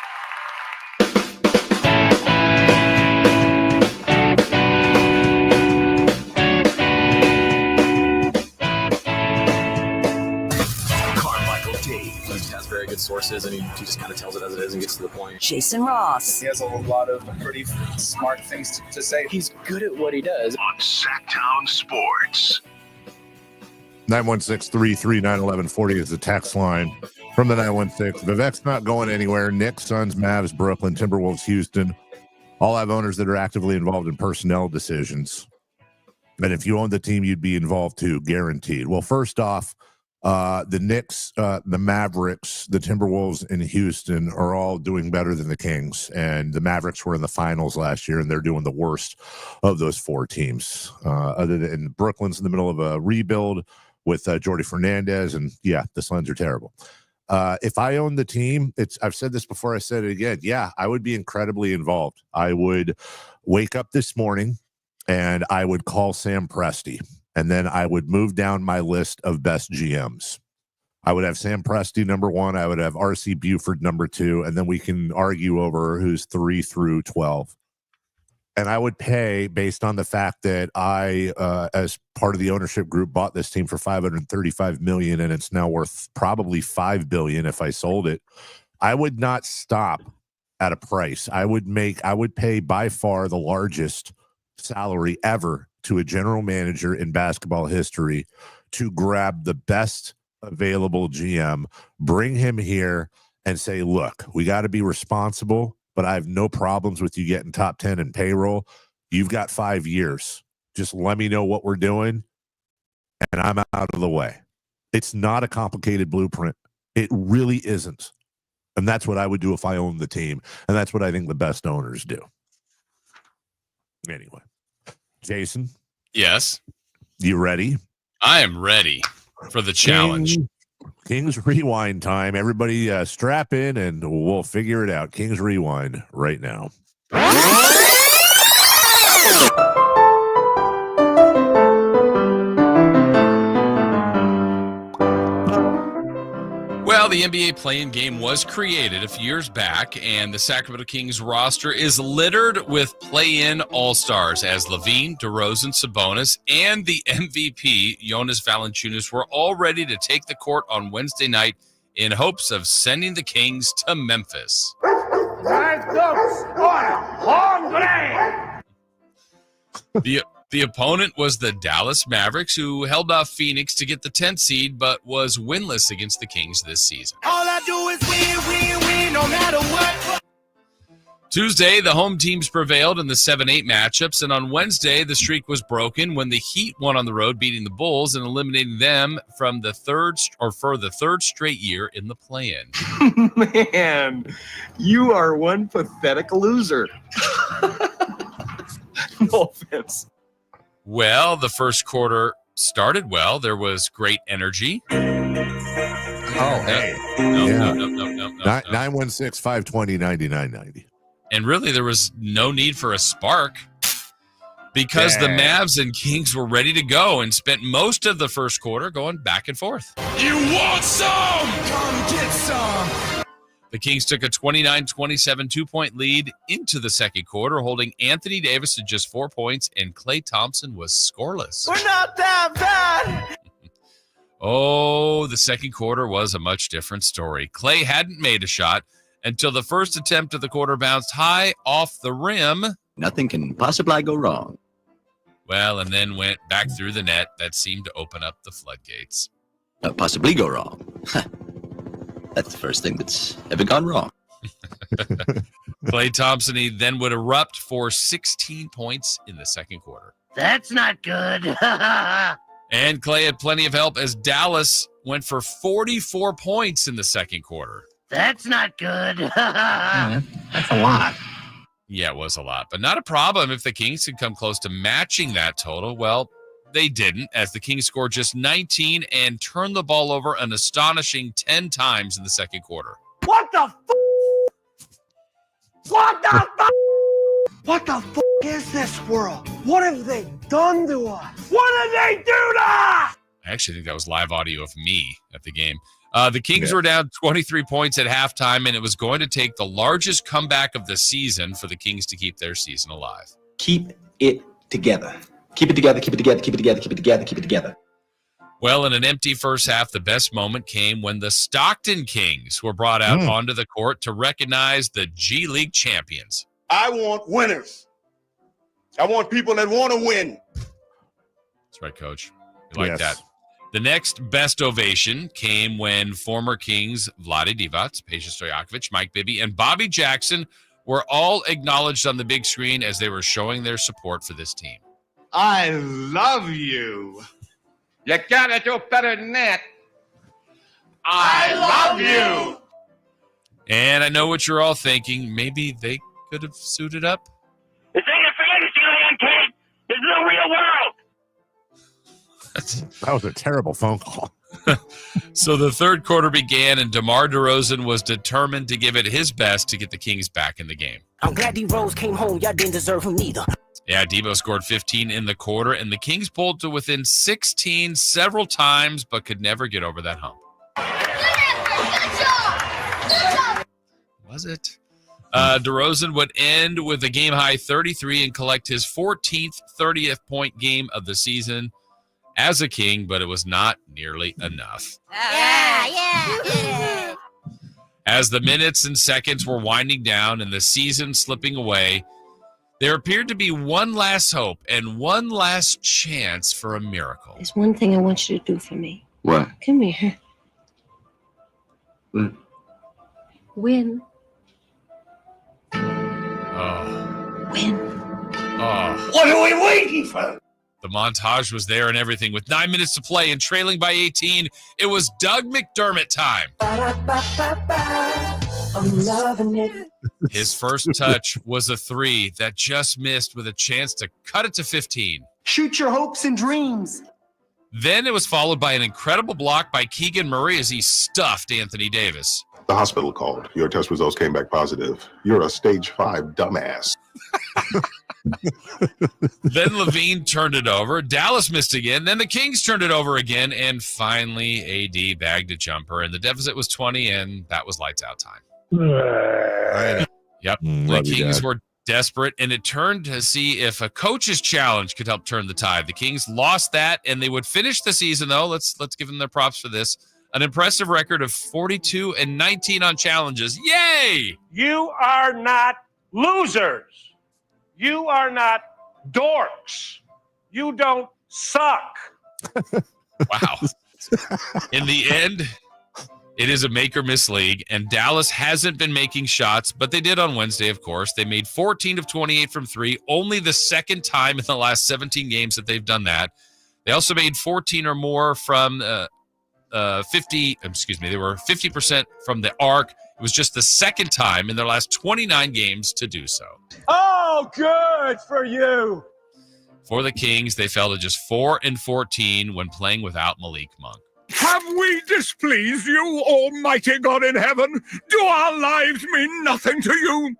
Carmichael Dave. He has very good sources, and he just kind of tells it as it is and gets to the point. Jason Ross. He has a lot of pretty smart things to say. He's good at what he does. On Sacktown Sports. 916-339-1140 is the text line from the 916. Vivek's not going anywhere. Knicks, Suns, Mavs, Brooklyn, Timberwolves, Houston all have owners that are actively involved in personnel decisions. And if you own the team, you'd be involved too, guaranteed. Well, first off, the Knicks, the Mavericks, the Timberwolves, and Houston are all doing better than the Kings. And the Mavericks were in the finals last year, and they're doing the worst of those four teams. Other than Brooklyn's in the middle of a rebuild with Jordi Fernandez, and yeah, the Suns are terrible. If I owned the team, I've said this before, I said it again. Yeah, I would be incredibly involved. I would wake up this morning and I would call Sam Presti, and then I would move down my list of best GMs. I would have Sam Presti number 1. I would have R.C. Buford number 2, and then we can argue over who's 3 through 12. And I would pay based on the fact that I, as part of the ownership group, bought this team for $535 million, and it's now worth probably $5 billion if I sold it. I would not stop at a price. I would pay by far the largest salary ever to a general manager in basketball history to grab the best available GM, bring him here, and say, look, we got to be responsible, but I have no problems with you getting top 10 in payroll. You've got 5 years. Just let me know what we're doing, and I'm out of the way. It's not a complicated blueprint. It really isn't. And that's what I would do if I owned the team, and that's what I think the best owners do. Anyway, Jason? Yes? You ready? I am ready for the challenge. Kings Rewind time. Everybody strap in and we'll figure it out. Kings Rewind right now. Well, the NBA play-in game was created a few years back, and the Sacramento Kings roster is littered with play-in all-stars as LaVine, DeRozan, Sabonis, and the MVP, Jonas Valanciunas, were all ready to take the court on Wednesday night in hopes of sending the Kings to Memphis. The opponent was the Dallas Mavericks, who held off Phoenix to get the 10th seed, but was winless against the Kings this season. All I do is win, no matter what. Tuesday, the home teams prevailed in the 7-8 matchups, and on Wednesday, the streak was broken when the Heat won on the road, beating the Bulls and eliminating them for the third straight year in the play-in. Man, you are one pathetic loser. No offense. Well, the first quarter started well. There was great energy. Oh, hey. No. 916-520-9990. And really, there was no need for a spark because the Mavs and Kings were ready to go and spent most of the first quarter going back and forth. You want some? Come get some. The Kings took a 29-27 two-point lead into the second quarter, holding Anthony Davis to just 4 points, and Klay Thompson was scoreless. We're not that bad. Oh, the second quarter was a much different story. Klay hadn't made a shot until the first attempt of the quarter bounced high off the rim. Nothing can possibly go wrong. Well, and then went back through the net. That seemed to open up the floodgates. Possibly go wrong. That's the first thing that's ever gone wrong. Klay Thompson, he then would erupt for 16 points in the second quarter. That's not good. And Klay had plenty of help as Dallas went for 44 points in the second quarter. That's not good. That's a lot. Yeah, it was a lot, but not a problem if the Kings could come close to matching that total. Well, they didn't, as the Kings scored just 19 and turned the ball over an astonishing 10 times in the second quarter. What the f***? What the f***? What the f*** is this world? What have they done to us? What did they do to us? I actually think that was live audio of me at the game. The Kings were down 23 points at halftime, and it was going to take the largest comeback of the season for the Kings to keep their season alive. Keep it together. Keep it together, keep it together, keep it together, keep it together, keep it together. Well, in an empty first half, the best moment came when the Stockton Kings were brought out onto the court to recognize the G League champions. I want winners. I want people that want to win. That's right, Coach. We like that. The next best ovation came when former Kings Vlade Divac, Peja Stojakovic, Mike Bibby, and Bobby Jackson were all acknowledged on the big screen as they were showing their support for this team. I love you. You gotta do better than that. I love you. And I know what you're all thinking. Maybe they could have suited up. This ain't a fantasy land, kid. This is the real world. That was a terrible phone call. So the third quarter began, and DeMar DeRozan was determined to give it his best to get the Kings back in the game. I'm glad D-Rose came home. Y'all didn't deserve him neither. Yeah, Debo scored 15 in the quarter, and the Kings pulled to within 16 several times, but could never get over that hump. Was it? DeRozan would end with a game-high 33 and collect his 14th 30th point game of the season as a King, but it was not nearly enough. Yeah. As the minutes and seconds were winding down and the season slipping away, there appeared to be one last hope and one last chance for a miracle. There's one thing I want you to do for me. What? Come here. What? Win. Oh. Win. Oh. What are we waiting for? The montage was there and everything. With 9 minutes to play and trailing by 18, it was Doug McDermott time. I'm loving it. His first touch was a three that just missed with a chance to cut it to 15. Shoot your hopes and dreams. Then it was followed by an incredible block by Keegan Murray as he stuffed Anthony Davis. The hospital called. Your test results came back positive. You're a stage 5 dumbass. Then Levine turned it over. Dallas missed again. Then the Kings turned it over again. And finally, AD bagged a jumper. And the deficit was 20, and that was lights out time. Yep. The Kings were desperate, and it turned to see if a coach's challenge could help turn the tide. The Kings lost that, and they would finish the season, though. Let's give them their props for this. An impressive record of 42-19 on challenges. Yay! You are not losers. You are not dorks. You don't suck. Wow. In the end, it is a make or miss league, and Dallas hasn't been making shots, but they did on Wednesday, of course. They made 14 of 28 from three, only the second time in the last 17 games that they've done that. They also made 14 or more from they were 50% from the arc. It was just the second time in their last 29 games to do so. Oh, good for you. For the Kings, they fell to just 4-14 when playing without Malik Monk. Have we displeased you, almighty God in heaven? Do our lives mean nothing to you?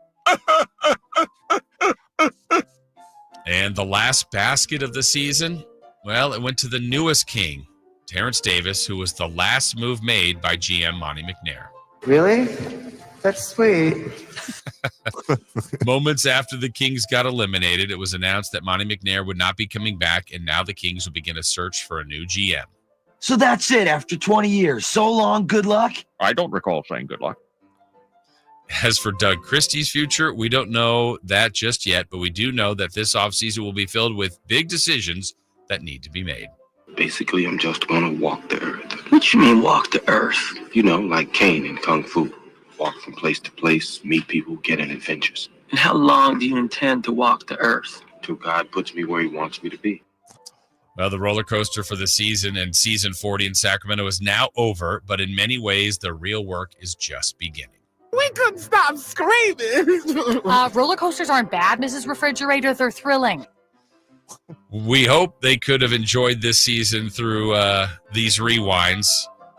And the last basket of the season, well, it went to the newest King, Terrence Davis, who was the last move made by GM Monty McNair. Really? That's sweet. Moments after the Kings got eliminated, it was announced that Monty McNair would not be coming back, and now the Kings will begin a search for a new GM. So that's it after 20 years. So long, good luck. I don't recall saying good luck. As for Doug Christie's future, we don't know that just yet, but we do know that this offseason will be filled with big decisions that need to be made. Basically, I'm just going to walk the earth. What you mean walk the earth? You know, like Kane in Kung Fu. Walk from place to place, meet people, get in adventures. And how long do you intend to walk the earth? Till God puts me where he wants me to be. Well, the roller coaster for the season and season 40 in Sacramento is now over, but in many ways, the real work is just beginning. We couldn't stop screaming. Roller coasters aren't bad, Mrs. Refrigerator. They're thrilling. We hope they could have enjoyed this season through these rewinds,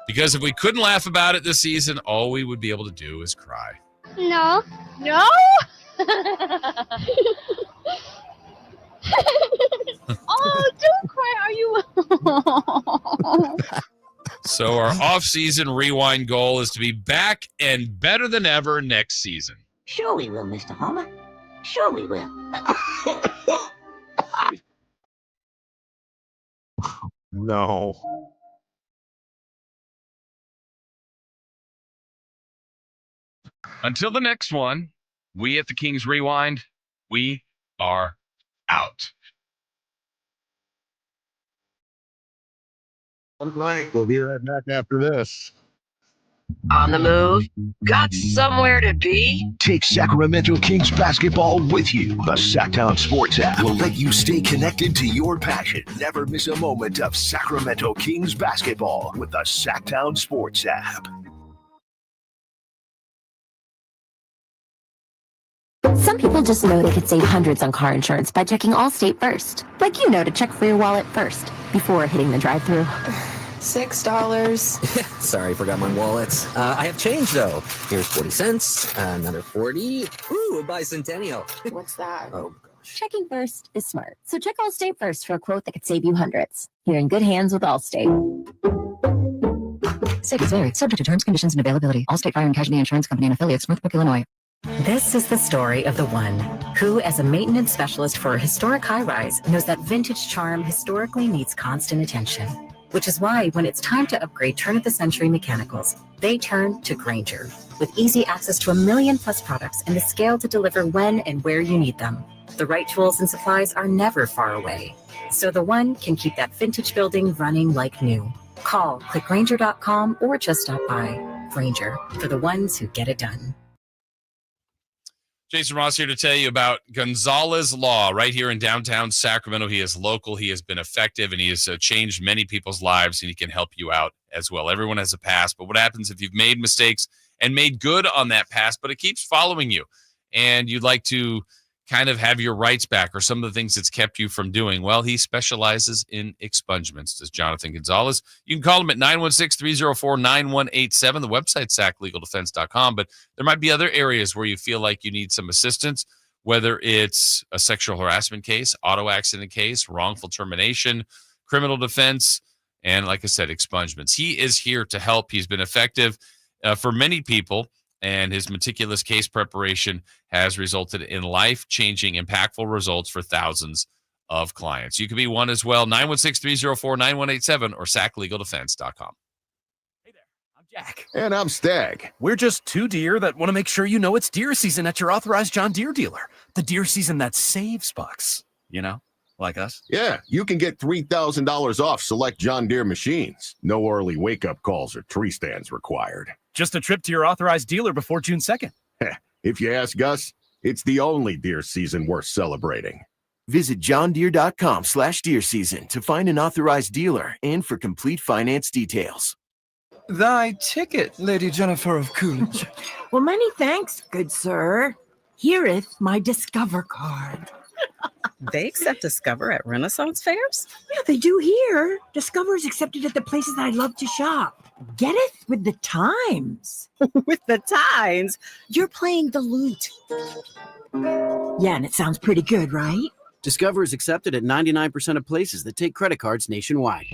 because if we couldn't laugh about it this season, all we would be able to do is cry. No. Oh, don't cry. Are you? So our off-season rewind goal is to be back and better than ever next season. Sure we will, Mr. Homer. Sure we will. No. Until the next one, we at the Kings Rewind, we are out. We'll be right back after this. On the move? Got somewhere to be? Take Sacramento Kings basketball with you. The Sacktown Sports app will let you stay connected to your passion. Never miss a moment of Sacramento Kings basketball with the Sacktown Sports app. Some people just know they could save hundreds on car insurance by checking Allstate first. Like you know to check for your wallet first before hitting the drive-thru. $6. Sorry, forgot my wallet. I have change, though. Here's 40 cents, another 40. Ooh, a bicentennial. What's that? Oh, Checking first is smart. So check Allstate first for a quote that could save you hundreds. You're in good hands with Allstate. Savings vary. Subject to terms, conditions, and availability. Allstate Fire and Casualty Insurance Company and Affiliates, Northbrook, Illinois. This is the story of the one who, as a maintenance specialist for a historic high-rise, knows that vintage charm historically needs constant attention. Which is why, when it's time to upgrade turn-of-the-century mechanicals, they turn to Grainger. With easy access to 1 million+ products and the scale to deliver when and where you need them. The right tools and supplies are never far away. So the one can keep that vintage building running like new. Call, click Grainger.com, or just stop by. Grainger, for the ones who get it done. Jason Ross here to tell you about Gonzalez Law right here in downtown Sacramento. He is local, he has been effective, and he has changed many people's lives, and he can help you out as well. Everyone has a past, but what happens if you've made mistakes and made good on that past, but it keeps following you, and you'd like to kind of have your rights back or some of the things that's kept you from doing? Well, he specializes in expungements, does Jonathan Gonzalez. You can call him at 916-304-9187. The website's saclegaldefense.com, but there might be other areas where you feel like you need some assistance, whether it's a sexual harassment case, auto accident case, wrongful termination, criminal defense, and like I said, expungements. He is here to help. He's been effective for many people, and his meticulous case preparation has resulted in life-changing, impactful results for thousands of clients. You can be one as well. 916-304-9187 or saclegaldefense.com. Jack. And I'm Stag. We're just two deer that want to make sure you know it's deer season at your authorized John Deere dealer. The deer season that saves bucks, you know, like us. Yeah, you can get $3,000 off select John Deere machines. No early wake-up calls or tree stands required. Just a trip to your authorized dealer before June 2nd. If you ask us, it's the only deer season worth celebrating. Visit johndeere.com/deer season to find an authorized dealer and for complete finance details. Thy ticket, Lady Jennifer of Coolidge. Well, many thanks, good sir. Hereeth my Discover card. They accept Discover at Renaissance fairs? Yeah, they do here. Discover is accepted at the places I love to shop. Getteth with the times. With the times? You're playing the lute. Yeah, and it sounds pretty good, right? Discover is accepted at 99% of places that take credit cards nationwide.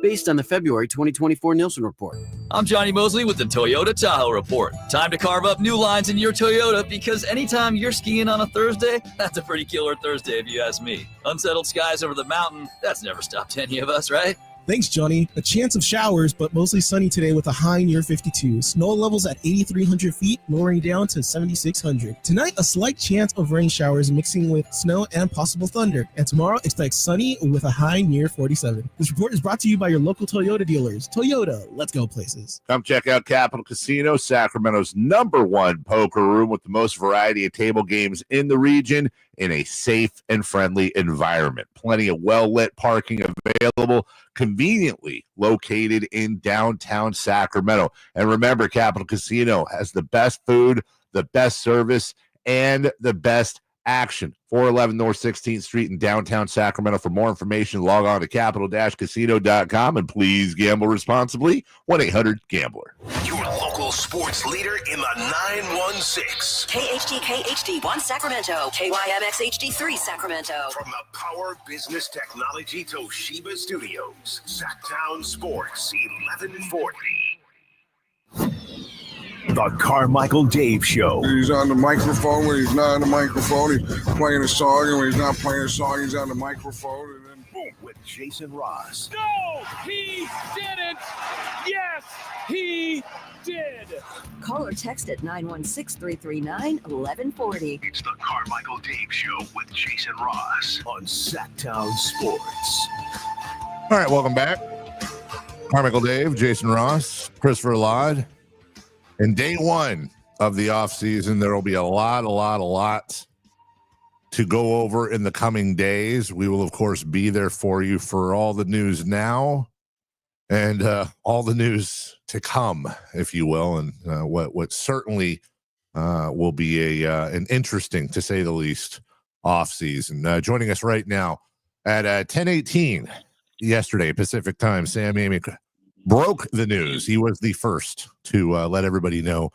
Based on the February 2024 Nielsen Report. I'm Johnny Mosley with the Toyota Tahoe Report. Time to carve up new lines in your Toyota, because anytime you're skiing on a Thursday, that's a pretty killer Thursday if you ask me. Unsettled skies over the mountain, that's never stopped any of us, right? Thanks, Johnny. A chance of showers, but mostly sunny today with a high near 52. Snow levels at 8,300 feet, lowering down to 7,600. Tonight, a slight chance of rain showers mixing with snow and possible thunder. And tomorrow, expect sunny with a high near 47. This report is brought to you by your local Toyota dealers. Toyota, let's go places. Come check out Capital Casino, Sacramento's #1 poker room with the most variety of table games in the region in a safe and friendly environment. Plenty of well-lit parking available, conveniently located in downtown Sacramento. And remember, Capital Casino has the best food, the best service, and the best action. 411 North 16th Street in downtown Sacramento. For more information, log on to capital-casino.com, and please gamble responsibly. 1-800-GAMBLER. Your local local sports leader in the 916. KHD1 Sacramento, KYMX HD3 Sacramento. From the Power Business Technology Toshiba Studios, Sacktown Sports 1140. The Carmichael Dave Show. He's on the microphone when he's not on the microphone. He's playing a song, and when he's not playing a song, he's on the microphone. And then boom. With Jason Ross. No, he didn't. Yes, he did. Call or text at 916-339-1140. It's the Carmichael Dave Show with Jason Ross on Sacktown Sports. All right, welcome back. Carmichael Dave, Jason Ross, Christopher Laud. And day one of the offseason, there will be a lot to go over in the coming days. We will, of course, be there for you for all the news now and all the news to come, if you will, and what certainly will be an interesting, to say the least, offseason. Joining us right now at 10:18 yesterday Pacific time, Sam Amick broke the news. He was the first to let everybody know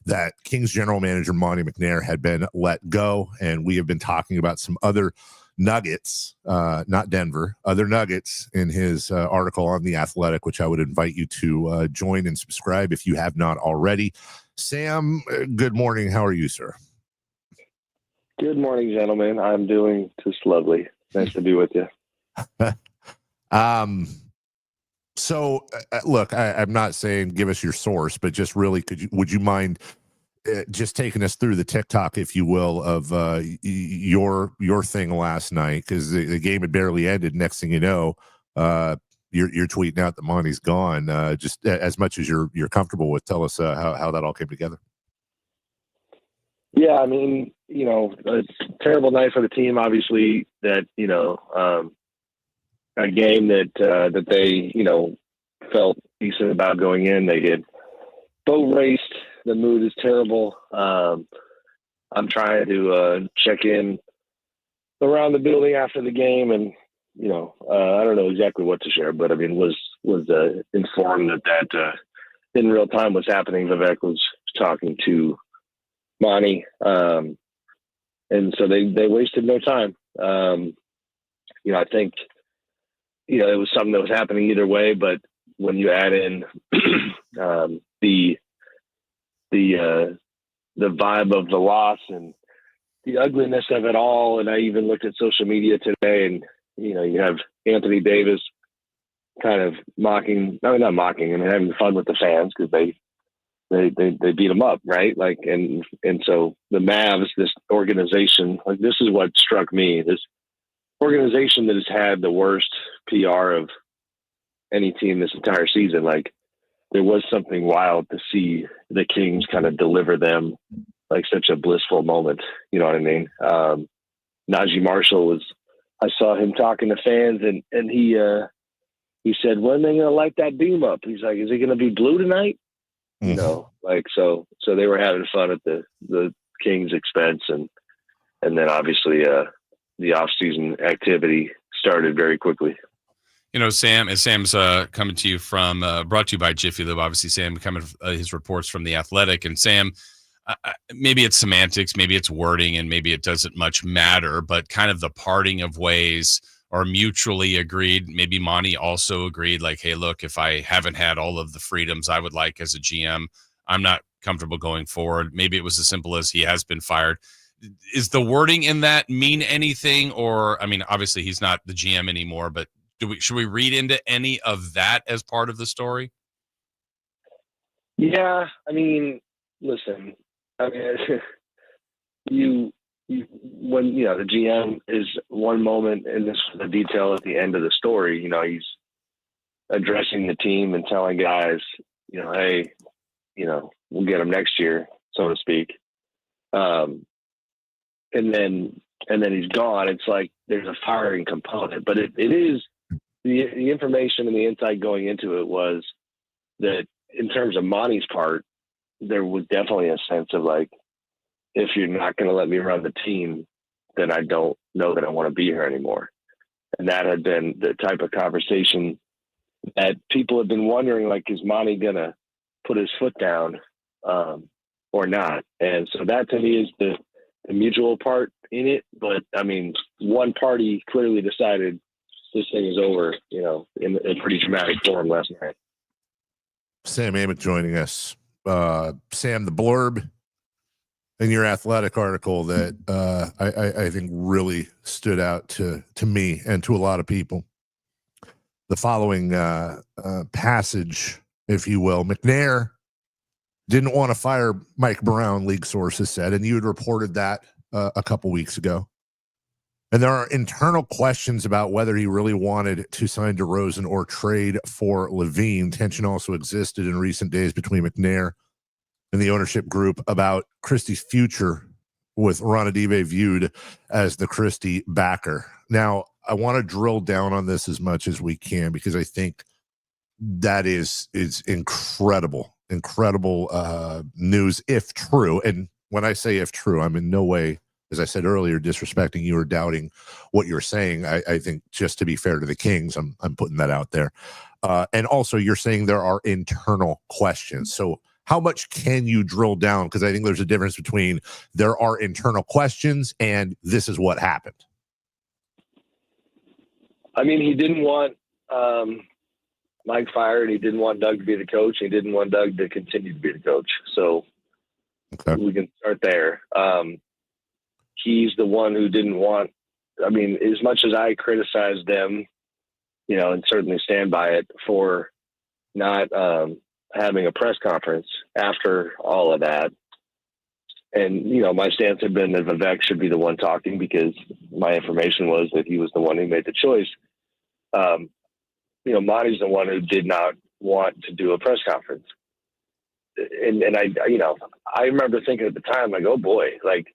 that Kings general manager Monty McNair had been let go, and we have been talking about some other nuggets, not Denver, other nuggets in his article on The Athletic, which I would invite you to join and subscribe if you have not already. Sam, good morning. How are you, sir? Good morning, gentlemen. I'm doing just lovely. Nice to be with you. So, look, I'm not saying give us your source, but just really, would you mind just taking us through the TikTok, if you will, of your thing last night? Because the game had barely ended. Next thing you know, you're tweeting out that Monty's gone. Just as much as you're comfortable with, tell us how that all came together. Yeah, I mean, a terrible night for the team. Obviously, that a game that they felt decent about going in. They get boat raced. The mood is terrible. I'm trying to check in around the building after the game, and I don't know exactly what to share, but I mean was informed that in real time what's happening. Vivek was talking to Monty, and so they wasted no time. I think it was something that was happening either way, but when you add in the vibe of the loss and the ugliness of it all, and I even looked at social media today, and you have Anthony Davis kind of having fun with the fans because they beat him up, right? Like, and so the Mavs, this organization, like, this is what struck me. This organization that has had the worst PR of any team this entire season. Like, there was something wild to see the Kings kind of deliver them like such a blissful moment. You know what I mean? Najee Marshall I saw him talking to fans, and he said, when are they going to light that beam up? He's like, is it going to be blue tonight? So they were having fun at the Kings' expense. And then obviously the off-season activity started very quickly. Sam, as Sam's coming to you from, brought to you by Jiffy Lube, obviously Sam coming his reports from The Athletic. And Sam, maybe it's semantics, maybe it's wording, and maybe it doesn't much matter, but kind of the parting of ways are mutually agreed. Maybe Monty also agreed, like, hey, look, if I haven't had all of the freedoms I would like as a GM, I'm not comfortable going forward. Maybe it was as simple as he has been fired. Is the wording in that mean anything? Or, I mean, obviously he's not the GM anymore, but should we read into any of that as part of the story? Yeah, I mean, listen, I mean, when the GM is one moment, and this is the detail at the end of the story, he's addressing the team and telling guys, hey, we'll get them next year, so to speak. And then he's gone. It's like there's a firing component, but it is the information and the insight going into it was that in terms of Monty's part, there was definitely a sense of like, if you're not going to let me run the team, then I don't know that I want to be here anymore. And that had been the type of conversation that people have been wondering, like, is Monty going to put his foot down or not. And so that to me is the mutual part in it. But I mean, one party clearly decided this thing is over, in pretty dramatic form last night. Sam Amick joining us. Sam, the blurb in your Athletic article that I think really stood out to me and to a lot of people. The following passage, if you will. McNair didn't want to fire Mike Brown, league sources said, and you had reported that a couple weeks ago. And there are internal questions about whether he really wanted to sign DeRozan or trade for Levine. Tension also existed in recent days between McNair and the ownership group about Christie's future, with Ronadive viewed as the Christie backer. Now, I want to drill down on this as much as we can, because I think that is incredible news, if true. And when I say if true, I'm in no way, as I said earlier, disrespecting you or doubting what you're saying. I think, just to be fair to the Kings, I'm putting that out there. And also, you're saying there are internal questions. So how much can you drill down? Because I think there's a difference between there are internal questions and this is what happened. I mean, he didn't want Mike fired. He didn't want Doug to be the coach. He didn't want Doug to continue to be the coach. So we can start there. He's the one who didn't want, I mean, as much as I criticized them, and certainly stand by it, for not having a press conference after all of that. And, my stance had been that Vivek should be the one talking, because my information was that he was the one who made the choice. Monty's the one who did not want to do a press conference. And I remember thinking at the time, like, oh boy, like,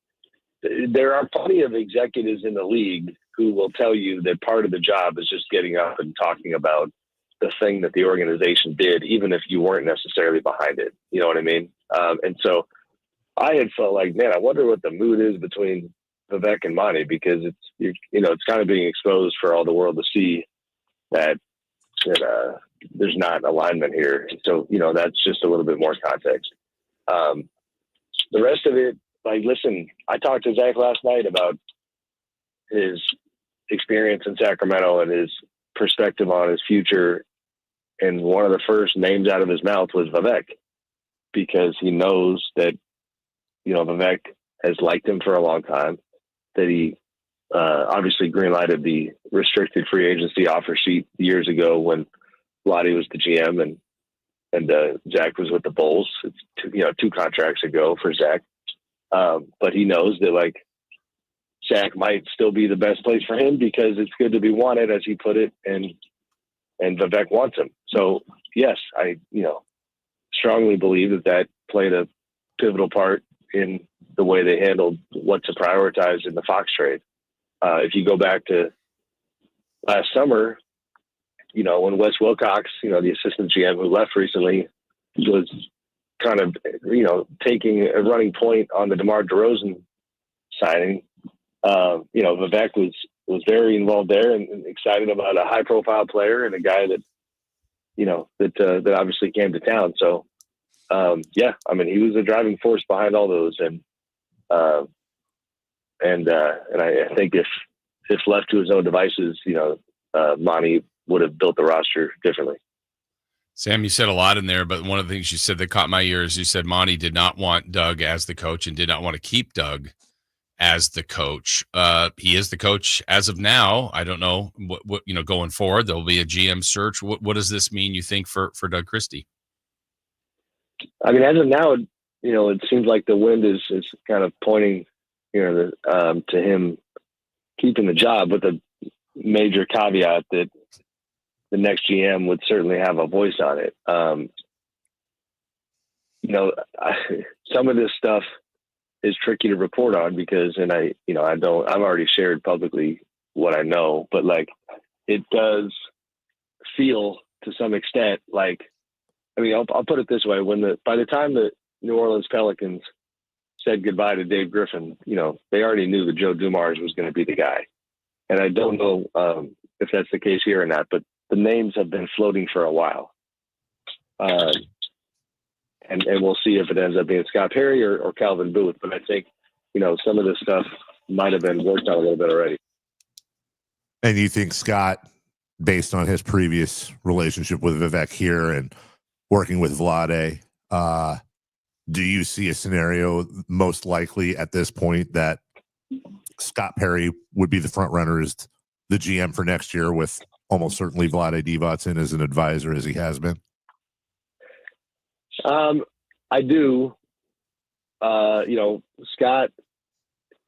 there are plenty of executives in the league who will tell you that part of the job is just getting up and talking about the thing that the organization did, even if you weren't necessarily behind it. You know what I mean? And so I had felt like, man, I wonder what the mood is between Vivek and Monty, because it's kind of being exposed for all the world to see that there's not alignment here. So, that's just a little bit more context. The rest of it, like, listen, I talked to Zach last night about his experience in Sacramento and his perspective on his future. And one of the first names out of his mouth was Vivek, because he knows that, Vivek has liked him for a long time, that he obviously greenlighted the restricted free agency offer sheet years ago when Lottie was the GM and Zach was with the Bulls. It's two contracts ago for Zach. But he knows that, like, Zach might still be the best place for him because it's good to be wanted, as he put it, and Vivek wants him. So yes, I strongly believe that played a pivotal part in the way they handled what to prioritize in the Fox trade. If you go back to last summer, when Wes Wilcox, the assistant GM who left recently, was kind of, taking a running point on the DeMar DeRozan signing, Vivek was very involved there and excited about a high profile player and a guy that, that obviously came to town. So, he was a driving force behind all those. And I think if left to his own devices, Monty would have built the roster differently. Sam, you said a lot in there, but one of the things you said that caught my ears, you said Monty did not want Doug as the coach and did not want to keep Doug as the coach. He is the coach as of now. I don't know what going forward, there'll be a GM search. What does this mean, you think, for Doug Christie? I mean, as of now, it seems like the wind is kind of pointing, to him keeping the job, with a major caveat that the next GM would certainly have a voice on it. Some of this stuff is tricky to report on because, I've already shared publicly what I know, but like, it does feel to some extent like, I'll put it this way. By the time the New Orleans Pelicans said goodbye to Dave Griffin, they already knew that Joe Dumars was going to be the guy. And I don't know if that's the case here or not, but the names have been floating for a while. and we'll see if it ends up being Scott Perry or Calvin Booth. But I think, some of this stuff might have been worked on a little bit already. And you think Scott, based on his previous relationship with Vivek here and working with Vlade, do you see a scenario most likely at this point that Scott Perry would be the front runner as the GM for next year, with almost certainly Vlade Divac in as an advisor as he has been? I do. Scott,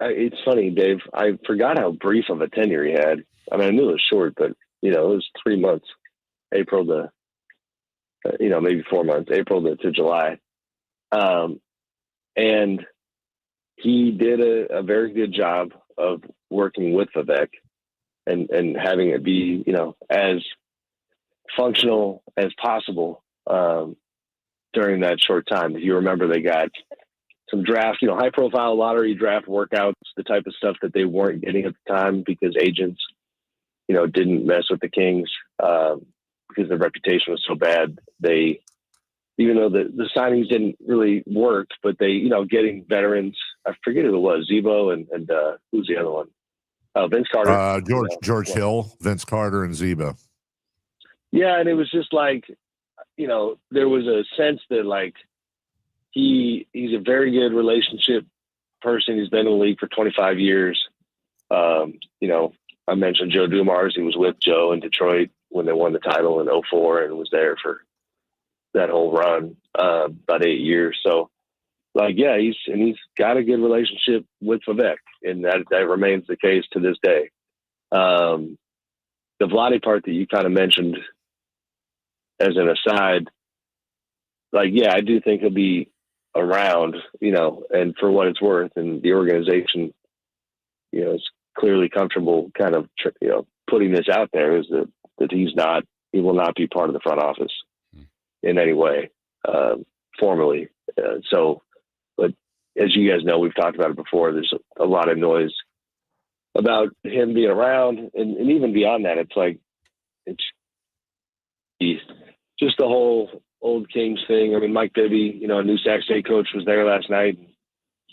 it's funny, Dave. I forgot how brief of a tenure he had. I mean, I knew it was short, but, it was 3 months, April to, maybe 4 months, April to July. And he did a very good job of working with Vivek and having it be, as functional as possible during that short time. If you remember, they got some draft, high profile lottery draft workouts, the type of stuff that they weren't getting at the time because agents, didn't mess with the Kings because their reputation was so bad. They, even though the signings didn't really work, but they, getting veterans, I forget who it was, Zebo and who's the other one? Vince Carter. George Hill, Vince Carter, and Zebo. Yeah, and it was just like, there was a sense that like he's a very good relationship person. He's been in the league for 25 years. I mentioned Joe Dumars. He was with Joe in Detroit when they won the title in 2004 and was there for that whole run, about 8 years. So he's got a good relationship with Vivek, and that remains the case to this day. The Vlade part that you kind of mentioned as an aside, I do think he'll be around, and for what it's worth, and the organization, is clearly comfortable kind of, putting this out there is that he will not be part of the front office in any way, formally. But as you guys know, we've talked about it before, there's a lot of noise about him being around, and even beyond that, it's just the whole old Kings thing. I mean, Mike Bibby, a new Sac State coach, was there last night,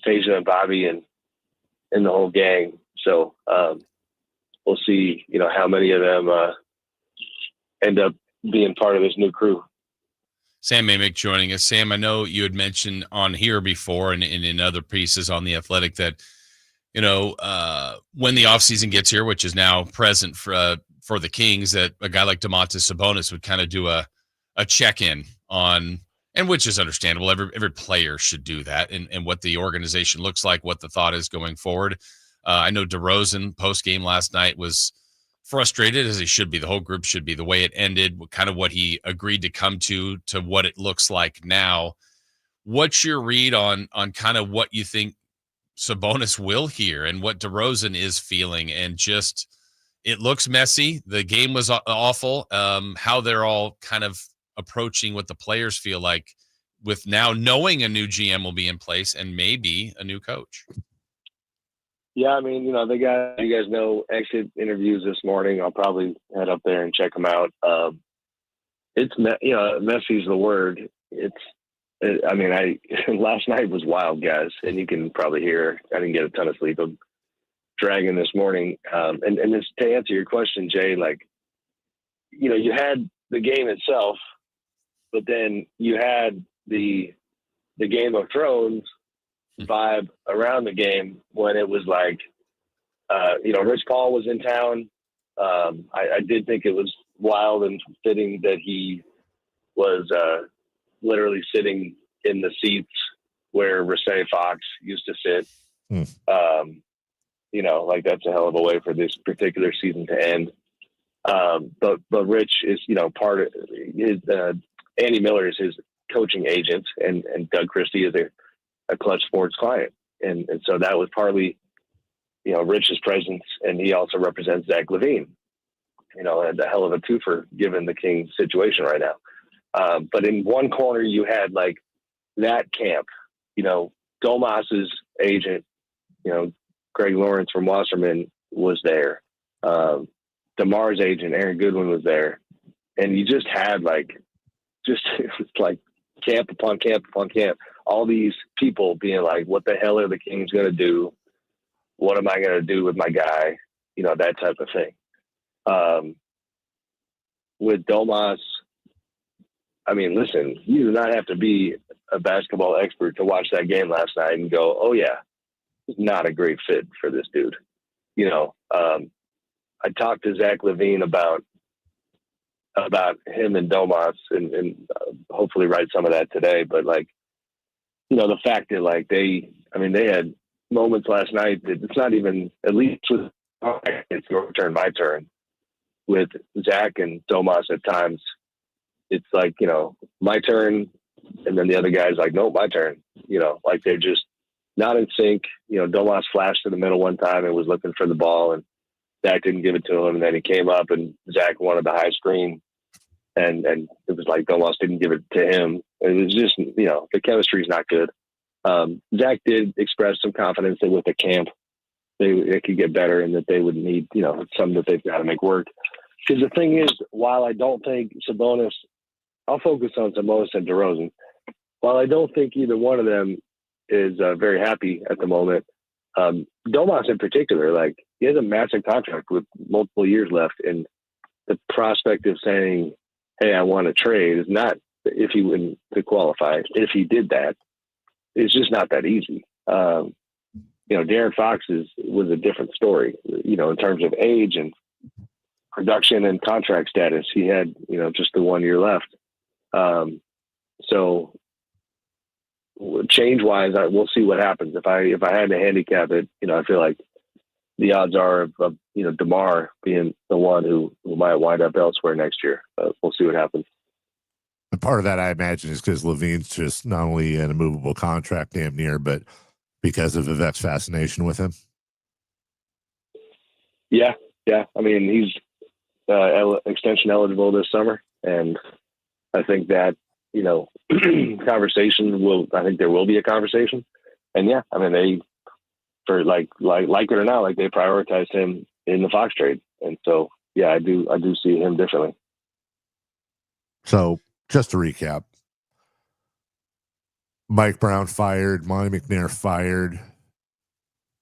Tasia and Bobby and the whole gang. So we'll see, how many of them end up being part of this new crew. Sam Amick joining us. Sam, I know you had mentioned on here before and in other pieces on The Athletic that, when the offseason gets here, which is now present for the Kings, that a guy like Domantas Sabonis would kind of do a check-in on, and which is understandable. Every player should do that, and what the organization looks like, what the thought is going forward. I know DeRozan post-game last night was frustrated, as he should be. The whole group should be. The way it ended, kind of what he agreed to come to what it looks like now. What's your read on kind of what you think Sabonis will hear and what DeRozan is feeling? And just, it looks messy. The game was awful. How they're all kind of approaching what the players feel like with now knowing a new GM will be in place and maybe a new coach. Yeah, I mean, they got, you guys know, exit interviews this morning. I'll probably head up there and check them out. It's, messy is the word. Last night was wild, guys, and you can probably hear, I didn't get a ton of sleep. I'm dragging this morning. And this, to answer your question, Jay, you had the game itself, but then you had the Game of Thrones vibe around the game when it was Rich Paul was in town. I did think it was wild and fitting that he was literally sitting in the seats where Rashae Fox used to sit. That's a hell of a way for this particular season to end. But Rich is, part of his, Andy Miller is his coaching agent, and Doug Christie is a Clutch Sports client. And so that was partly, Rich's presence, and he also represents Zach LaVine, and a hell of a twofer given the Kings situation right now. But in one corner, you had that camp, Domas's agent, Greg Lawrence from Wasserman was there. DeMar's agent, Aaron Goodwin, was there. And you just had it was camp upon camp upon camp. All these people being like, what the hell are the Kings going to do? What am I going to do with my guy? You know, that type of thing. With Domas, I mean, listen, you do not have to be a basketball expert to watch that game last night and go, oh, yeah, it's not a great fit for this dude. You know, I talked to Zach LaVine about him and Domas and hopefully write some of that today. But, like, you know, the fact that, like, they had moments last night that it's not even, at least with it's your turn, my turn, with Zach and Domas at times. It's like, you know, my turn, and then the other guy's like, nope, my turn. You know, like they're just not in sync. You know, Domas flashed to the middle one time and was looking for the ball, and Zach didn't give it to him. And then he came up, and Zach wanted the high screen, and it was like Domas didn't give it to him. It was just, you know, the chemistry is not good. Zach did express some confidence that with the camp, they could get better and that they would need, you know, something that they've got to make work. Because the thing is, while I don't think Sabonis, I'll focus on Sabonis and DeRozan. While I don't think either one of them is very happy at the moment, Domas in particular, like, he has a massive contract with multiple years left, and the prospect of saying, hey, I want to trade is not, if he wouldn't to qualify, if he did that, it's just not that easy. You know, De'Aaron Fox was a different story, you know, in terms of age and production and contract status. He had, you know, just the 1 year left. So change wise, we'll see what happens. If I had to handicap it, you know, I feel like the odds are of you know, DeMar being the one who might wind up elsewhere next year. We'll see what happens. And part of that, I imagine, is because Levine's just not only an immovable contract damn near, but because of Vivek's fascination with him. Yeah. I mean, he's extension eligible this summer, and I think that, you know, I think there will be a conversation. And yeah, I mean, they, for like it or not, like, they prioritized him in the Fox trade. And so, yeah, I do see him differently. So just to recap, Mike Brown fired, Monty McNair fired,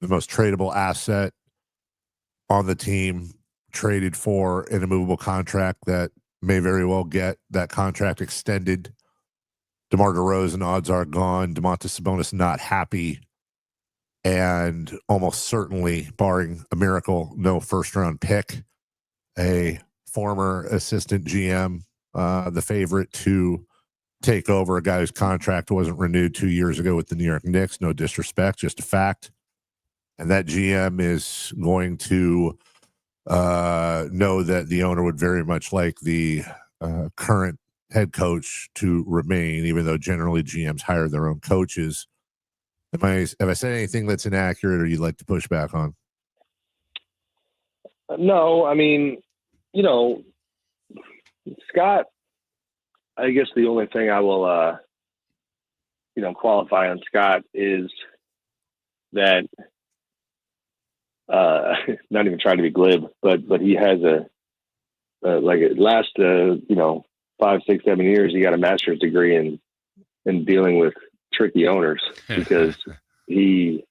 the most tradable asset on the team traded for an immovable contract that may very well get that contract extended. DeMar DeRozan, odds are gone. Domantas Sabonis not happy. And almost certainly, barring a miracle, no first-round pick. A former assistant GM, the favorite to take over a guy whose contract wasn't renewed 2 years ago with the New York Knicks. No disrespect, just a fact. And that GM is going to know that the owner would very much like the current head coach to remain, even though generally GMs hire their own coaches. Have I said anything that's inaccurate or you'd like to push back on? No, I mean, you know, Scott, I guess the only thing I will, you know, qualify on Scott is that, not even trying to be glib, but he has like it last, you know, 5, 6, 7 years, he got a master's degree in dealing with tricky owners, because he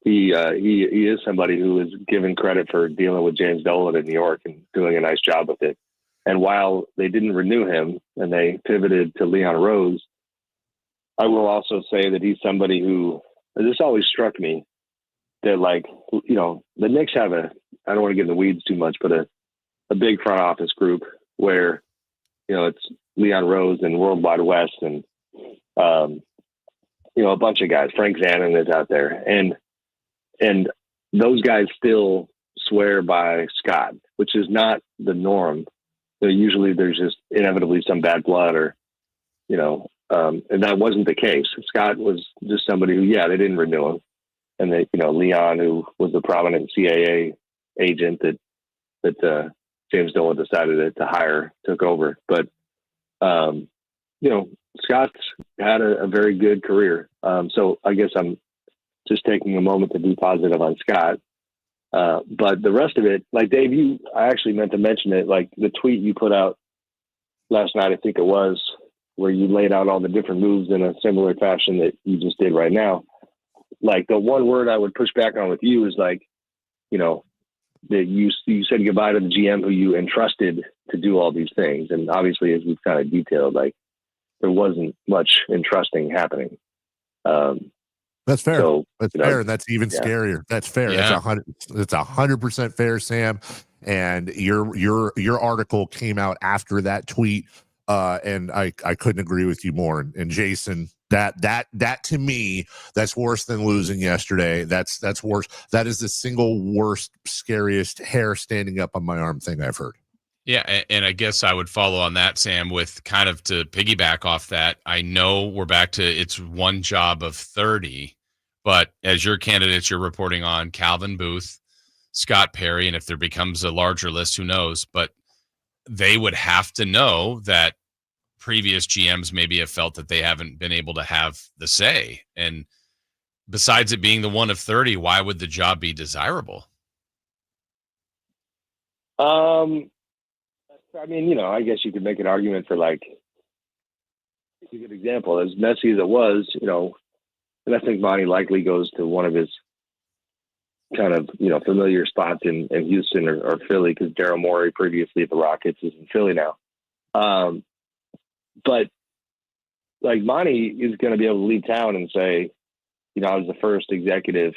is somebody who is given credit for dealing with James Dolan in New York and doing a nice job with it. And while they didn't renew him and they pivoted to Leon Rose, I will also say that he's somebody who, this always struck me, that, like, you know, the Knicks have I don't want to get in the weeds too much, but a big front office group where, you know, it's Leon Rose and Worldwide West and, you know, a bunch of guys. Frank Zanon is out there. And those guys still swear by Scott, which is not the norm. So usually there's just inevitably some bad blood or, you know, and that wasn't the case. Scott was just somebody who, yeah, they didn't renew him. And they, you know, Leon, who was a prominent CAA agent that James Dolan decided to hire, took over. But, you know, Scott's had a very good career. So I guess I'm just taking a moment to be positive on Scott. But the rest of it, like, Dave, I actually meant to mention it, like the tweet you put out last night, I think it was, where you laid out all the different moves in a similar fashion that you just did right now. Like, the one word I would push back on with you is, like, you know, that you said goodbye to the GM who you entrusted to do all these things. And obviously, as we've kind of detailed, like, there wasn't much entrusting happening. That's fair. So, that's fair, and that's even scarier. That's fair. Yeah. That's 100% fair, Sam. And your article came out after that tweet, and I couldn't agree with you more. And Jason, that to me, that's worse than losing yesterday. That's worse. That is the single worst, scariest hair standing up on my arm thing I've heard. Yeah, and I guess I would follow on that, Sam, with kind of to piggyback off that. I know we're back to it's one job of 30, but as your candidates, you're reporting on Calvin Booth, Scott Perry, and if there becomes a larger list, who knows? But they would have to know that previous GMs maybe have felt that they haven't been able to have the say. And besides it being the one of 30, why would the job be desirable? I mean, you know, I guess you could make an argument for, like, a good example, as messy as it was, you know, and I think Monty likely goes to one of his kind of, you know, familiar spots in Houston or Philly, because Daryl Morey, previously at the Rockets, is in Philly now. But, like, Monty is going to be able to leave town and say, you know, I was the first executive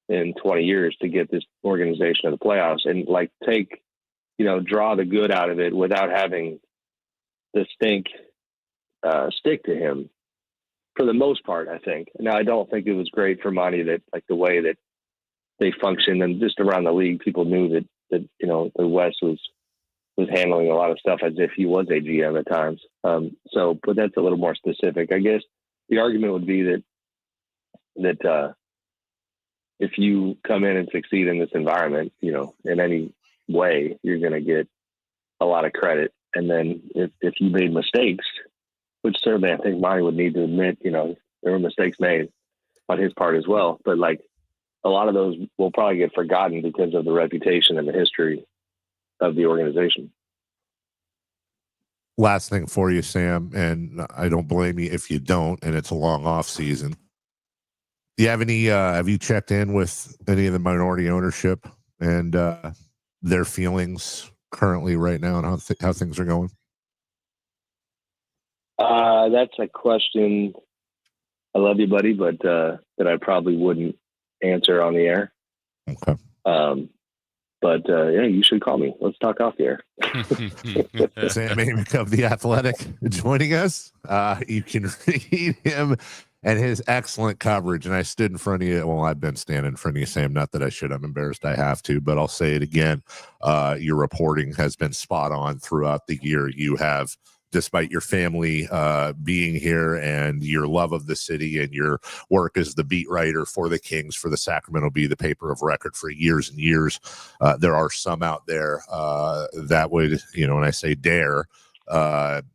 in 20 years to get this organization to the playoffs, and, like, take, you know, draw the good out of it without having the stink stick to him, for the most part, I think. Now, I don't think it was great for Monty that, like, the way that they functioned and just around the league, people knew that you know, the West was handling a lot of stuff as if he was a GM at times. So, but that's a little more specific. I guess the argument would be that if you come in and succeed in this environment, you know, in any way, you're going to get a lot of credit. And then if you made mistakes, which certainly I think Monty would need to admit, you know, there were mistakes made on his part as well, but, like, a lot of those will probably get forgotten because of the reputation and the history of the organization. Last thing for you, Sam, and I don't blame you if you don't, and it's a long off season. Do you have any, have you checked in with any of the minority ownership and their feelings currently right now and how things are going? That's a question. I love you, buddy, but that I probably wouldn't answer on the air. Okay. But yeah, you should call me. Let's talk off the air. Sam Amick of The Athletic joining us. You can read him and his excellent coverage. And I stood in front of you. Well, I've been standing in front of you, Sam. Not that I should. I'm embarrassed I have to, but I'll say it again. Your reporting has been spot on throughout the year. You have, despite your family being here and your love of the city and your work as the beat writer for the Kings, for the Sacramento Bee, the paper of record for years and years, there are some out there that would, you know, when I say dare,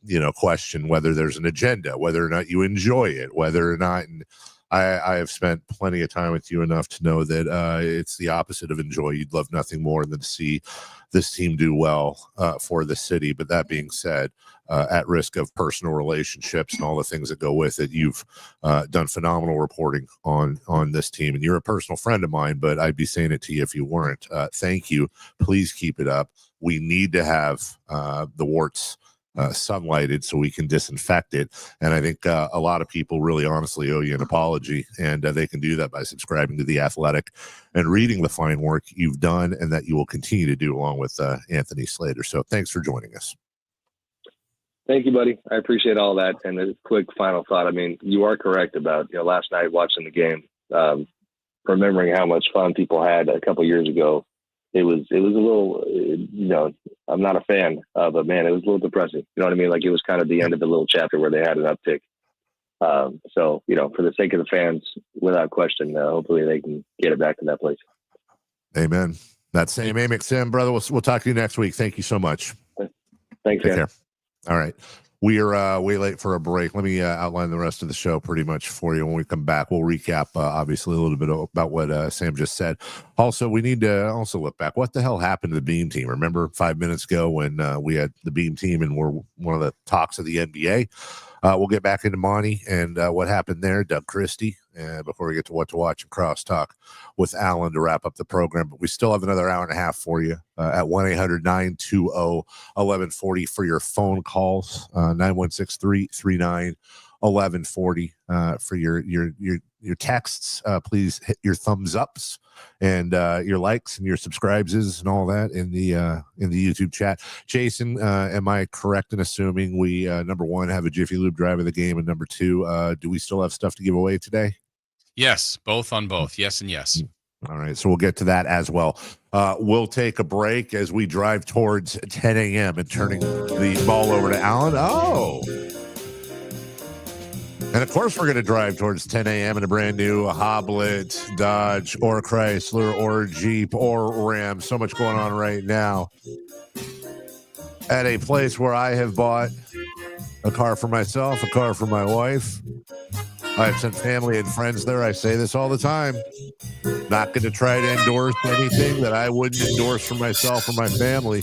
you know, question whether there's an agenda, whether or not you enjoy it, whether or not. And I have spent plenty of time with you enough to know that it's the opposite of enjoy. You'd love nothing more than to see this team do well for the city. But that being said, at risk of personal relationships and all the things that go with it, you've done phenomenal reporting on this team. And you're a personal friend of mine, but I'd be saying it to you if you weren't. Thank you. Please keep it up. We need to have the warts sunlighted so we can disinfect it. And I think a lot of people really honestly owe you an apology, and they can do that by subscribing to The Athletic and reading the fine work you've done and that you will continue to do along with Anthony Slater. So thanks for joining us. Thank you, buddy. I appreciate all that. And a quick final thought. I mean, you are correct about, you know, last night watching the game, remembering how much fun people had a couple years ago. It was a little, you know, I'm not a fan, but man, it was a little depressing. You know what I mean? Like, it was kind of the end of the little chapter where they had an uptick. So, you know, for the sake of the fans, without question, hopefully they can get it back to that place. Amen. That's Sam Amick. Sam, brother, we'll talk to you next week. Thank you so much. Thanks, Take man. care. All right. We are way late for a break. Let me outline the rest of the show pretty much for you. When we come back, we'll recap, obviously, a little bit about what Sam just said. Also, we need to also look back. What the hell happened to the Beam team? Remember 5 minutes ago when we had the Beam team and we're one of the talks of the NBA? We'll get back into Monty and what happened there, Doug Christie, before we get to what to watch and crosstalk with Alan to wrap up the program. But we still have another hour and a half for you at 1-800-920-1140 for your phone calls, 916-339-1140 for your texts. Please hit your thumbs ups and your likes and your subscribes and all that in the YouTube chat. Jason, am I correct in assuming we number one have a Jiffy Lube drive of the game, and number two, do we still have stuff to give away today? Yes, both on both. Yes and yes. All right, so we'll get to that as well. We'll take a break as we drive towards 10 a.m. and turning the ball over to Alan. Oh. And of course, we're going to drive towards 10 a.m. in a brand new Hoblet, Dodge, or Chrysler, or Jeep, or Ram. So much going on right now. At a place where I have bought a car for myself, a car for my wife. I've sent family and friends there. I say this all the time. Not going to try to endorse anything that I wouldn't endorse for myself or my family.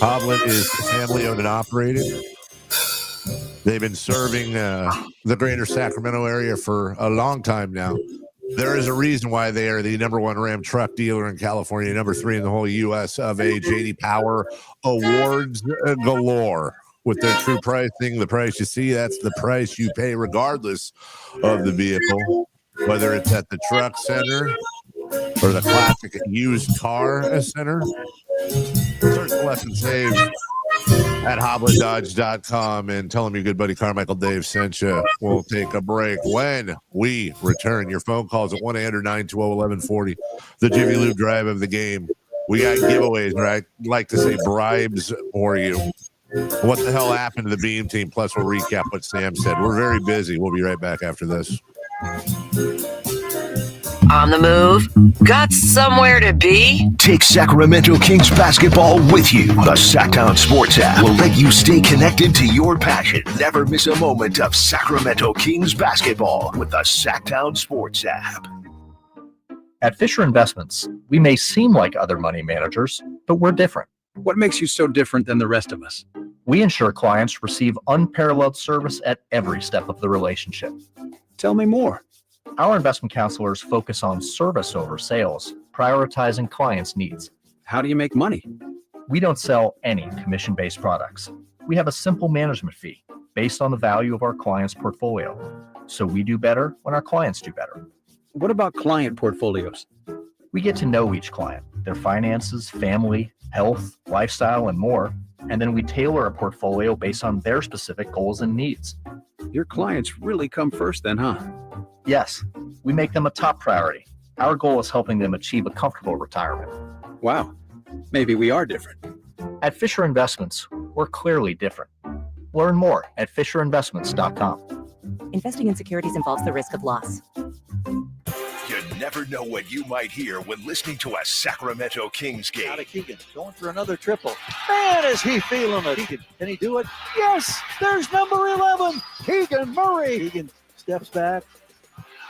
Hoblet is family owned and operated. They've been serving the greater Sacramento area for a long time now. There is a reason why they are the number one Ram truck dealer in California, number 3 in the whole U.S. of a J.D. Power awards galore. With their true pricing, the price you see, that's the price you pay regardless of the vehicle, whether it's at the truck center or the classic used car center. Search Less and Save at hobletdodge.com and tell them your good buddy Carmichael Dave sent you. We'll take a break. When we return, your phone calls at 1-800-920-1140, the Jiffy Lube drive of the game. We got giveaways, or I like to say bribes for you. What the hell happened to the Beam team? Plus, we'll recap what Sam said. We're very busy. We'll be right back after this. On the move? Got somewhere to be? Take Sacramento Kings basketball with you. The Sacktown Sports app will let you stay connected to your passion. Never miss a moment of Sacramento Kings basketball with the Sacktown Sports app. At Fisher Investments, we may seem like other money managers, but we're different. What makes you so different than the rest of us? We ensure clients receive unparalleled service at every step of the relationship. Tell me more. Our investment counselors focus on service over sales, prioritizing clients' needs. How do you make money? We don't sell any commission-based products. We have a simple management fee based on the value of our client's portfolio. So we do better when our clients do better. What about client portfolios? We get to know each client, their finances, family, health, lifestyle, and more, and then we tailor a portfolio based on their specific goals and needs. Your clients really come first then, huh? Yes, we make them a top priority. Our goal is helping them achieve a comfortable retirement. Wow, maybe we are different. At Fisher Investments, we're clearly different. Learn more at FisherInvestments.com. Investing in securities involves the risk of loss. You never know what you might hear when listening to a Sacramento Kings game. Out of Keegan, going for another triple. Man, is he feeling it. Keegan, can he do it? Yes, there's number 11, Keegan Murray. Keegan steps back.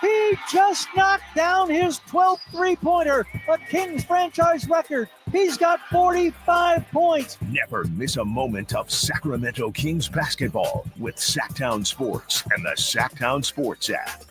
He just knocked down his 12th three-pointer, a Kings franchise record. He's got 45 points. Never miss a moment of Sacramento Kings basketball with Sacktown Sports and the Sacktown Sports app.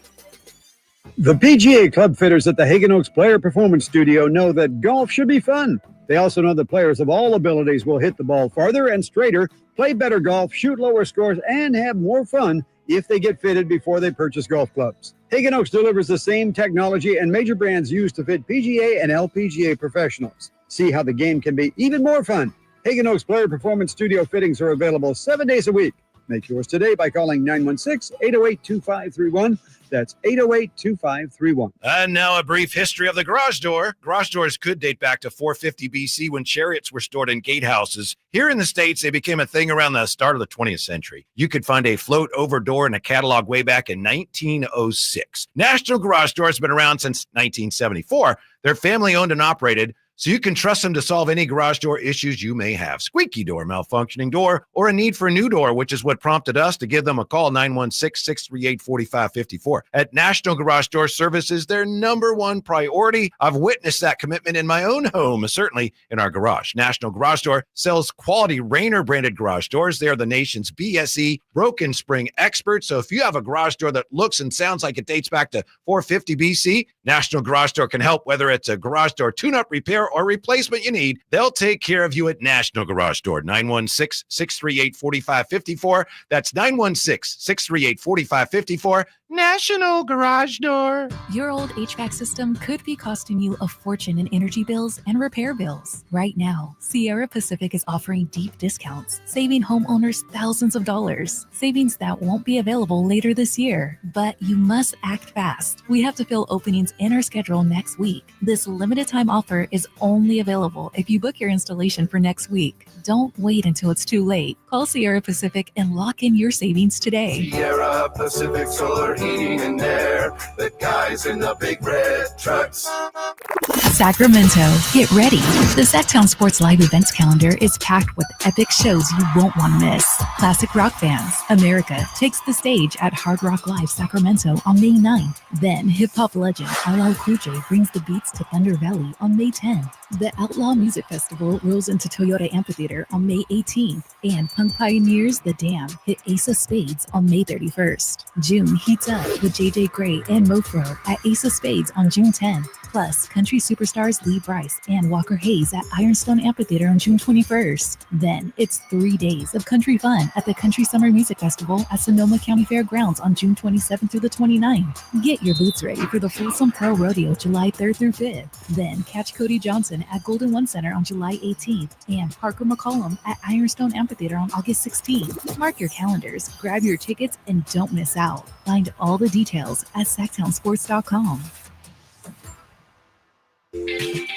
The PGA club fitters at the Hagen Oaks Player Performance Studio know that golf should be fun. They also know that players of all abilities will hit the ball farther and straighter, play better golf, shoot lower scores, and have more fun if they get fitted before they purchase golf clubs. Hagen Oaks delivers the same technology and major brands used to fit PGA and LPGA professionals. See how the game can be even more fun. Hagen Oaks Player Performance Studio fittings are available 7 days a week. Make yours today by calling 916-808-2531. That's 808-2531. And now a brief history of the garage door. Garage doors could date back to 450 BC when chariots were stored in gatehouses. Here in the States, they became a thing around the start of the 20th century. You could find a float-over door in a catalog way back in 1906. National Garage Door has been around since 1974. They're family-owned and operated, so you can trust them to solve any garage door issues you may have. Squeaky door, malfunctioning door, or a need for a new door, which is what prompted us to give them a call, 916-638-4554. At National Garage Door Service is their number one priority. I've witnessed that commitment in my own home, certainly in our garage. National Garage Door sells quality Rainer branded garage doors. They are the nation's BSE broken spring experts. So if you have a garage door that looks and sounds like it dates back to 450 BC, National Garage Door can help. Whether it's a garage door tune-up, repair, or replacement you need, they'll take care of you at National Garage Door. 916-638-4554. That's 916-638-4554. National Garage Door. Your old HVAC system could be costing you a fortune in energy bills and repair bills. Right now, Sierra Pacific is offering deep discounts, saving homeowners thousands of dollars. Savings that won't be available later this year. But you must act fast. We have to fill openings in our schedule next week. This limited time offer is only available if you book your installation for next week. Don't wait until it's too late. Call Sierra Pacific and lock in your savings today. Sierra Pacific Solar Heating and Air, the guys in the big red trucks. Sacramento, get ready. The Sacktown Sports Live events calendar is packed with epic shows you won't want to miss. Classic rock bands, America takes the stage at Hard Rock Live Sacramento on May 9th. Then hip-hop legend LL Cool J brings the beats to Thunder Valley on May 10th. The Outlaw Music Festival rolls into Toyota Amphitheater on May 18th. And punk pioneers The Dam hit Ace of Spades on May 31st. June heats up with JJ Gray and Mofro at Ace of Spades on June 10th. Plus, country superstars Lee Brice and Walker Hayes at Ironstone Amphitheater on June 21st. Then, it's 3 days of country fun at the Country Summer Music Festival at Sonoma County Fairgrounds on June 27th through the 29th. Get your boots ready for the Folsom Pro Rodeo July 3rd through 5th. Then, catch Cody Johnson at Golden One Center on July 18th and Parker McCollum at Ironstone Amphitheater on August 16th. Mark your calendars, grab your tickets, and don't miss out. Find all the details at sacktownsports.com. The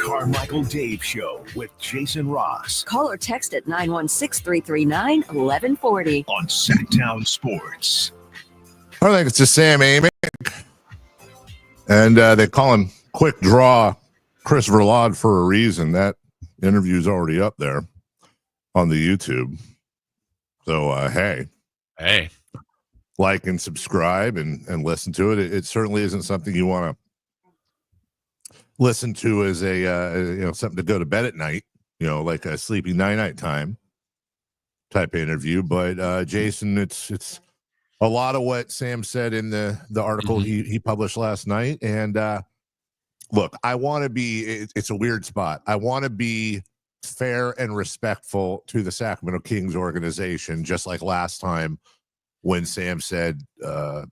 Carmichael Dave Show with Jason Ross. Call or text at 916-339-1140 on Sacktown Sports. I think it's just Sam Amick. And they call him Quick Draw Chris Verlaud for a reason. That interview's already up there on the YouTube. So, hey, like and subscribe and listen to it. It certainly isn't something you want to listen to as a, something to go to bed at night, like a sleepy night time type of interview. But Jason, it's a lot of what Sam said in the article he published last night. And look, I want to be, it's a weird spot. I want to be fair and respectful to the Sacramento Kings organization, just like last time when Sam said, a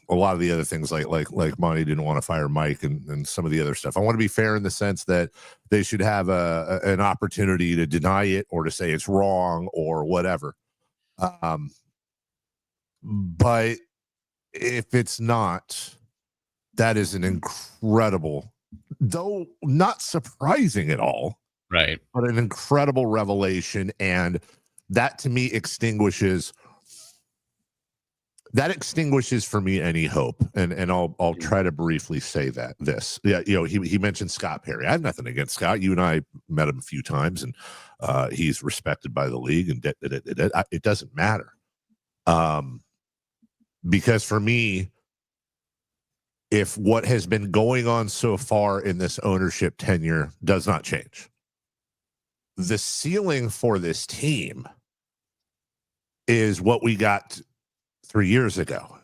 lot of the other things like Monty didn't want to fire Mike and some of the other stuff. I want to be fair in the sense that they should have an opportunity to deny it or to say it's wrong or whatever. But if it's not, that is an incredible, though not surprising at all, right? But an incredible revelation, and that to me extinguishes for me any hope. And I'll try to briefly say this. Yeah, he mentioned Scott Perry. I have nothing against Scott. You and I met him a few times, and he's respected by the league, and it doesn't matter. Because for me, if what has been going on so far in this ownership tenure does not change, the ceiling for this team is what we got 3 years ago.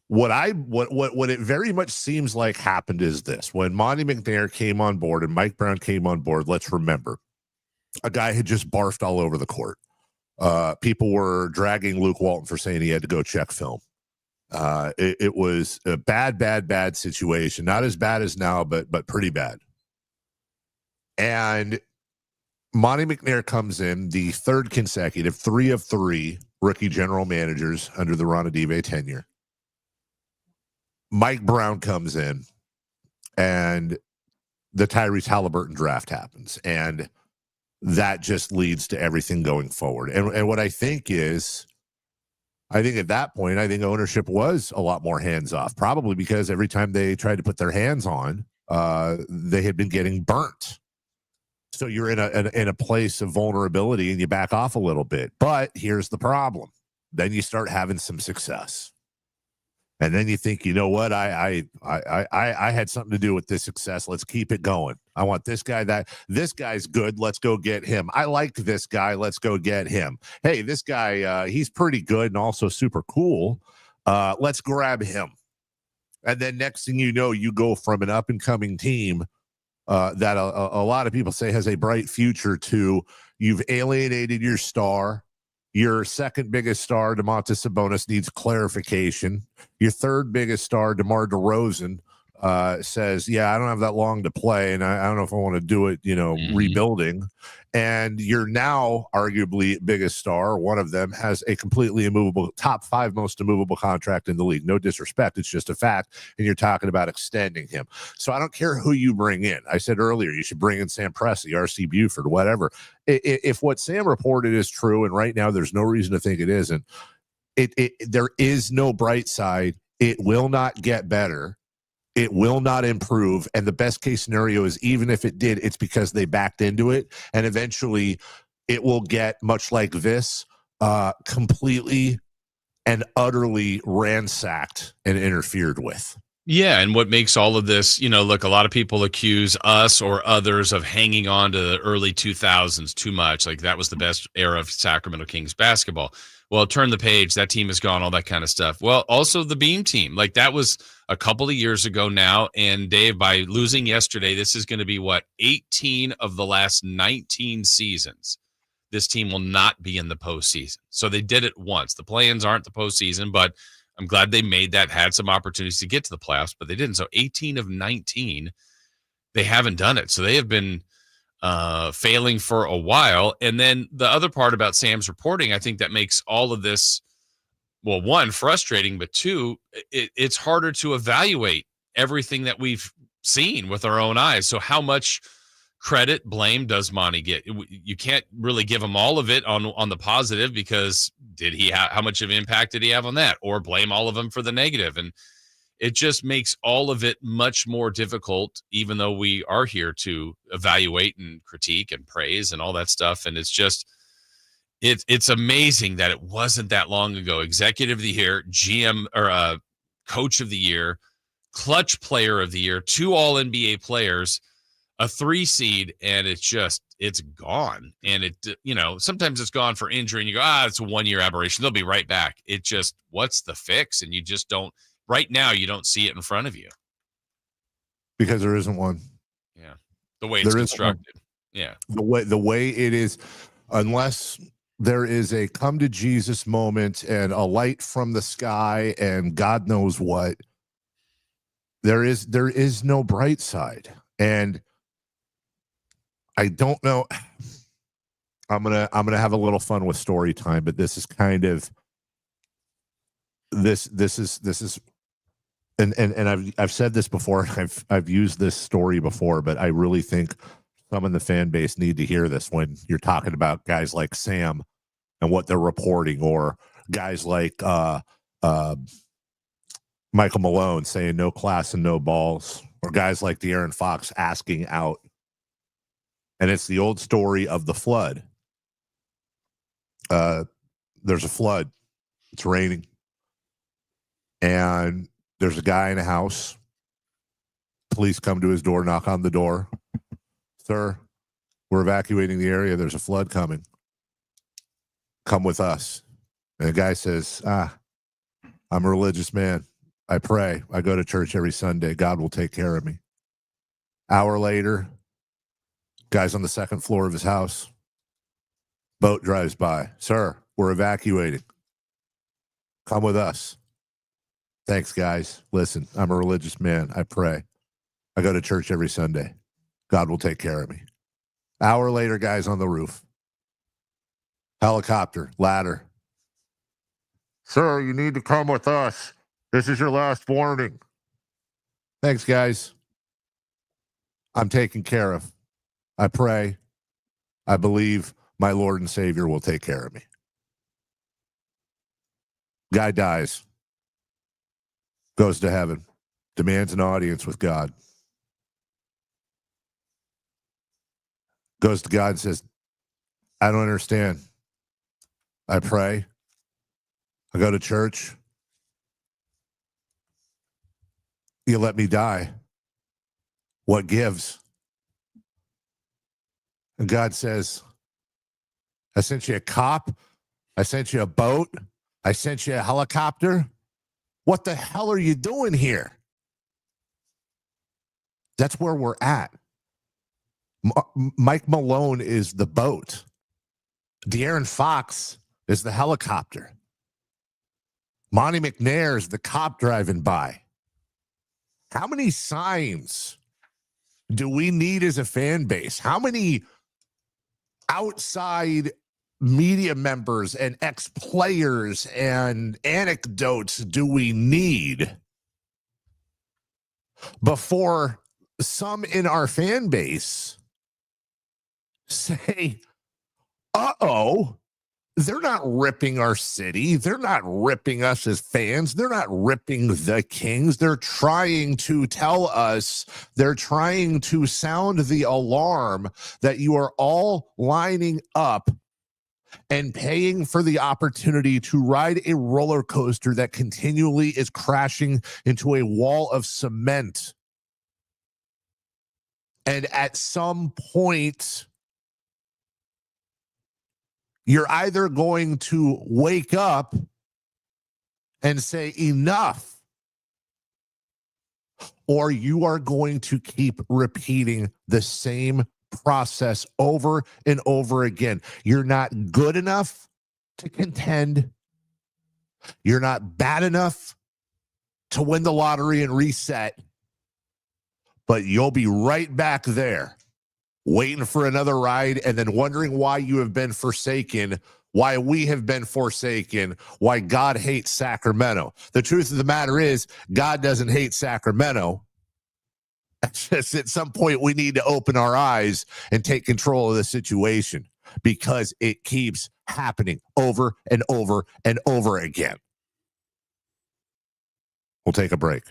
What it very much seems like happened is this: when Monty McNair came on board and Mike Brown came on board, let's remember, a guy had just barfed all over the court. People were dragging Luke Walton for saying he had to go check film. It was a bad situation. Not as bad as now, but pretty bad. And Monty McNair comes in, the third consecutive, 3 of 3 rookie general managers under the Ron Adive tenure. Mike Brown comes in, and the Tyrese Halliburton draft happens. And that just leads to everything going forward. And what I think is, I think at that point, I think ownership was a lot more hands off, probably because every time they tried to put their hands on, they had been getting burnt. So you're in a place of vulnerability and you back off a little bit. But here's the problem. Then you start having some success. And then you think, you know what? I had something to do with this success. Let's keep it going. I want this guy. This guy's good. Let's go get him. I like this guy. Let's go get him. Hey, this guy, he's pretty good and also super cool. Let's grab him. And then next thing you know, you go from an up and coming team that a lot of people say has a bright future to you've alienated your star. Your second biggest star, Domantas Sabonis, needs clarification. Your third biggest star, DeMar DeRozan, says, yeah, I don't have that long to play, and I don't know if I want to do it, rebuilding. And your now arguably biggest star, one of them, has a completely immovable, top 5 most immovable contract in the league. No disrespect. It's just a fact. And you're talking about extending him. So I don't care who you bring in. I said earlier, you should bring in Sam Presti, R.C. Buford, whatever. If what Sam reported is true, and right now there's no reason to think it isn't, there is no bright side. It will not get better. It will not improve. And the best case scenario is, even if it did, it's because they backed into it. And eventually it will get much like this, completely and utterly ransacked and interfered with. Yeah, and what makes all of this, look, a lot of people accuse us or others of hanging on to the early 2000s too much. Like that was the best era of Sacramento Kings basketball. Well, turn the page, that team is gone, all that kind of stuff. Well, also the Beam team, like that was a couple of years ago now. And Dave, by losing yesterday, this is going to be 18 of the last 19 seasons. This team will not be in the postseason. So they did it once. The play-ins aren't the postseason, but I'm glad they made that, had some opportunities to get to the playoffs, but they didn't. So 18 of 19, they haven't done it. So they have been failing for a while. And then the other part about Sam's reporting, I think that makes all of this, well, one, frustrating, but two, it's harder to evaluate everything that we've seen with our own eyes. So how much credit, blame does Monty get? You can't really give him all of it on the positive, because how much of impact did he have on that? Or blame all of them for the negative. And it just makes all of it much more difficult, even though we are here to evaluate and critique and praise and all that stuff. And it's just, it's amazing that it wasn't that long ago. Executive of the year, GM or coach of the year, clutch player of the year, 2 all-NBA players, a 3 seed, and it's gone. And sometimes it's gone for injury and you go, it's a 1-year aberration. They'll be right back. It just, what's the fix? And you just don't. Right now, you don't see it in front of you. Because there isn't one. Yeah. The way it's constructed. Yeah. The way it is, unless there is a come to Jesus moment and a light from the sky and God knows what, there is no bright side. And I don't know. I'm gonna have a little fun with story time, but this is kind of this is and I've said this before. I've used this story before, but I really think some in the fan base need to hear this when you're talking about guys like Sam and what they're reporting, or guys like Michael Malone saying no class and no balls, or guys like De'Aaron Fox asking out. And it's the old story of the flood. There's a flood. It's raining. And there's a guy in a house. Police come to his door, knock on the door. Sir, we're evacuating the area. There's a flood coming. Come with us. And the guy says, I'm a religious man. I pray. I go to church every Sunday. God will take care of me. Hour later, guy's on the second floor of his house. Boat drives by. Sir, we're evacuating. Come with us. Thanks, guys. Listen, I'm a religious man. I pray. I go to church every Sunday. God will take care of me. Hour later, guy's on the roof. Helicopter, ladder. Sir, you need to come with us. This is your last warning. Thanks, guys. I'm taken care of. I pray. I believe my Lord and Savior will take care of me. Guy dies, goes to heaven, demands an audience with God. Goes to God and says, I don't understand. I pray. I go to church. You let me die. What gives? And God says, I sent you a cop. I sent you a boat. I sent you a helicopter. What the hell are you doing here? That's where we're at. Mike Malone is the boat. De'Aaron Fox is the helicopter. Monty McNair is the cop driving by. How many signs do we need as a fan base? How many outside media members and ex-players and anecdotes do we need before some in our fan base say, uh-oh, they're not ripping our city. They're not ripping us as fans. They're not ripping the Kings. They're trying to tell us, they're trying to sound the alarm that you are all lining up and paying for the opportunity to ride a roller coaster that continually is crashing into a wall of cement. And at some point, you're either going to wake up and say enough, or you are going to keep repeating the same process over and over again. You're not good enough to contend. You're not bad enough to win the lottery and reset, but you'll be right back there waiting for another ride and then wondering why you have been forsaken, why we have been forsaken, why God hates Sacramento. The truth of the matter is, God doesn't hate Sacramento. It's just at some point we need to open our eyes and take control of the situation because it keeps happening over and over and over again. We'll take a break.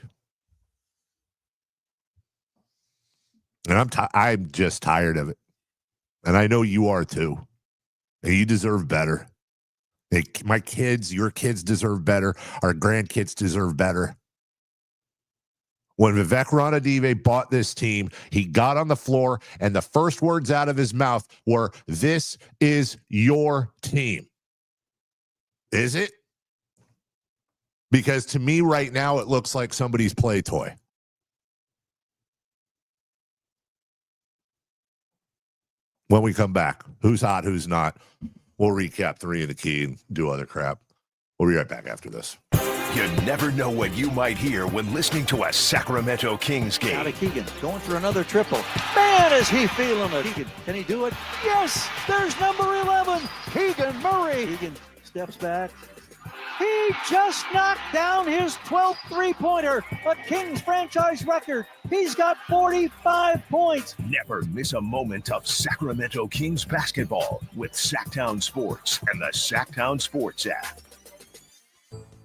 And I'm just tired of it. And I know you are too. And you deserve better. My kids, your kids deserve better. Our grandkids deserve better. When Vivek Ranadive bought this team, he got on the floor and the first words out of his mouth were, "This is your team." Is it? Because to me right now, it looks like somebody's play toy. When we come back, who's hot, who's not? We'll recap 3 of the key and do other crap. We'll be right back after this. You never know what you might hear when listening to a Sacramento Kings game. Out of Keegan, going for another triple. Man, is he feeling it. Keegan, can he do it? Yes, there's number 11, Keegan Murray. Keegan steps back. He just knocked down his 12th three-pointer, a Kings franchise record. He's got 45 points. Never miss a moment of Sacramento Kings basketball with Sacktown Sports and the Sacktown Sports app.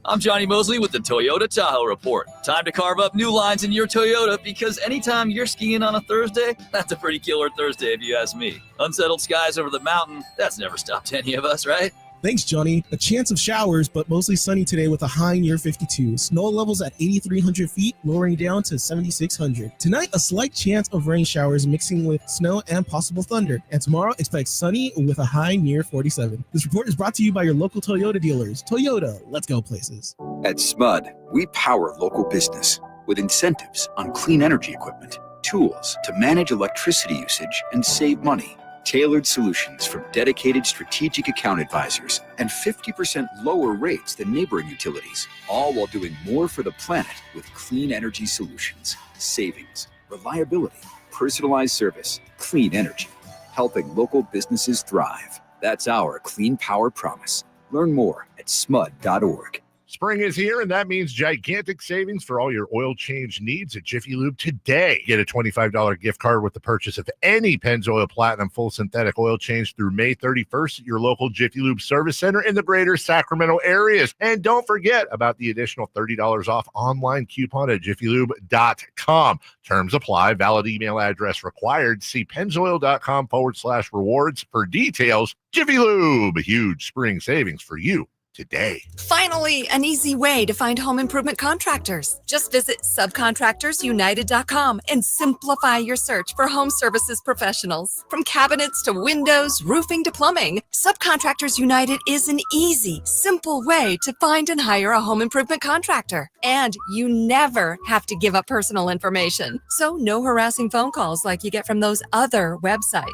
I'm Johnny Mosley with the Toyota Tahoe Report. Time to carve up new lines in your Toyota because anytime you're skiing on a Thursday, that's a pretty killer Thursday if you ask me. Unsettled skies over the mountain, that's never stopped any of us, right? Thanks, Johnny. A chance of showers, but mostly sunny today with a high near 52. Snow levels at 8,300 feet, lowering down to 7,600. Tonight, a slight chance of rain showers mixing with snow and possible thunder. And tomorrow, expect sunny with a high near 47. This report is brought to you by your local Toyota dealers. Toyota, let's go places. At SMUD, we power local business with incentives on clean energy equipment, tools to manage electricity usage and save money, tailored solutions from dedicated strategic account advisors, and 50% lower rates than neighboring utilities, all while doing more for the planet with clean energy solutions, savings, reliability, personalized service, clean energy, helping local businesses thrive. That's our clean power promise. Learn more at smud.org. Spring is here, and that means gigantic savings for all your oil change needs at Jiffy Lube today. Get a $25 gift card with the purchase of any Pennzoil Platinum full synthetic oil change through May 31st at your local Jiffy Lube service center in the greater Sacramento areas. And don't forget about the additional $30 off online coupon at jiffylube.com. Terms apply. Valid email address required. See pennzoil.com/rewards for details. Jiffy Lube, huge spring savings for you today. Finally, an easy way to find home improvement contractors. Just visit subcontractorsunited.com and simplify your search for home services professionals. From cabinets to windows, roofing to plumbing, Subcontractors United is an easy, simple way to find and hire a home improvement contractor. And you never have to give up personal information. So no harassing phone calls like you get from those other websites.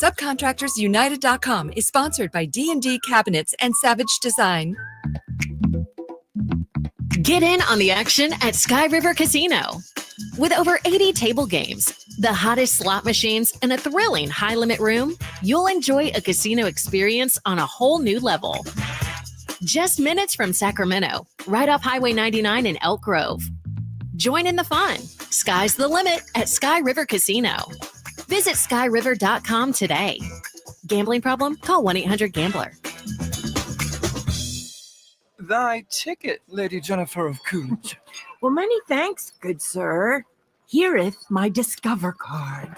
Subcontractorsunited.com is sponsored by D&D Cabinets and Savage Design. Get in on the action at Sky River Casino. With over 80 table games, the hottest slot machines, and a thrilling high-limit room, you'll enjoy a casino experience on a whole new level. Just minutes from Sacramento, right off Highway 99 in Elk Grove. Join in the fun. Sky's the limit at Sky River Casino. Visit skyriver.com today. Gambling problem? Call 1-800-GAMBLER. Thy ticket, Lady Jennifer of Coolidge. Well, many thanks, good sir. Hereeth my Discover card.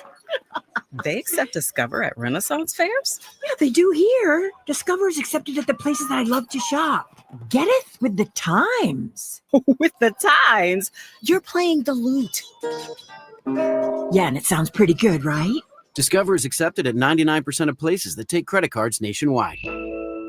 They accept Discover at Renaissance fairs? Yeah, they do here. Discover is accepted at the places that I love to shop. Getteth with the times. With the times? You're playing the lute. Yeah, and it sounds pretty good, right? Discover is accepted at 99% of places that take credit cards nationwide.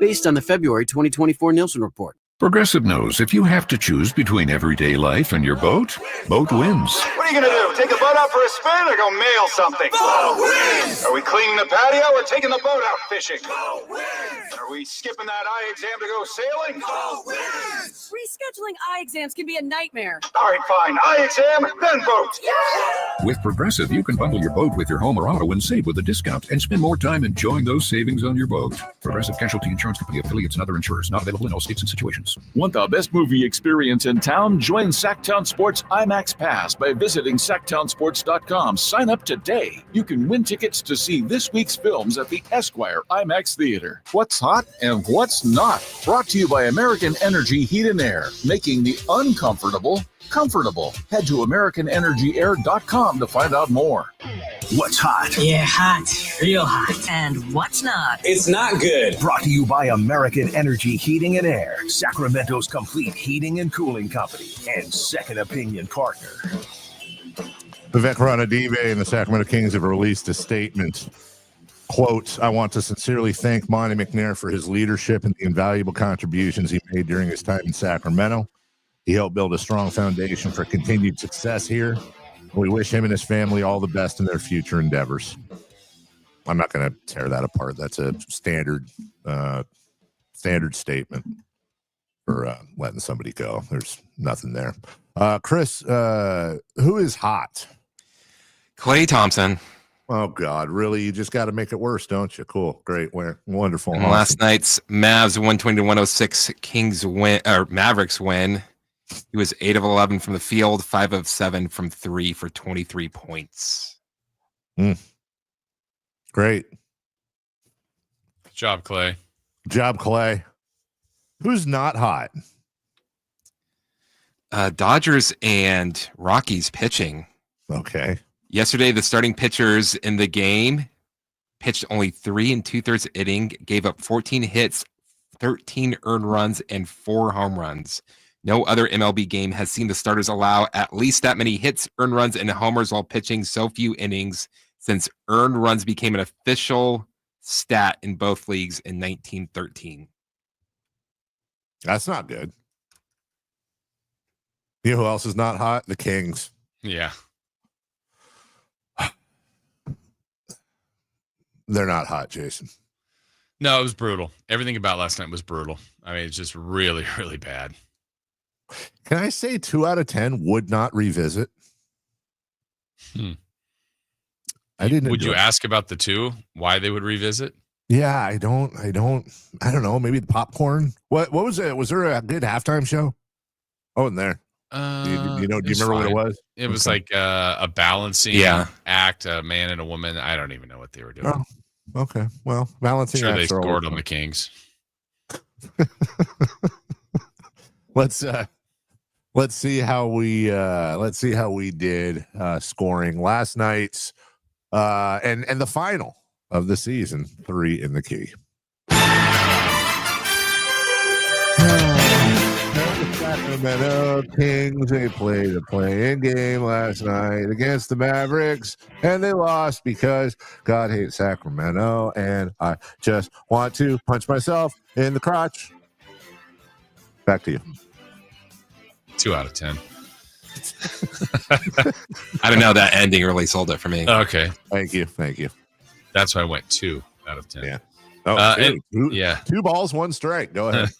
Based on the February 2024 Nielsen report. Progressive knows if you have to choose between everyday life and your boat, boat wins. What are you going to do? Take the boat out for a spin or go mail something? Boat wins! Are we cleaning the patio or taking the boat out fishing? Boat wins! Are we skipping that eye exam to go sailing? Boat wins! Rescheduling eye exams can be a nightmare. All right, fine. Eye exam, then boat. Yeah! With Progressive, you can bundle your boat with your home or auto and save with a discount and spend more time enjoying those savings on your boat. Progressive Casualty Insurance Company, affiliates, and other insurers. Not available in all states and situations. Want the best movie experience in town? Join Sacktown Sports IMAX Pass by visiting sacktownsports.com. Sign up today. You can win tickets to see this week's films at the Esquire IMAX Theater. What's hot and what's not? Brought to you by American Energy Heat and Air, making the uncomfortable comfortable. Head to AmericanEnergyAir.com to find out more. What's hot? Yeah, hot. Real hot. And what's not? It's not good. Brought to you by American Energy Heating and Air, Sacramento's complete heating and cooling company, and second opinion partner. Vivek Ranadive and the Sacramento Kings have released a statement. Quote, I want to sincerely thank Monty McNair for his leadership and the invaluable contributions he made during his time in Sacramento. He helped build a strong foundation for continued success here. We wish him and his family all the best in their future endeavors. I'm not going to tear that apart. That's a standard statement for letting somebody go. There's nothing there. Chris, who is hot? Klay Thompson. Oh, God, really? You just got to make it worse, don't you? Cool, great, wonderful. And last night's Mavs 120-106 Kings win, or Mavericks win. He was 8 of 11 from the field, 5 of 7 from 3 for 23 points. Great. Good job, Klay. Job, Klay. Who's not hot? Dodgers and Rockies pitching. Okay. Yesterday, the starting pitchers in the game pitched only 3 2/3 inning, gave up 14 hits, 13 earned runs, and 4 home runs. No other MLB game has seen the starters allow at least that many hits, earned runs, and homers while pitching so few innings since earned runs became an official stat in both leagues in 1913. That's not good. You know who else is not hot? The Kings. Yeah. They're not hot, Jason. No, it was brutal. Everything about last night was brutal. I mean, it's just really, really bad. Can I say 2 out of 10 would not revisit? I didn't. Would you ask about the 2? Why they would revisit? Yeah, I don't know. Maybe the popcorn. What was it? Was there a good halftime show? Oh, in there. Do you remember what it was? It was like a balancing act, a man and a woman. I don't even know what they were doing. Oh, okay. Well, balancing. Sure, they acts are scored always on the Kings. Let's see how we did scoring last night's and the final of the season, 3 in the key. Sacramento Kings, they played a play-in game last night against the Mavericks, and they lost because God hates Sacramento, and I just want to punch myself in the crotch. Back to you. 2 out of 10. I don't know. That ending really sold it for me. Okay. Thank you. That's why I went 2 out of 10. Yeah. Oh, yeah. 2 balls, 1 strike. Go ahead.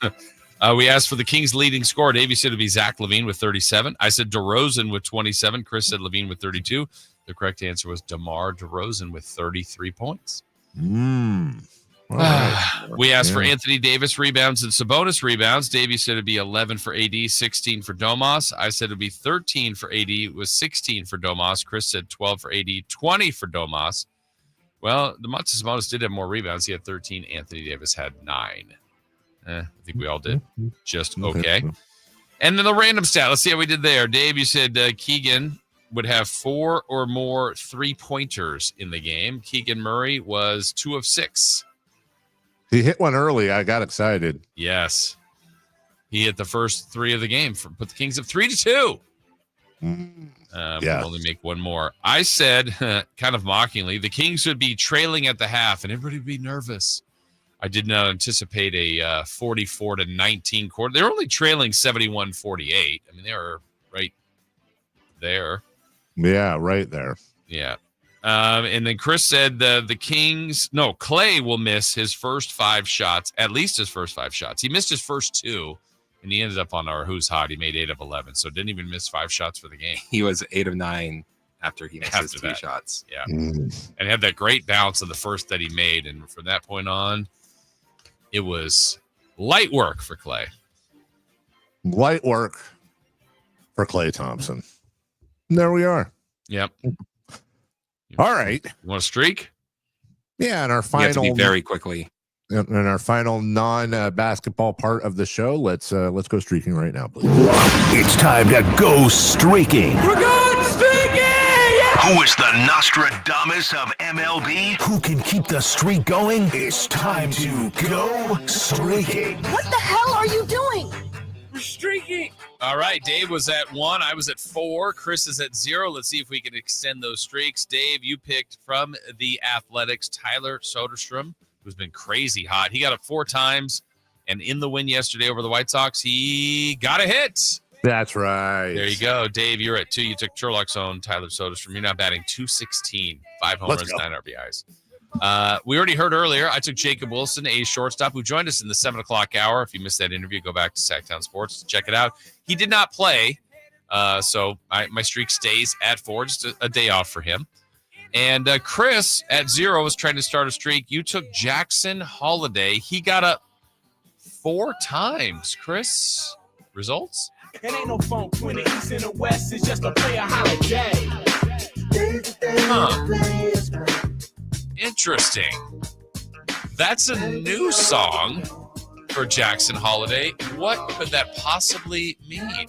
We asked for the Kings' leading scorer. Davey said it would be Zach LaVine with 37. I said DeRozan with 27. Chris said LaVine with 32. The correct answer was DeMar DeRozan with 33 points. Right. We asked for Anthony Davis rebounds and Sabonis rebounds. Davey said it'd be 11 for AD, 16 for Domas. I said it'd be 13 for AD, with 16 for Domas. Chris said 12 for AD, 20 for Domas. Well, the Monte Sabonis did have more rebounds. He had 13. Anthony Davis had 9. I think we all did just okay. And then the random stat. Let's see how we did there. Dave, you said Keegan would have 4 or more 3-pointers in the game. Keegan Murray was 2 of 6. He hit one early. I got excited. Yes. He hit the first 3 of the game. Put the Kings up 3-2. We'll only make one more. I said, kind of mockingly, the Kings would be trailing at the half and everybody would be nervous. I did not anticipate a 44-19 quarter. They're only trailing 71-48. I mean, they were right there. Yeah, right there. Yeah. And then Chris said Clay will miss his first 5 shots, at least his first 5 shots. He missed his first 2, and he ended up on our Who's Hot. He made 8 of 11, so didn't even miss 5 shots for the game. He was 8 of 9 after he missed his 2 shots. Yeah. And had that great bounce of the first that he made, and from that point on, it was light work for Clay. Light work for Klay Thompson. And there we are. Yep. All right. You want a streak? Yeah, and our final. You have to be very quickly. In our final non-basketball part of the show, let's go streaking right now, please. It's time to go streaking. We're going streaking! Who is the Nostradamus of MLB? Who can keep the streak going? It's time to go streaking. What the hell are you doing? We're streaking! All right, Dave was at 1. I was at 4. Chris is at 0. Let's see if we can extend those streaks. Dave, you picked from the Athletics Tyler Soderstrom, who's been crazy hot. He got up 4 times, and in the win yesterday over the White Sox, he got a hit. That's right. There you go. Dave, you're at 2. You took Sherlock's own Tyler Soderstrom. You're now batting .216, 5 home runs, 9 RBIs. We already heard earlier, I took Jacob Wilson, a shortstop, who joined us in the 7 o'clock hour. If you missed that interview, go back to Sacktown Sports to check it out. He did not play, so my streak stays at 4, just a day off for him. And Chris at 0 was trying to start a streak. You took Jackson Holiday. He got up 4 times. Chris, results? It ain't no funk when the East and the West is just a player holiday. Interesting. That's a new song for Jackson Holiday. What could that possibly mean?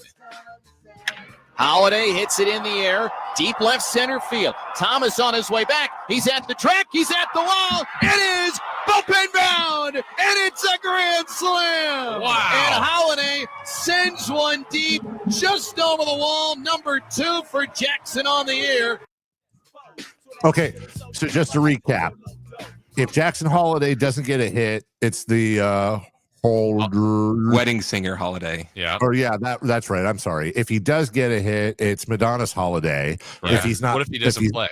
Holiday hits it in the air, deep left center field. Thomas on his way back. He's at the track. He's at the wall. It is bullpen bound, and it's a grand slam. Wow. And Holiday sends one deep, just over the wall. Number 2 for Jackson on the air. Okay, so just to recap, if Jackson Holiday doesn't get a hit, it's the Wedding Singer Holiday. Yeah. Or that's right. I'm sorry. If he does get a hit, it's Madonna's Holiday. Right. If he's not, what if he doesn't play?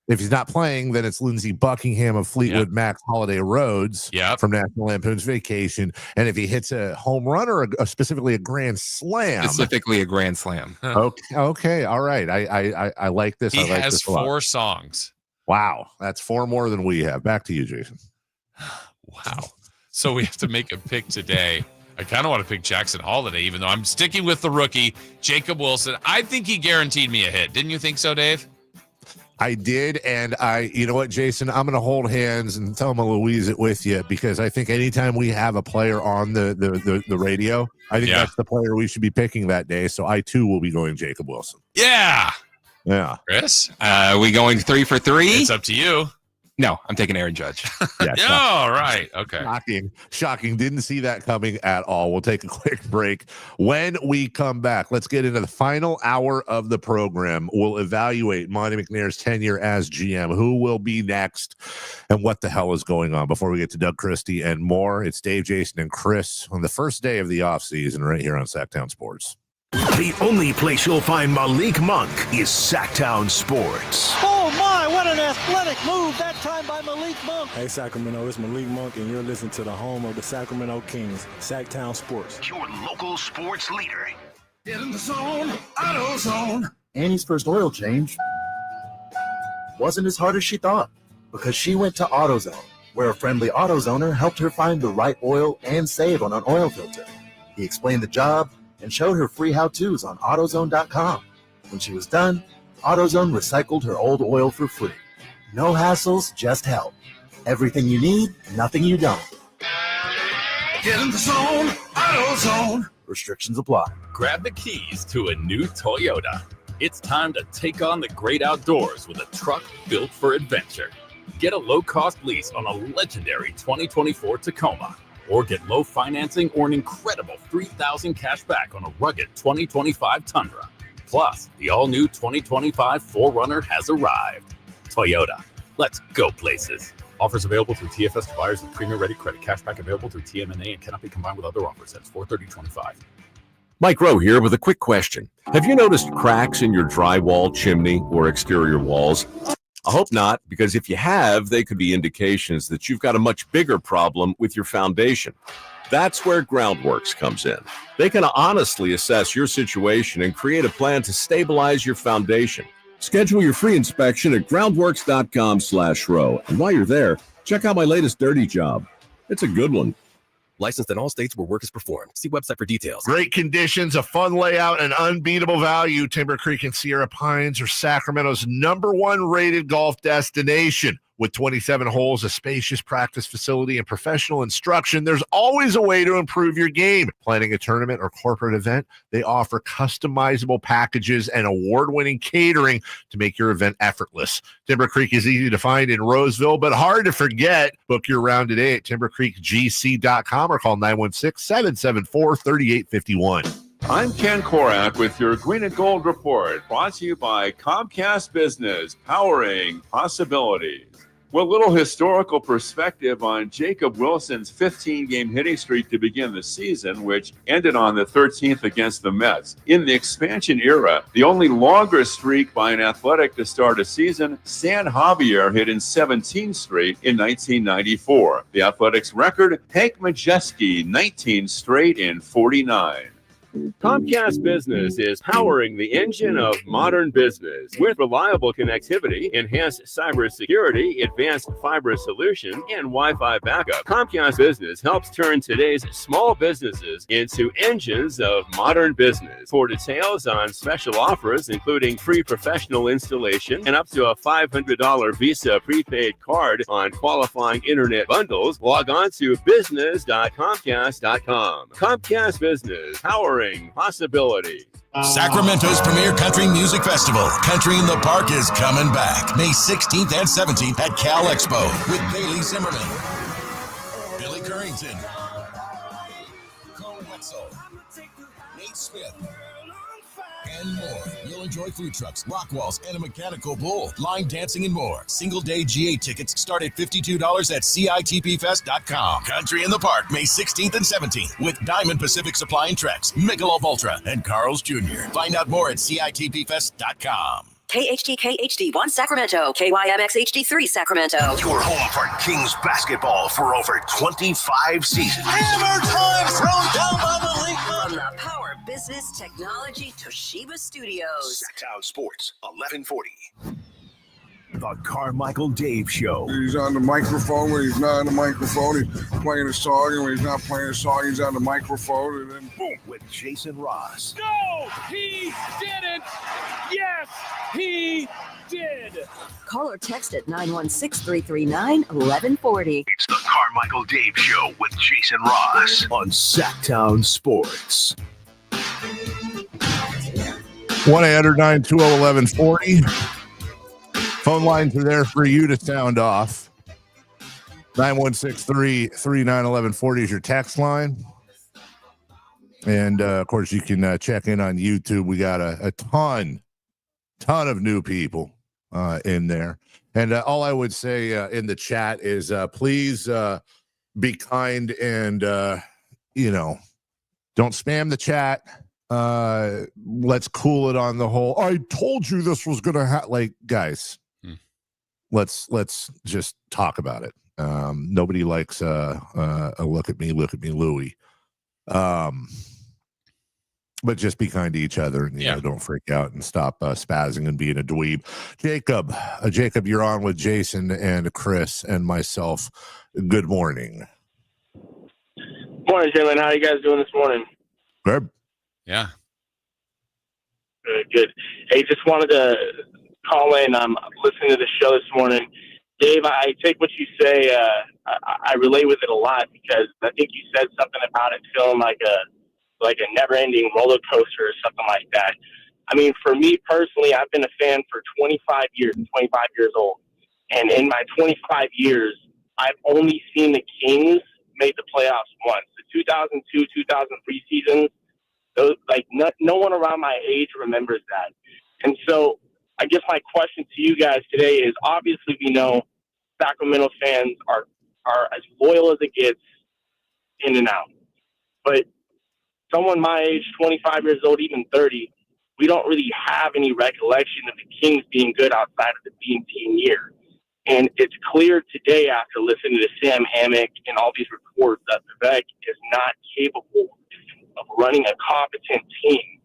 If he's not playing, then it's Lindsey Buckingham of Fleetwood Mac's Holiday Roads from National Lampoon's Vacation. And if he hits a home run or specifically a grand slam. Specifically a grand slam. Okay. All right. I like this. He I like has this a lot. 4 songs. Wow. That's 4 more than we have. Back to you, Jason. Wow. So we have to make a pick today. I kind of want to pick Jackson Hall today, even though I'm sticking with the rookie, Jacob Wilson. I think he guaranteed me a hit. Didn't you think so, Dave? I did, and you know what, Jason, I'm going to hold hands and Thelma Louise it with you, because I think anytime we have a player on the radio, I think that's the player we should be picking that day. So I too will be going Jacob Wilson. Yeah. Chris, we going 3 for 3? It's up to you. No, I'm taking Aaron Judge. All right. Okay. Shocking. Didn't see that coming at all. We'll take a quick break. When we come back, let's get into the final hour of the program. We'll evaluate Monty McNair's tenure as GM, who will be next, and what the hell is going on. Before we get to Doug Christie and more, it's Dave, Jason, and Chris on the first day of the offseason right here on Sacktown Sports. The only place you'll find Malik Monk is Sacktown Sports. Oh my, what an athletic move that time by Malik Monk. Hey Sacramento, it's Malik Monk and you're listening to the home of the Sacramento Kings, Sacktown Sports. Your local sports leader. Get in the zone, auto zone. Annie's first oil change wasn't as hard as she thought, because she went to AutoZone, where a friendly AutoZoner helped her find the right oil and save on an oil filter. He explained the job and showed her free how-tos on AutoZone.com. When she was done, AutoZone recycled her old oil for free. No hassles, just help. Everything you need, nothing you don't. Get in the zone, AutoZone. Restrictions apply. Grab the keys to a new Toyota. It's time to take on the great outdoors with a truck built for adventure. Get a low-cost lease on a legendary 2024 Tacoma, or get low financing or an incredible $3,000 cash back on a rugged 2025 Tundra. Plus, the all-new 2025 4Runner has arrived. Toyota, let's go places. Offers available through TFS to buyers with premium-ready credit. Cashback available through TMNA and cannot be combined with other offers. That's 4/30/25. Mike Rowe here with a quick question. Have you noticed cracks in your drywall, chimney, or exterior walls? I hope not, because if you have, they could be indications that you've got a much bigger problem with your foundation. That's where Groundworks comes in. They can honestly assess your situation and create a plan to stabilize your foundation. Schedule your free inspection at groundworks.com/row. And while you're there, check out my latest dirty job. It's a good one. Licensed in all states where work is performed. See website for details. Great conditions, a fun layout, and unbeatable value. Timber Creek and Sierra Pines are Sacramento's #1 rated golf destination. With 27 holes, a spacious practice facility, and professional instruction, there's always a way to improve your game. Planning a tournament or corporate event, they offer customizable packages and award-winning catering to make your event effortless. Timber Creek is easy to find in Roseville, but hard to forget. Book your round today at timbercreekgc.com or call 916-774-3851. I'm Ken Korak with your Green and Gold Report, brought to you by Comcast Business, powering possibilities. With a little historical perspective on Jacob Wilson's 15-game hitting streak to begin the season, which ended on the 13th against the Mets. In the expansion era, the only longer streak by an Athletic to start a season, San Javier hit in 17 straight in 1994. The Athletics record, Hank Majeski, 19 straight in 49. Comcast Business is powering the engine of modern business with reliable connectivity, enhanced cybersecurity, advanced fiber solution, and Wi-Fi backup. Comcast Business helps turn today's small businesses into engines of modern business. For details on special offers, including free professional installation and up to a $500 Visa prepaid card on qualifying internet bundles, log on to business.comcast.com. Comcast Business, powering possibility. Sacramento's premier country music festival, Country in the Park, is coming back May 16th and 17th at Cal Expo with Bailey Zimmerman, Billy Currington, Cole Wetzel, Nate Smith, and more. You'll enjoy food trucks, rock walls, and a mechanical bull, line dancing, and more. Single-day GA tickets start at $52 at CITPFest.com. Country in the Park, May 16th and 17th with Diamond Pacific Supply and Trex, Michelob Ultra, and Carl's Jr. Find out more at CITPFest.com. KHTK HD1 Sacramento, KYMX HD3 Sacramento. Your home for Kings basketball for over 25 seasons. Hammer time thrown down by the league. From the Power Business Technology Toshiba Studios. Sacktown Sports, 1140. The Carmichael Dave Show. He's on the microphone when he's not on the microphone. He's playing a song, and when he's not playing a song, he's on the microphone, and then boom. With Jason Ross. No, he didn't. Yes, he did. Call or text at 916-339-1140. It's the Carmichael Dave Show with Jason Ross on Sacktown Sports. 1-800-920-1140. Phone lines are there for you to sound off. 916-339-1140 is your text line. And, of course, you can check in on YouTube. We got a ton of new people in there. And all I would say in the chat is please be kind and, don't spam the chat. Let's cool it on the whole. I told you this was going to happen. Guys, let's just talk about it. Nobody likes a look at me, Louie. But just be kind to each other and don't freak out and stop spazzing and being a dweeb. Jacob, you're on with Jason and Chris and myself. Good morning. Morning, gentlemen. How are you guys doing this morning? Good. Yeah. Good. Hey, just wanted to call in. I'm listening to the show this morning. Dave, I take what you say. I relate with it a lot because I think you said something about it feeling like a never-ending roller coaster or something like that. I mean, for me personally, I've been a fan for 25 years. I'm 25 years old. And in my 25 years, I've only seen the Kings make the playoffs once. The 2002-2003 season, no one around my age remembers that. And so I guess my question to you guys today is, obviously we know Sacramento fans are as loyal as it gets in and out. But someone my age, 25 years old, even 30, we don't really have any recollection of the Kings being good outside of the Beam Team year. And it's clear today after listening to Sam Amick and all these reports that Vivek is not capable of running a competent team.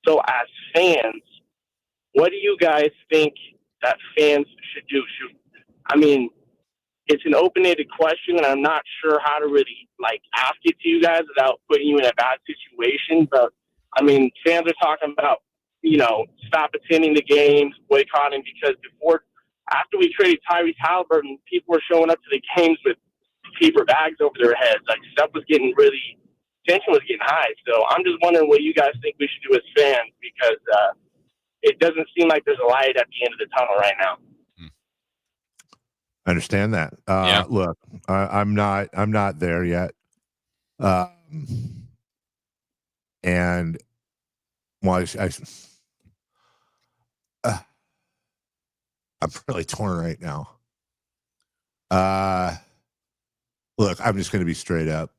So as fans, what do you guys think that fans should do? It's an open-ended question, and I'm not sure how to really ask it to you guys without putting you in a bad situation. But fans are talking about stop attending the games, boycotting, because after we traded Tyrese Halliburton, people were showing up to the games with paper bags over their heads. Stuff was getting tension was getting high. So I'm just wondering what you guys think we should do as fans, because it doesn't seem like there's a light at the end of the tunnel right now. I understand that. Look, I'm not there yet. And I'm really torn right now. Look, I'm just going to be straight up.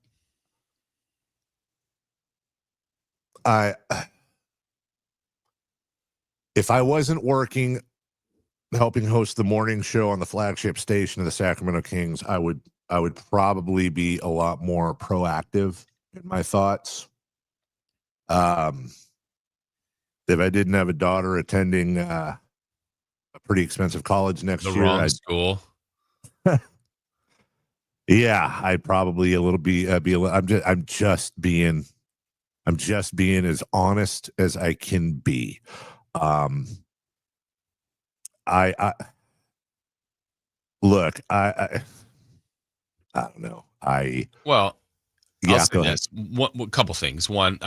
If I wasn't working, helping host the morning show on the flagship station of the Sacramento Kings, I would probably be a lot more proactive in my thoughts. If I didn't have a daughter attending a pretty expensive college next year, wrong school. Yeah, I'd probably I'm just being as honest as I can be. I don't know. I'll say this. One couple things. One,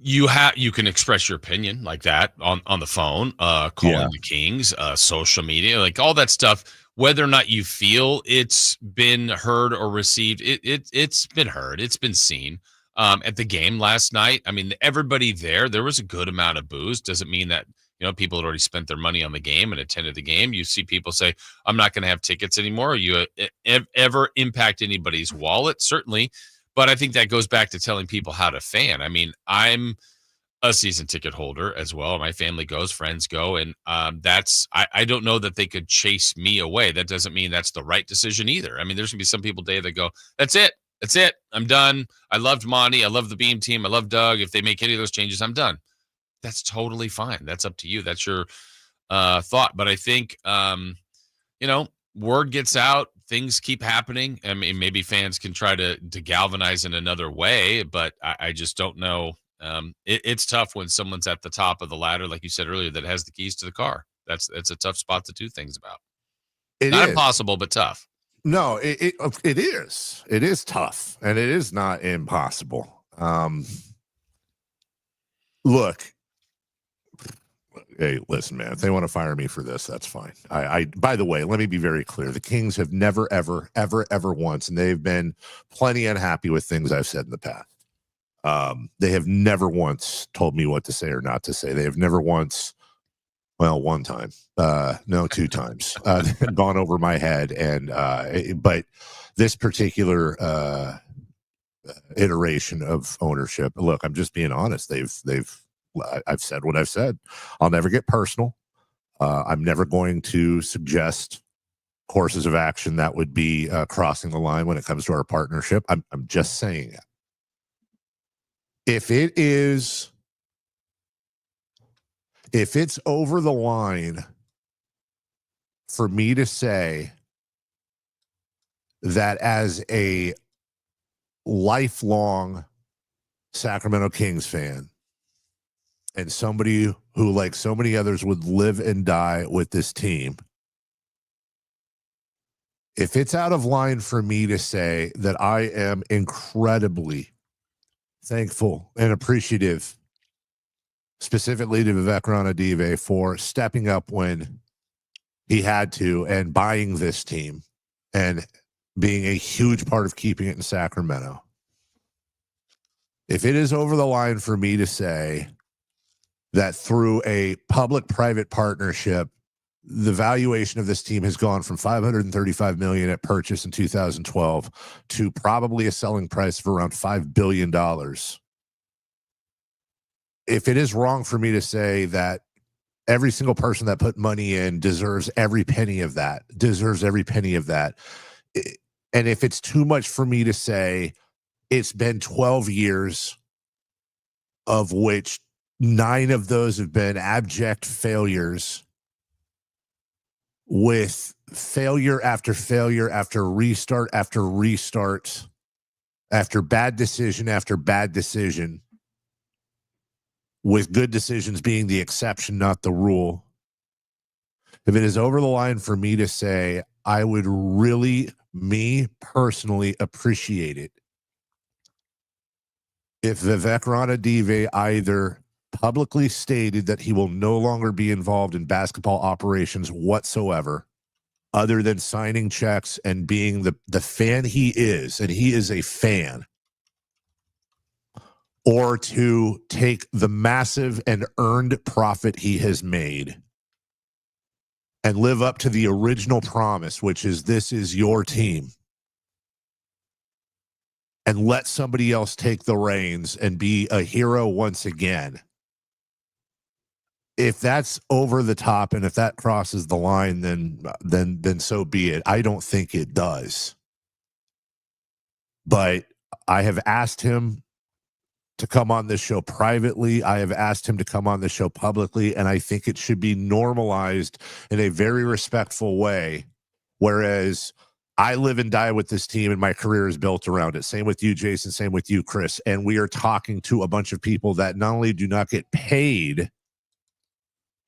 you can express your opinion like that on the phone, calling the Kings, social media, all that stuff. Whether or not you feel it's been heard or received, it's been heard. It's been seen. At the game last night, everybody there was a good amount of boos. Doesn't mean that people had already spent their money on the game and attended the game. You see people say, I'm not going to have tickets anymore. You ever impact anybody's wallet? Certainly. But I think that goes back to telling people how to fan. I'm a season ticket holder as well. My family goes, friends go. And I don't know that they could chase me away. That doesn't mean that's the right decision either. There's going to be some people, Dave, that go, that's it. I'm done. I loved Monty. I love the Beam team. I love Doug. If they make any of those changes, I'm done. That's totally fine. That's up to you. That's your thought. But I think, word gets out, things keep happening. I mean, maybe fans can try to galvanize in another way, but I just don't know. It's tough when someone's at the top of the ladder, like you said earlier, that has the keys to the car. It's a tough spot to do things about. Not impossible, but tough. No, it is. It is tough, and it is not impossible. Look, hey, listen, man, if they want to fire me for this, that's fine. I by the way, let me be very clear. The Kings have never, ever, ever, ever once, and they've been plenty unhappy with things I've said in the past. They have never once told me what to say or not to say. They have never once, well, one time, no, two times, gone over my head. And but this particular iteration of ownership, look, I'm just being honest. I've said what I've said. I'll never get personal. I'm never going to suggest courses of action that would be crossing the line when it comes to our partnership. I'm just saying it. If it's over the line for me to say that as a lifelong Sacramento Kings fan and somebody who, like so many others, would live and die with this team, if it's out of line for me to say that I am incredibly thankful and appreciative, specifically to Vivek Ranadive, for stepping up when he had to and buying this team and being a huge part of keeping it in Sacramento. If it is over the line for me to say that through a public-private partnership, the valuation of this team has gone from $535 million at purchase in 2012 to probably a selling price of around $5 billion. If it is wrong for me to say that every single person that put money in deserves every penny of that, and if it's too much for me to say it's been 12 years of which 9 of those have been abject failures, with failure after failure, after restart, after bad decision, with good decisions being the exception, not the rule. If it is over the line for me to say, I would really, me personally, appreciate it if Vivek Ranadive either publicly stated that he will no longer be involved in basketball operations whatsoever, other than signing checks and being the fan he is, and he is a fan, or to take the massive and earned profit he has made and live up to the original promise, which is this is your team, and let somebody else take the reins and be a hero once again. If that's over the top and if that crosses the line, then so be it. I don't think it does. But I have asked him to come on this show privately. I have asked him to come on the show publicly, and I think it should be normalized in a very respectful way. Whereas I live and die with this team and my career is built around it. Same with you, Jason. Same with you, Chris. And we are talking to a bunch of people that not only do not get paid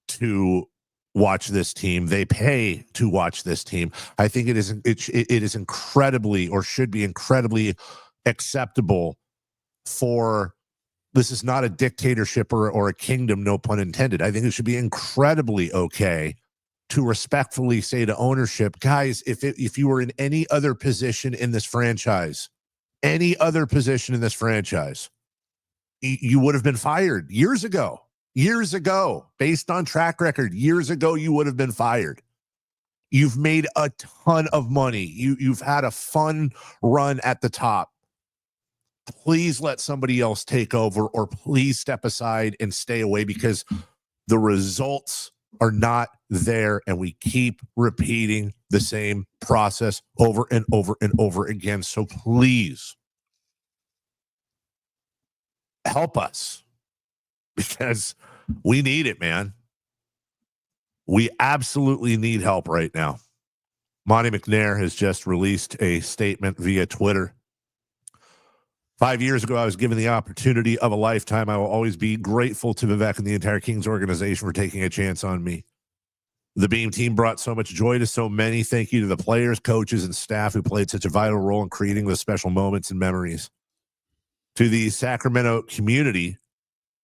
to watch this team, they pay to watch this team. I think it is incredibly, or should be incredibly, acceptable for, this is not a dictatorship or a kingdom, no pun intended. I think it should be incredibly okay to respectfully say to ownership, guys, if you were in any other position in this franchise, you would have been fired years ago. Based on track record, years ago, you would have been fired. You've made a ton of money. You've had a fun run at the top. Please let somebody else take over, or please step aside and stay away, because the results are not there, and we keep repeating the same process over and over and over again. So please help us, because we need it, man. We absolutely need help right now. Monty McNair has just released a statement via Twitter. 5 years ago, I was given the opportunity of a lifetime. I will always be grateful to Vivek and the entire Kings organization for taking a chance on me. The Beam team brought so much joy to so many. Thank you to the players, coaches, and staff who played such a vital role in creating those special moments and memories. To the Sacramento community,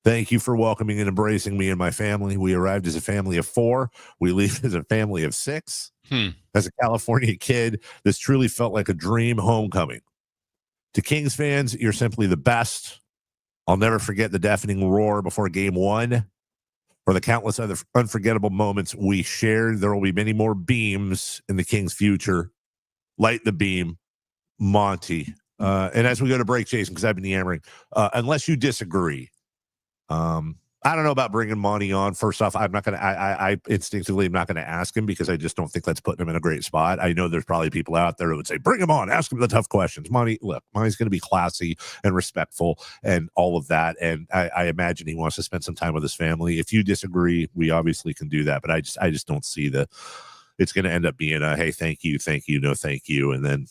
thank you for welcoming and embracing me and my family. We arrived as a family of 4. We leave as a family of 6. As a California kid, this truly felt like a dream homecoming. To Kings fans, you're simply the best. I'll never forget the deafening roar before Game 1 or the countless other unforgettable moments we shared. There will be many more beams in the Kings' future. Light the beam, Monty. And as we go to break, Jason, because I've been yammering, unless you disagree, I don't know about bringing Monty on. First off, I'm not going to, I instinctively am not going to ask him because I just don't think that's putting him in a great spot. I know there's probably people out there who would say, bring him on, ask him the tough questions. Monty's going to be classy and respectful and all of that. And I imagine he wants to spend some time with his family. If you disagree, we obviously can do that. But I just don't see it's going to end up being a, hey, thank you, no, thank you. And then,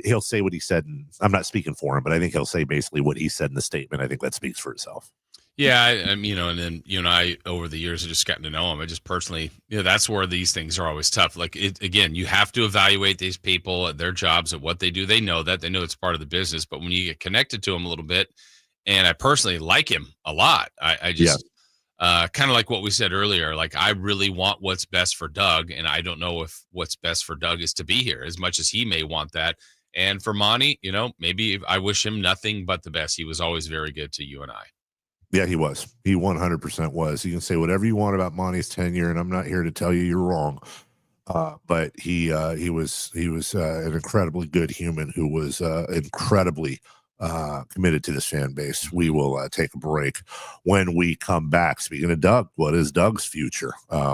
he'll say what he said. And I'm not speaking for him, but I think he'll say basically what he said in the statement. I think that speaks for itself. Yeah, and then you and I over the years have just gotten to know him. I just personally, that's where these things are always tough. Like again, you have to evaluate these people at their jobs, at what they do. They know it's part of the business, but when you get connected to him a little bit, and I personally like him a lot. I just kind of like what we said earlier. Like I really want what's best for Doug, and I don't know if what's best for Doug is to be here as much as he may want that. And for Monty, maybe I wish him nothing but the best. He was always very good to you and I. Yeah, he was. He 100% was. You can say whatever you want about Monty's tenure, and I'm not here to tell you you're wrong. But he was an incredibly good human who was incredibly committed to this fan base. We will take a break. When we come back, speaking of Doug, what is Doug's future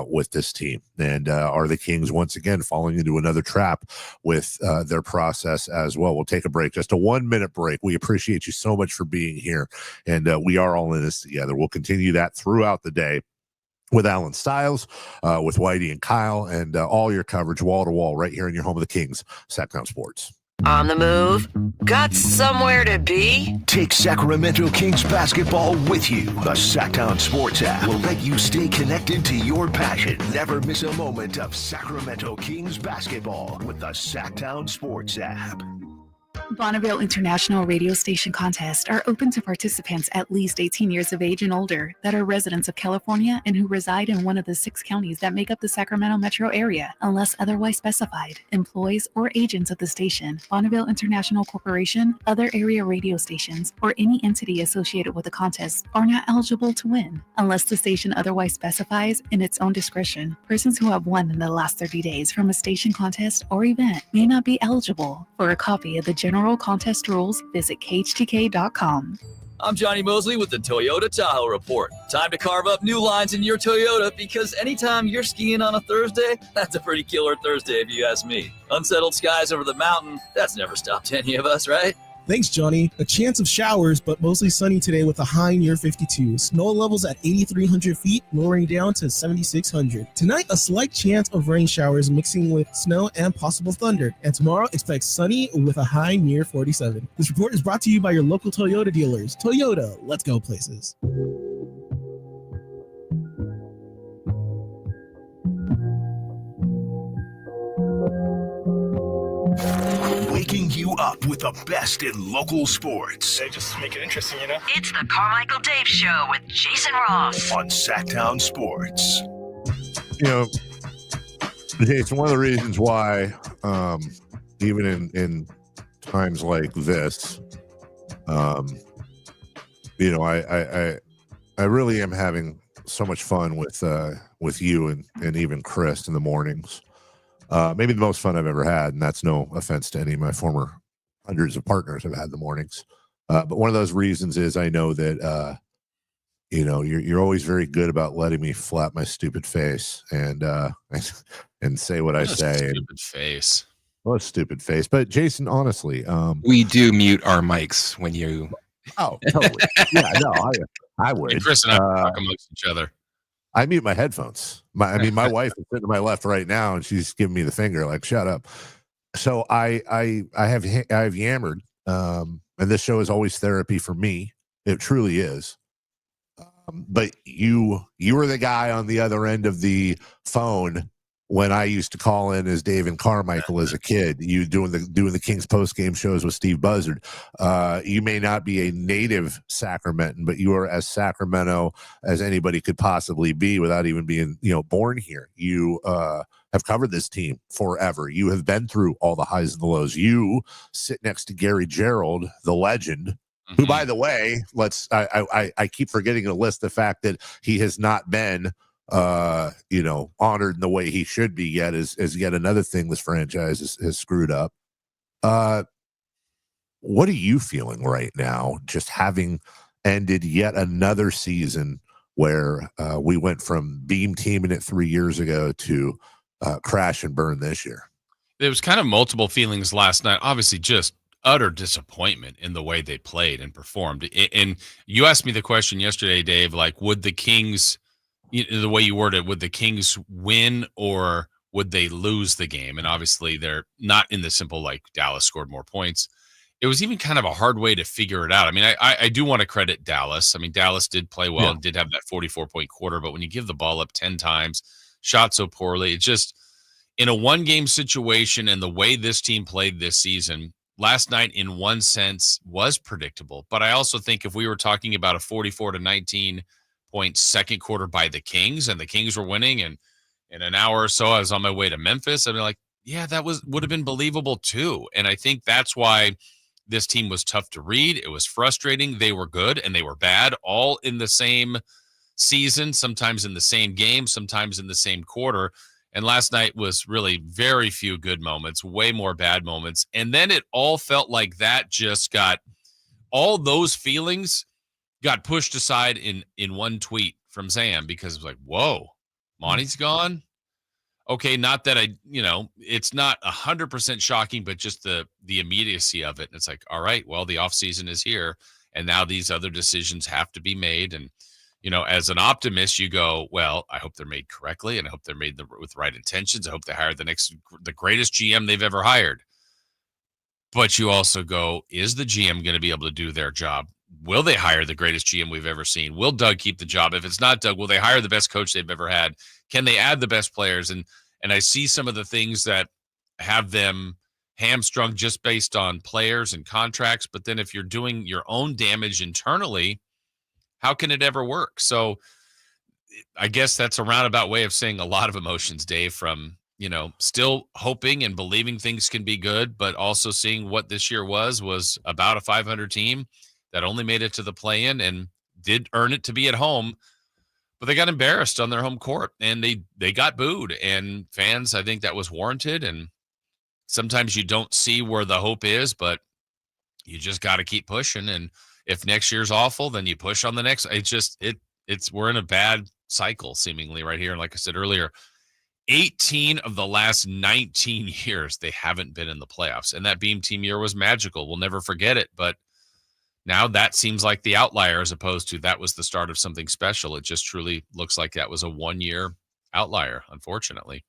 with this team? And are the Kings once again falling into another trap with their process as well? We'll take a break, just a 1-minute break. We appreciate you so much for being here, and we are all in this together. We'll continue that throughout the day with Alan Stiles, with Whitey and Kyle, and all your coverage wall to wall right here in your home of the Kings, Sactown Sports. On the move? Got somewhere to be? Take Sacramento Kings basketball with you. The Sactown Sports app will let you stay connected to your passion. Never miss a moment of Sacramento Kings basketball with the Sactown Sports app. Bonneville International Radio Station contests are open to participants at least 18 years of age and older that are residents of California and who reside in one of the 6 counties that make up the Sacramento metro area, unless otherwise specified. Employees or agents of the station, Bonneville International Corporation, other area radio stations, or any entity associated with the contest are not eligible to win, unless the station otherwise specifies in its own discretion. Persons who have won in the last 30 days from a station contest or event may not be eligible. For a copy of the general contest rules, visit KHTK.com. I'm Johnny Mosley with the Toyota Tahoe Report. Time to carve up new lines in your Toyota, because anytime you're skiing on a Thursday, that's a pretty killer Thursday if you ask me. Unsettled skies over the mountain, that's never stopped any of us, right? Thanks, Johnny. A chance of showers, but mostly sunny today with a high near 52. Snow levels at 8,300 feet, lowering down to 7,600. Tonight, a slight chance of rain showers mixing with snow and possible thunder. And tomorrow, expect sunny with a high near 47. This report is brought to you by your local Toyota dealers. Toyota, let's go places. Waking you up with the best in local sports. They just make it interesting, you know? It's the Carmichael Dave Show with Jason Ross on Sactown Sports. It's one of the reasons why, even in times like this, I really am having so much fun with you and even Chris in the mornings. Maybe the most fun I've ever had, and that's no offense to any of my former hundreds of partners I've had in the mornings. But one of those reasons is I know that, you're always very good about letting me flap my stupid face and say what I say. Stupid face. Well, stupid face. But Jason, honestly, we do mute our mics when you. Oh, totally. Yeah, no, I would. And Chris and I talk amongst each other. I mute my headphones. My wife is sitting to my left right now, and she's giving me the finger, like, shut up. So I have yammered, and this show is always therapy for me. It truly is. But you were the guy on the other end of the phone when I used to call in as Dave and Carmichael as a kid. You doing the Kings post game shows with Steve Buzzard. You may not be a native Sacramentan, but you are as Sacramento as anybody could possibly be without even being born here. You have covered this team forever. You have been through all the highs and the lows. You sit next to Gary Gerald, the legend, who, by the way, I keep forgetting to list the fact that he has not been honored in the way he should be yet is yet another thing this franchise has screwed up. What are you feeling right now, just having ended yet another season where we went from beam teaming it 3 years ago to crash and burn this year? There was kind of multiple feelings last night. Obviously, just utter disappointment in the way they played and performed. And you asked me the question yesterday, Dave, like, would the Kings, the way you worded it, would the Kings win or would they lose the game? And obviously they're not in the simple, like, Dallas scored more points. It was even kind of a hard way to figure it out. I mean, I do want to credit Dallas. I mean, Dallas did play well and did have that 44-point quarter, but when you give the ball up 10 times, shot so poorly, it just, in a one-game situation and the way this team played this season, last night, in one sense, was predictable. But I also think if we were talking about a 44-19 point second quarter by the Kings and the Kings were winning, and in an hour or so I was on my way to Memphis, I'd be like, yeah, that would have been believable too. And I think that's why this team was tough to read. It was frustrating. They were good and they were bad, all in the same season, sometimes in the same game, sometimes in the same quarter. And last night was really very few good moments, way more bad moments. And then it all felt like that just got, all those feelings got pushed aside in one tweet from Sam, because it was like, whoa, Monty's gone? Okay, not that it's not 100% shocking, but just the immediacy of it. And it's like, all right, well, the offseason is here, and now these other decisions have to be made. And as an optimist, you go, well, I hope they're made correctly, and I hope they're made with the right intentions. I hope they hire the greatest GM they've ever hired. But you also go, is the GM going to be able to do their job? Will they hire the greatest GM we've ever seen? Will Doug keep the job? If it's not Doug, will they hire the best coach they've ever had? Can they add the best players? And I see some of the things that have them hamstrung just based on players and contracts. But then if you're doing your own damage internally, how can it ever work? So I guess that's a roundabout way of saying a lot of emotions, Dave, from, still hoping and believing things can be good, but also seeing what this year was about a 500 team that only made it to the play-in and did earn it to be at home, but they got embarrassed on their home court and they got booed. And fans, I think that was warranted. And sometimes you don't see where the hope is, but you just got to keep pushing. And if next year's awful, then you push on the next. We're in a bad cycle seemingly right here. And like I said earlier, 18 of the last 19 years, they haven't been in the playoffs. And that Beam Team year was magical. We'll never forget it. But now that seems like the outlier as opposed to that was the start of something special. It just truly looks like that was a one-year outlier, unfortunately.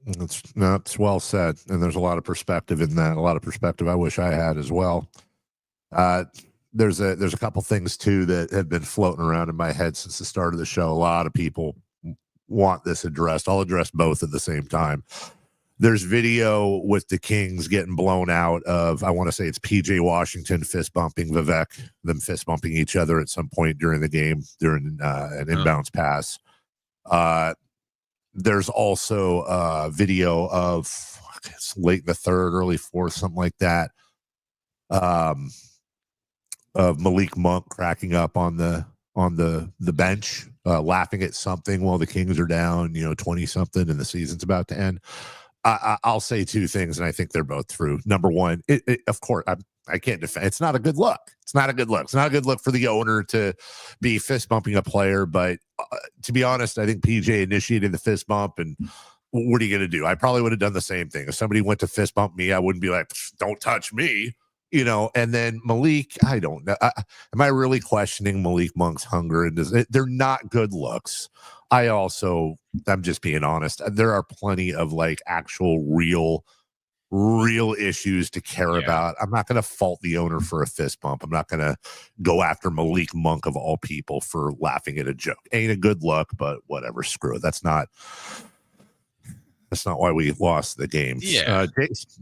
That's well said. And there's a lot of perspective in that, a lot of perspective I wish I had as well. There's a couple things too that have been floating around in my head since the start of the show. A lot of people want this addressed. I'll address both at the same time. There's video with the Kings getting blown out of, I want to say it's PJ Washington fist bumping Vivek, them fist bumping each other at some point during the game, during an inbounds pass. There's also video of late in the third, early fourth, something like that, of Malik Monk cracking up on the bench, laughing at something while the Kings are down, 20 something, and the season's about to end. I'll say two things, and I think they're both true. Number one, of course, I can't defend. It's not a good look. It's not a good look. It's not a good look for the owner to be fist bumping a player. But to be honest, I think PJ initiated the fist bump, and what are you going to do? I probably would have done the same thing. If somebody went to fist bump me, I wouldn't be like, don't touch me. and then Malik, I don't know. Am I really questioning Malik Monk's hunger? And they're not good looks. I'm just being honest. There are plenty of like actual real issues to care about. I'm not going to fault the owner for a fist bump. I'm not going to go after Malik Monk of all people for laughing at a joke. Ain't a good look, but whatever. Screw it. That's not why we lost the game. Yeah.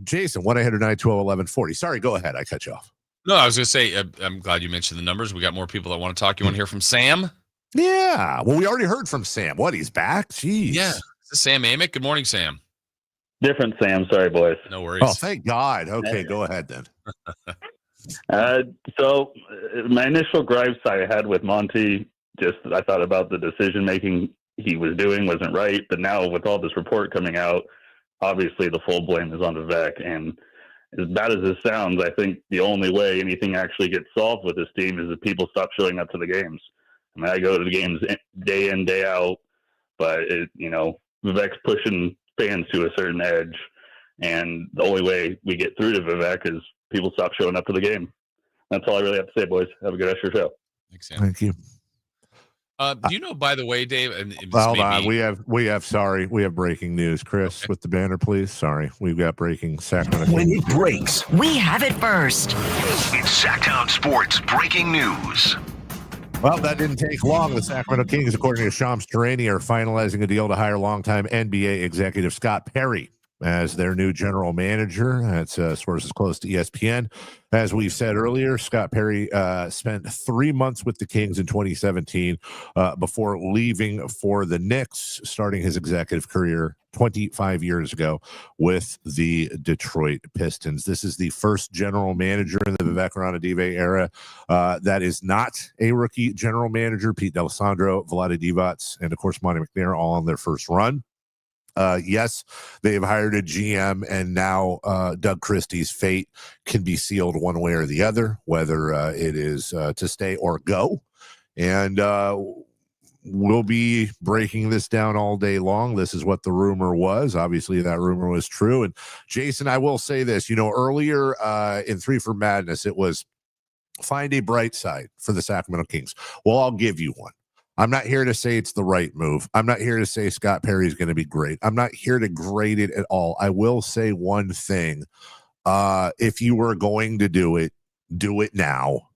Jason, 1-800-912-1140. Sorry, go ahead. I cut you off. No, I was going to say, I'm glad you mentioned the numbers. We got more people that want to talk. You want to hear from Sam? Yeah. Well, we already heard from Sam. What? He's back? Jeez. Yeah. Is this Sam Amick? Good morning, Sam. Different Sam. Sorry, boys. No worries. Oh, thank God. Okay, go ahead then. So my initial gripes I had with Monty, I thought about the decision making he was doing wasn't right. But now with all this report coming out, obviously the full blame is on Vivek. And as bad as this sounds, I think the only way anything actually gets solved with this team is if people stop showing up to the games. I mean, I go to the games day in, day out, but Vivek's pushing fans to a certain edge, and the only way we get through to Vivek is people stop showing up to the game. That's all I really have to say, boys. Have a good rest of your show. Thanks, Sam. Thank you. Do you know, by the way, Dave? And Hold on. We have breaking news. Chris, with the banner, please. Sorry, we've got breaking Sacramento. When it breaks, we have it first. It's Sacktown Sports breaking news. Well, that didn't take long. The Sacramento Kings, according to Shams Charania, are finalizing a deal to hire longtime NBA executive Scott Perry as their new general manager. That's sources close to ESPN. As we've said earlier, Scott Perry spent 3 months with the Kings in 2017 before leaving for the Knicks, starting his executive career 25 years ago with the Detroit Pistons. This is the first general manager in the Vivek Ranadive era that is not a rookie general manager. Pete D'Alessandro, Vlade Divac, and of course Monty McNair all on their first run. Yes, they've hired a GM, and now Doug Christie's fate can be sealed one way or the other, whether it is to stay or go. And we'll be breaking this down all day long. This is what the rumor was. Obviously, that rumor was true. And Jason, I will say this, earlier in 3 for Madness, it was find a bright side for the Sacramento Kings. Well, I'll give you one. I'm not here to say it's the right move. I'm not here to say Scott Perry is going to be great. I'm not here to grade it at all. I will say one thing. If you were going to do it now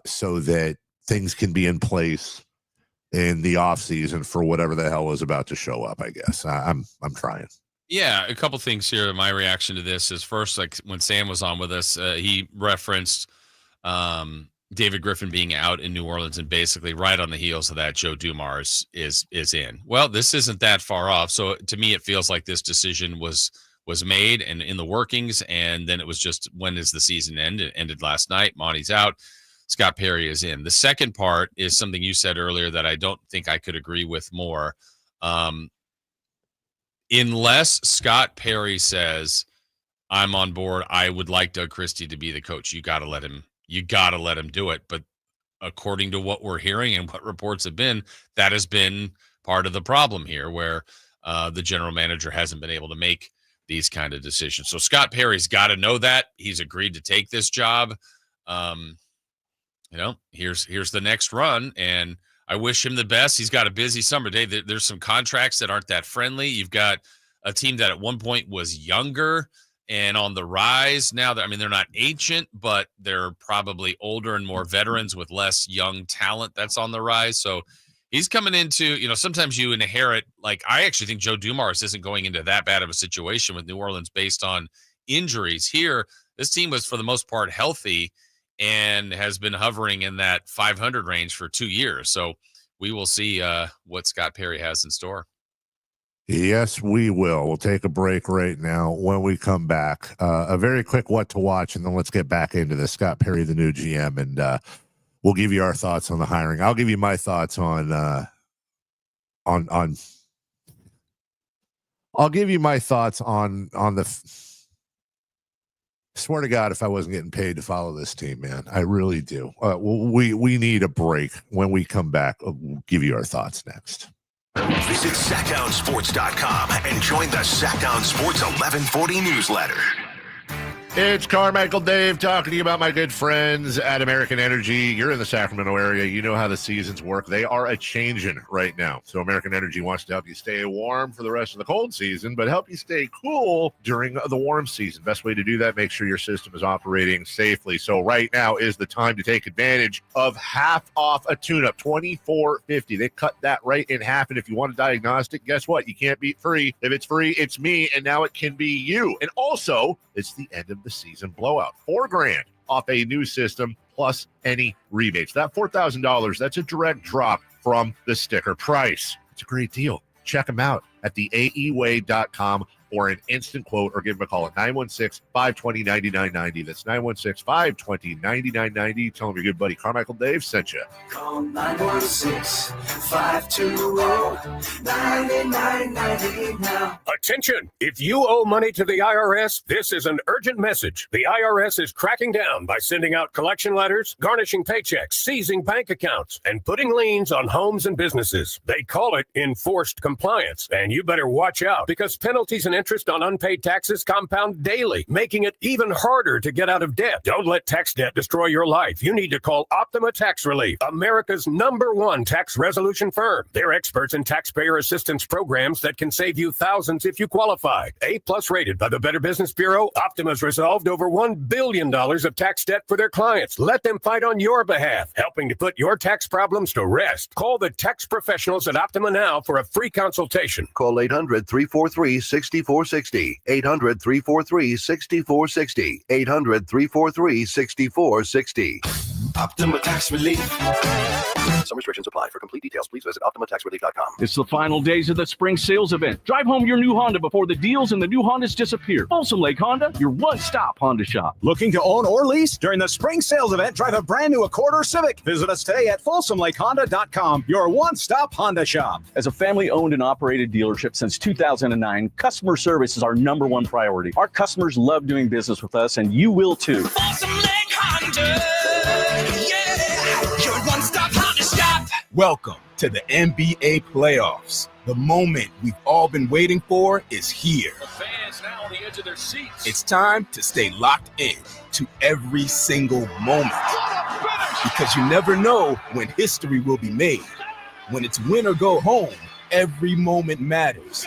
so that things can be in place in the offseason for whatever the hell is about to show up, I guess. I'm trying. Yeah, a couple things here. My reaction to this is first, like when Sam was on with us, he referenced David Griffin being out in New Orleans, and basically right on the heels of that, Joe Dumars is in. Well, this isn't that far off. So to me, it feels like this decision was made and in the workings, and then it was just, when does the season end? It ended last night. Monty's out. Scott Perry is in. The second part is something you said earlier that I don't think I could agree with more. Unless Scott Perry says, I'm on board, I would like Doug Christie to be the coach, you got to let him do it. But according to what we're hearing and what reports have been, that has been part of the problem here, where the general manager hasn't been able to make these kind of decisions. So Scott Perry's got to know that. He's agreed to take this job. Here's the next run, and I wish him the best. He's got a busy summer day. There's some contracts that aren't that friendly. You've got a team that at one point was younger and on the rise now. They're not ancient, but they're probably older and more veterans with less young talent that's on the rise. So he's coming into, sometimes you inherit, like, I actually think Joe Dumars isn't going into that bad of a situation with New Orleans based on injuries. Here, this team was for the most part healthy and has been hovering in that 500 range for 2 years. So we will see what Scott Perry has in store. Yes, we will. We'll take a break right now. When we come back, a very quick what to watch, and then let's get back into this. Scott Perry, the new GM, and we'll give you our thoughts on the hiring. I'll give you my thoughts I'll give you my thoughts on the. Swear to God, if I wasn't getting paid to follow this team, man, I really do. We need a break. When we come back, we'll give you our thoughts next. Visit SacktownSports.com and join the Sacktown Sports 1140 newsletter. It's Carmichael Dave talking to you about my good friends at American Energy. You're in the Sacramento area. You know how the seasons work. They are a-changing right now. So American Energy wants to help you stay warm for the rest of the cold season, but help you stay cool during the warm season. Best way to do that, make sure your system is operating safely. So right now is the time to take advantage of half off a tune-up, $24.50. They cut that right in half. And if you want a diagnostic, guess what? You can't beat free. If it's free, it's me. And now it can be you. And also, it's the end of the season blowout. $4,000 off a new system plus any rebates. That $4,000, that's a direct drop from the sticker price. It's a great deal. Check them out at theaeway.com or an instant quote, or give them a call at 916-520-9990. That's 916-520-9990. Tell them your good buddy Carmichael Dave sent you. Call 916-520-9990 now. Attention! If you owe money to the IRS, this is an urgent message. The IRS is cracking down by sending out collection letters, garnishing paychecks, seizing bank accounts, and putting liens on homes and businesses. They call it enforced compliance, and you better watch out because penalties and interest on unpaid taxes compound daily, making it even harder to get out of debt. Don't let tax debt destroy your life. You need to call Optima Tax Relief, America's #1 tax resolution firm. They're experts in taxpayer assistance programs that can save you thousands if you qualify. A+ rated by the Better Business Bureau, Optima's resolved over $1 billion of tax debt for their clients. Let them fight on your behalf, helping to put your tax problems to rest. Call the tax professionals at Optima now for a free consultation. Call 800-343-6460. 800-343-6460. 800-343-6460. Optima Tax Relief. Some restrictions apply. For complete details, please visit OptimaTaxRelief.com. It's the final days of the spring sales event. Drive home your new Honda before the deals and the new Hondas disappear. Folsom Lake Honda, your one-stop Honda shop. Looking to own or lease? During the spring sales event, drive a brand new Accord or Civic. Visit us today at FolsomLakeHonda.com, your one-stop Honda shop. As a family-owned and operated dealership since 2009, customer service is our #1 priority. Our customers love doing business with us, and you will too. Folsom Lake Honda. Your one-stop Honda shop. Welcome to the NBA playoffs. The moment we've all been waiting for is here. The fans now on the edge of their seats. It's time to stay locked in to every single moment. Because you never know when history will be made. When it's win or go home, every moment matters.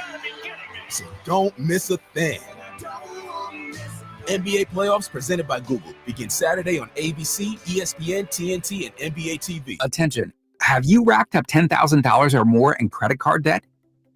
So don't miss a thing. NBA playoffs presented by Google begin Saturday on ABC, ESPN, TNT, and NBA TV. Attention. Have you racked up $10,000 or more in credit card debt?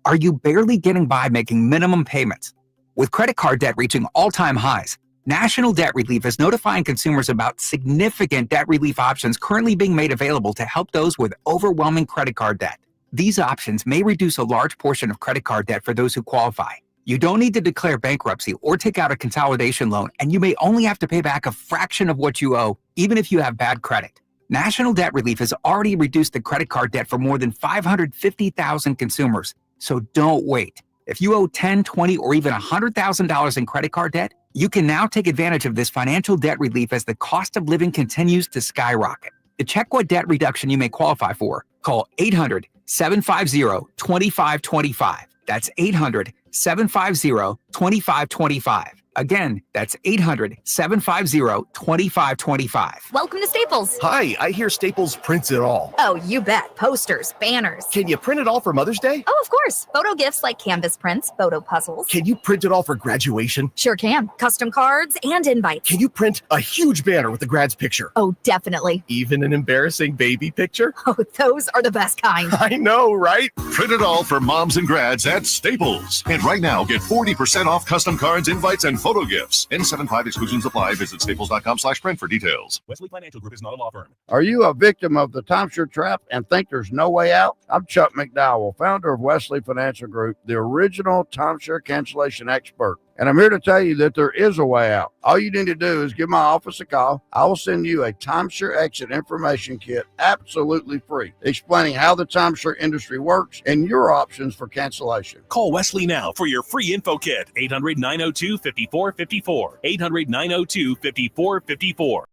Are you barely getting by making minimum payments? With credit card debt reaching all-time highs, National Debt Relief is notifying consumers about significant debt relief options currently being made available to help those with overwhelming credit card debt. These options may reduce a large portion of credit card debt for those who qualify. You don't need to declare bankruptcy or take out a consolidation loan, and you may only have to pay back a fraction of what you owe, even if you have bad credit. National Debt Relief has already reduced the credit card debt for more than 550,000 consumers, so don't wait. If you owe $10,000, $20,000, or even $100,000 in credit card debt, you can now take advantage of this financial debt relief as the cost of living continues to skyrocket. To check what debt reduction you may qualify for, call 800-750-2525. That's 800-750-2525. Again, that's 800-750-2525. Welcome to Staples. Hi, I hear Staples prints it all. Oh, you bet. Posters, banners. Can you print it all for Mother's Day? Oh, of course. Photo gifts like canvas prints, photo puzzles. Can you print it all for graduation? Sure can. Custom cards and invites. Can you print a huge banner with the grad's picture? Oh, definitely. Even an embarrassing baby picture? Oh, those are the best kind. I know, right? Print it all for moms and grads at Staples. And right now, get 40% off custom cards, invites, and photo gifts. N75 exclusions apply. Visit staples.com/print for details. Wesley Financial Group is not a law firm. Are you a victim of the timeshare trap and think there's no way out? I'm Chuck McDowell, founder of Wesley Financial Group, the original timeshare cancellation expert. And I'm here to tell you that there is a way out. All you need to do is give my office a call. I will send you a timeshare exit information kit absolutely free, explaining how the timeshare industry works and your options for cancellation. Call Wesley now for your free info kit. 800-902-5454. 800-902-5454.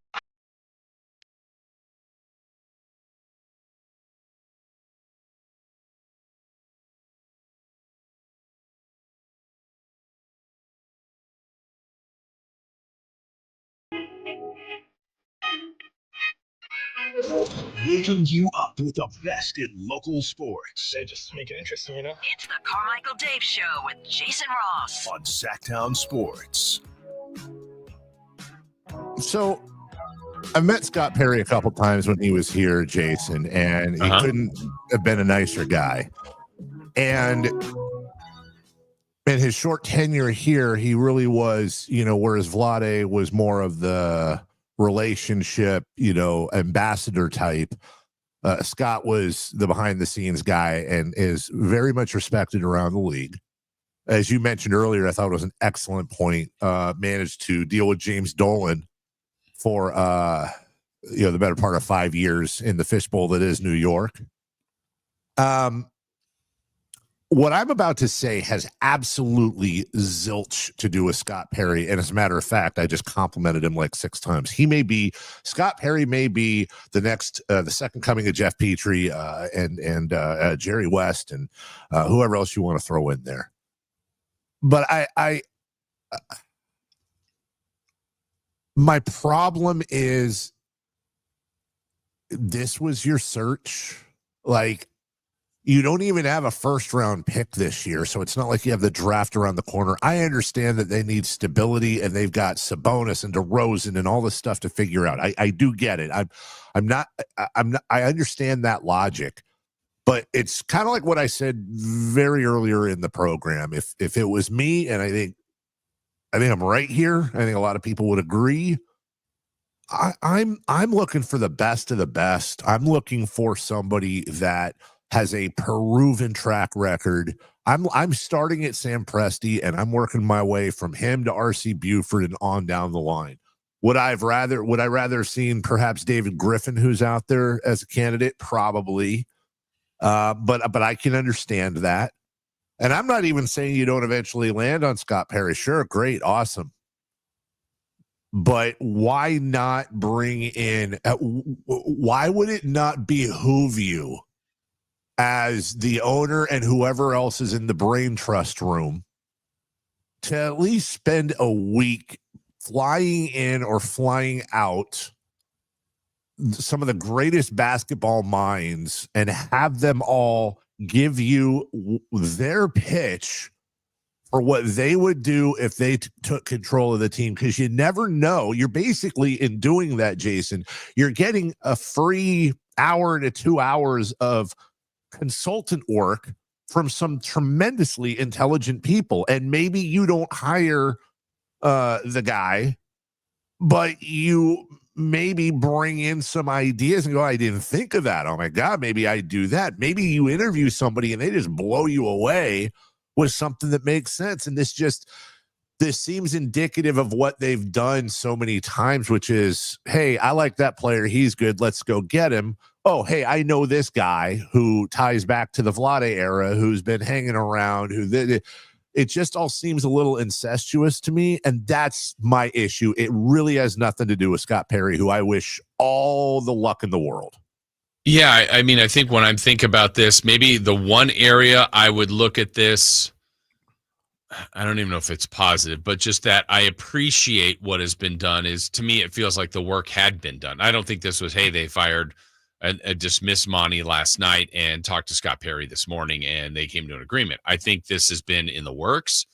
Hooking you up with the best in local sports. They just make it interesting, you know? It's the Carmichael Dave Show with Jason Ross On Sacktown Sports. So I've met Scott Perry a couple times when he was here, Jason, and he couldn't have been a nicer guy. And in his short tenure here, he really was, whereas Vlade was more of the relationship, ambassador type. Scott was the behind the scenes guy and is very much respected around the league. As you mentioned earlier, I thought it was an excellent point. Managed to deal with James Dolan for the better part of 5 years in the fishbowl that is New York. What I'm about to say has absolutely zilch to do with Scott Perry. And as a matter of fact, I just complimented him like 6 times. Scott Perry may be the next, the second coming of Jeff Petrie and Jerry West and whoever else you want to throw in there. But my problem is this was your search. Like, you don't even have a first-round pick this year, so it's not like you have the draft around the corner. I understand that they need stability, and they've got Sabonis and DeRozan and all this stuff to figure out. I do get it. I understand that logic, but it's kind of like what I said very earlier in the program. If it was me, and I think I'm right here, I think a lot of people would agree. I'm looking for the best of the best. I'm looking for somebody that has a proven track record. I'm starting at Sam Presti, and I'm working my way from him to RC Buford and on down the line. Would I rather seen perhaps David Griffin, who's out there as a candidate? Probably. But I can understand that. And I'm not even saying you don't eventually land on Scott Perry. Sure, great, awesome. But why not bring in, why would it not behoove you as the owner and whoever else is in the brain trust room to at least spend a week flying in or flying out some of the greatest basketball minds and have them all give you their pitch for what they would do if they took control of the team? Because you never know. You're basically, in doing that, Jason, you're getting a free hour to 2 hours of consultant work from some tremendously intelligent people. And maybe you don't hire the guy, but you maybe bring in some ideas and go, I didn't think of that. Oh my God, maybe I do that. Maybe you interview somebody and they just blow you away with something that makes sense. And this seems indicative of what they've done so many times, which is, hey, I like that player. He's good. Let's go get him. Oh, hey, I know this guy who ties back to the Vlade era, who's been hanging around, it just all seems a little incestuous to me. And that's my issue. It really has nothing to do with Scott Perry, who I wish all the luck in the world. Yeah, I mean, I think when I'm thinking about this, maybe the one area I would look at this, I don't even know if it's positive, but just that I appreciate what has been done is, to me, it feels like the work had been done. I don't think this was, hey, they fired and dismissed Monty last night and talked to Scott Perry this morning and they came to an agreement. I think this has been in the works,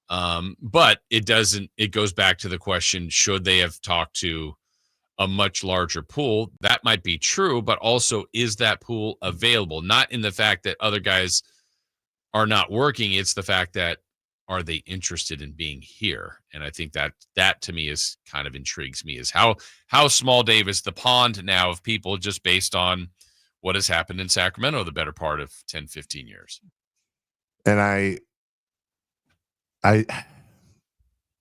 but it goes back to the question, should they have talked to a much larger pool? That might be true, but also, is that pool available? Not in the fact that other guys are not working. It's the fact that, are they interested in being here? And I think that to me is kind of intrigues me, is how small, Dave, is the pond now of people just based on what has happened in Sacramento the better part of 10, 15 years. And I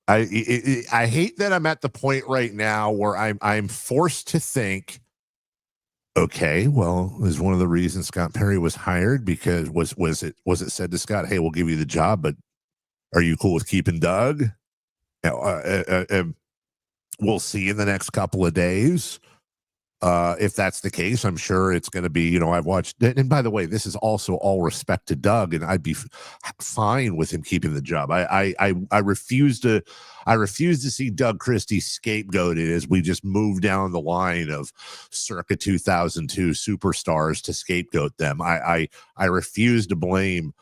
hate that I'm at the point right now where I'm forced to think, okay, well, is one of the reasons Scott Perry was hired because was it said to Scott, hey, we'll give you the job, but are you cool with keeping Doug? We'll see in the next couple of days. if that's the case, I'm sure it's going to be, I've watched, and by the way, this is also all respect to Doug, and I'd be fine with him keeping the job. I refuse to see Doug Christie scapegoated as we just move down the line of circa 2002 superstars to scapegoat them. I refuse to blame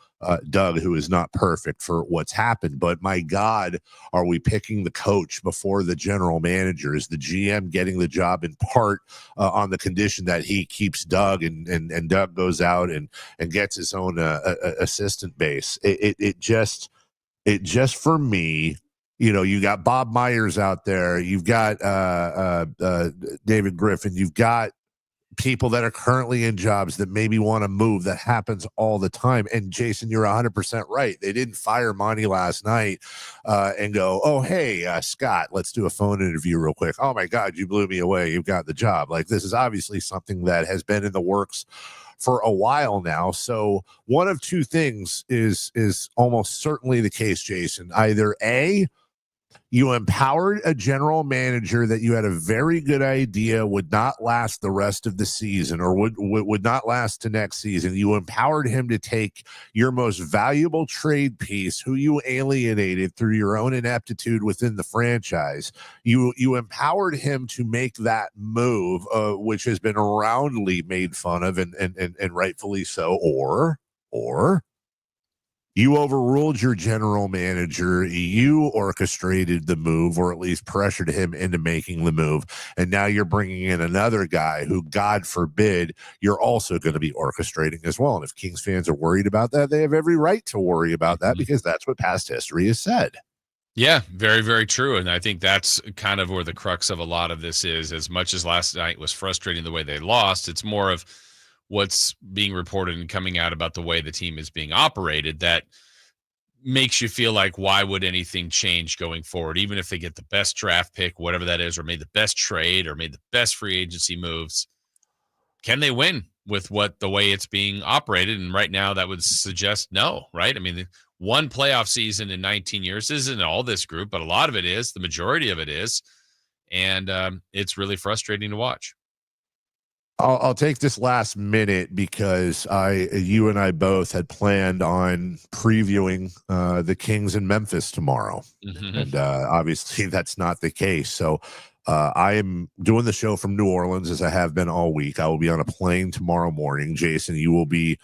Doug, who is not perfect, for what's happened. But my God, are we picking the coach before the general manager? Is the GM getting the job in part on the condition that he keeps Doug and Doug goes out and gets his own assistant base? It just for me, you got Bob Myers out there, you've got David Griffin, you've got people that are currently in jobs that maybe want to move. That happens all the time. And Jason, you're 100% right. They didn't fire Monty last night and go, oh, hey, Scott, let's do a phone interview real quick. Oh my God, you blew me away. You've got the job. Like, this is obviously something that has been in the works for a while now. So one of two things is almost certainly the case, Jason. Either A, you empowered a general manager that you had a very good idea would not last the rest of the season, or would not last to next season. You empowered him to take your most valuable trade piece, who you alienated through your own ineptitude within the franchise. You empowered him to make that move, which has been roundly made fun of, and rightfully so. Or you overruled your general manager. You orchestrated the move, or at least pressured him into making the move. And now you're bringing in another guy who, God forbid, you're also going to be orchestrating as well. And if Kings fans are worried about that, they have every right to worry about that, because that's what past history has said. Yeah, very, very true. And I think that's kind of where the crux of a lot of this is. As much as last night was frustrating the way they lost, it's more of what's being reported and coming out about the way the team is being operated that makes you feel like, why would anything change going forward? Even if they get the best draft pick, whatever that is, or made the best trade, or made the best free agency moves, can they win with the way it's being operated? And right now that would suggest no, right? I mean, one playoff season in 19 years isn't all this group, but a lot of it is. The majority of it is. And it's really frustrating to watch. I'll take this last minute because you and I both had planned on previewing the Kings in Memphis tomorrow. Mm-hmm. And obviously that's not the case. So I am doing the show from New Orleans, as I have been all week. I will be on a plane tomorrow morning. Jason, you will be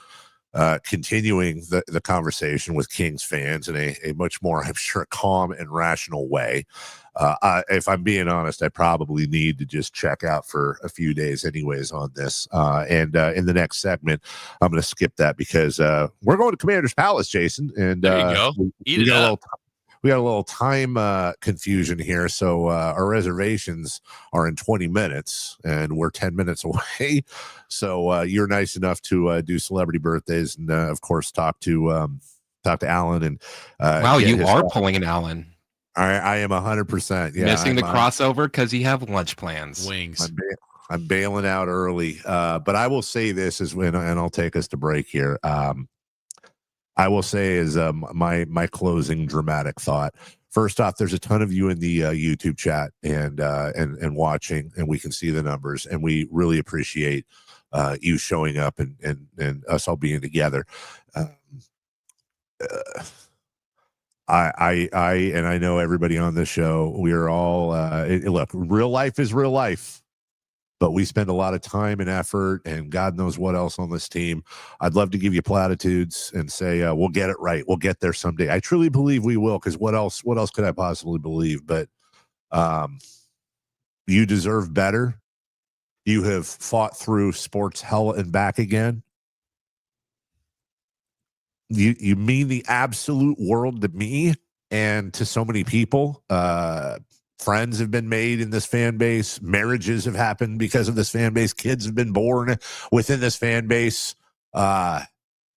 continuing the conversation with Kings fans in a much more, I'm sure, calm and rational way. If I'm being honest, I probably need to just check out for a few days anyways on this. And in the next segment, I'm going to skip that because we're going to Commander's Palace, Jason. And there you go. We got a little time confusion here. So our reservations are in 20 minutes and we're 10 minutes away. So you're nice enough to do celebrity birthdays and of course talk to Alan. And wow, you are pulling an Alan. I am 100%. Yeah, missing the crossover because you have lunch plans. Wings. I'm bailing out early. But I will say this is and I'll take us to break here. I will say is my closing dramatic thought. First off, there's a ton of you in the YouTube chat and watching, and we can see the numbers, and we really appreciate you showing up and us all being together. I know everybody on this show, we are all look, real life is real life, but we spend a lot of time and effort and God knows what else on this team. I'd love to give you platitudes and say we'll get it right, we'll get there someday. I truly believe we will, because what else could I possibly believe? But you deserve better. You have fought through sports hell and back again. You mean the absolute world to me and to so many people. Friends have been made in this fan base. Marriages have happened because of this fan base. Kids have been born within this fan base.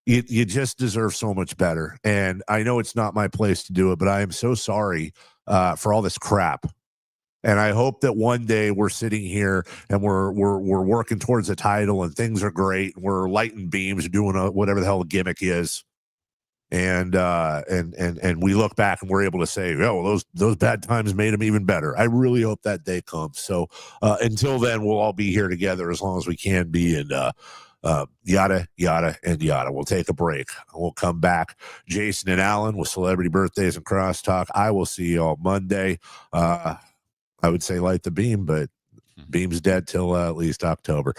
You just deserve so much better. And I know it's not my place to do it, but I am so sorry for all this crap. And I hope that one day we're sitting here and we're working towards a title and things are great. We're lighting beams, doing whatever the hell the gimmick is. and we look back and we're able to say, oh, well, those bad times made them even better. I really hope that day comes. So until then, we'll all be here together as long as we can be, and yada, yada, and yada. We'll take a break. We'll come back. Jason and Alan with celebrity birthdays and crosstalk. I will see you all Monday. I would say light the beam, but beam's dead till at least October.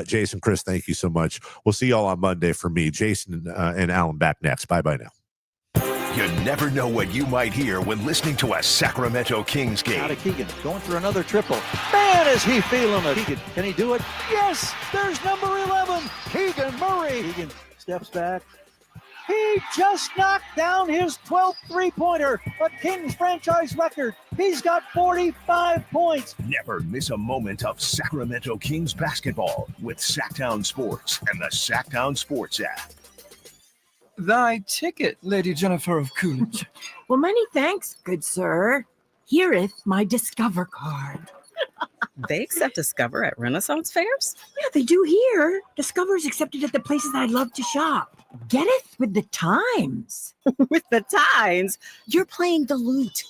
Jason, Chris, thank you so much. We'll see y'all on Monday. For me, Jason and Alan back next. Bye-bye now. You never know what you might hear when listening to a Sacramento Kings game. Out of Keegan, going for another triple. Man, is he feeling it. Keegan, can he do it? Yes, there's number 11, Keegan Murray. Keegan steps back. He just knocked down his 12th three-pointer, a Kings franchise record. He's got 45 points. Never miss a moment of Sacramento Kings basketball with Sacktown Sports and the Sacktown Sports app. Thy ticket, Lady Jennifer of Coolidge. Well, many thanks, good sir. Hereth my Discover card. They accept Discover at Renaissance fairs? Yeah, they do here. Discover is accepted at the places I love to shop. Getteth with the times. With the times? You're playing the lute.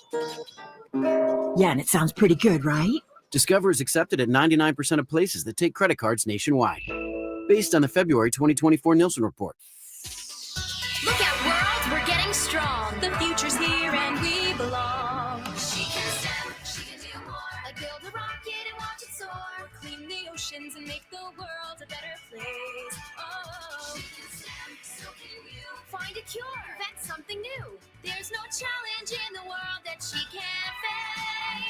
Yeah, and it sounds pretty good, right? Discover is accepted at 99% of places that take credit cards nationwide. Based on the February 2024 Nielsen report. Look out, world, we're getting strong. The future's here and we belong. She can step, she can do more. Like build a rocket and watch it soar. Clean the oceans and make the world a better place. Oh, she can step, so can you. Find a cure, invent something new. There's no challenge in the world that she can't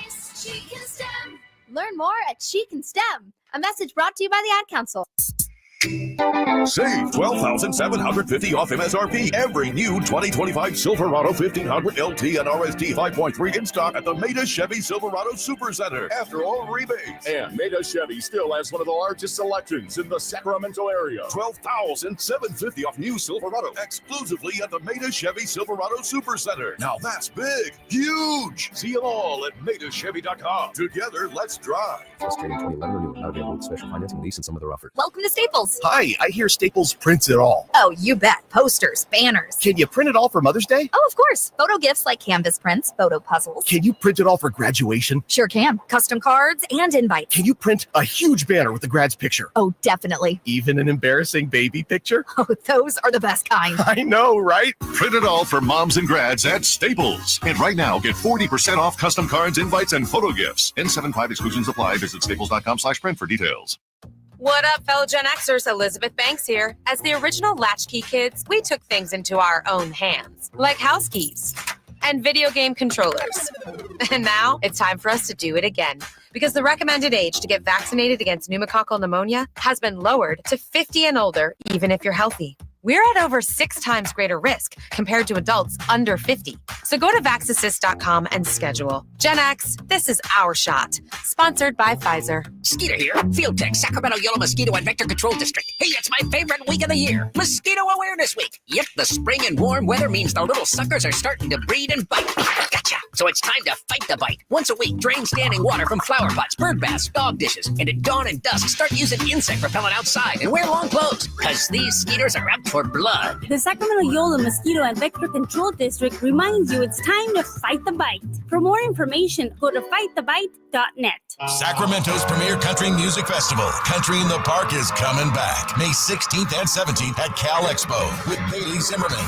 face. She can STEM. Learn more at She Can STEM. A message brought to you by the Ad Council. Save $12,750 off MSRP. Every new 2025 Silverado 1500 LT and RST 5.3 in stock at the Maida Chevy Silverado Supercenter. After all rebates. And Maida Chevy still has one of the largest selections in the Sacramento area. $12,750 off new Silverado exclusively at the Maida Chevy Silverado Supercenter. Now that's big, huge. See them all at MaidaChevy.com. Together, let's drive. Just trading 2011 renewal. Not available with special financing, lease, and some other offers. Welcome to Staples. Hi, I hear Staples prints it all. Oh, you bet. Posters, banners. Can you print it all for Mother's Day? Oh, of course. Photo gifts like canvas prints, photo puzzles. Can you print it all for graduation? Sure can. Custom cards and invites. Can you print a huge banner with the grad's picture? Oh, definitely. Even an embarrassing baby picture? Oh, those are the best kind. I know, right? Print it all for moms and grads at Staples. And right now, get 40% off custom cards, invites, and photo gifts. N75 exclusions apply. Visit staples.com/print for details. What up, fellow Gen Xers? Elizabeth Banks here. As the original Latchkey kids, we took things into our own hands, like house keys and video game controllers. And now it's time for us to do it again, because the recommended age to get vaccinated against pneumococcal pneumonia has been lowered to 50 and older, even if you're healthy. We're at over 6 times greater risk compared to adults under 50. So go to vaxassist.com and schedule. Gen X, this is our shot. Sponsored by Pfizer. Skeeter here, Field Tech, Sacramento Yellow Mosquito and Vector Control District. Hey, it's my favorite week of the year, Mosquito Awareness Week. Yep, the spring and warm weather means the little suckers are starting to breed and bite. Gotcha. So it's time to fight the bite. Once a week, drain standing water from flower pots, bird baths, dog dishes, and at dawn and dusk, start using insect repellent outside and wear long clothes, because these skeeters are out for blood. The Sacramento Yolo Mosquito and Vector Control District reminds you it's time to fight the bite. For more information, go to fightthebite.net. Sacramento's premier country music festival, Country in the Park, is coming back May 16th and 17th at Cal Expo with Bailey Zimmerman,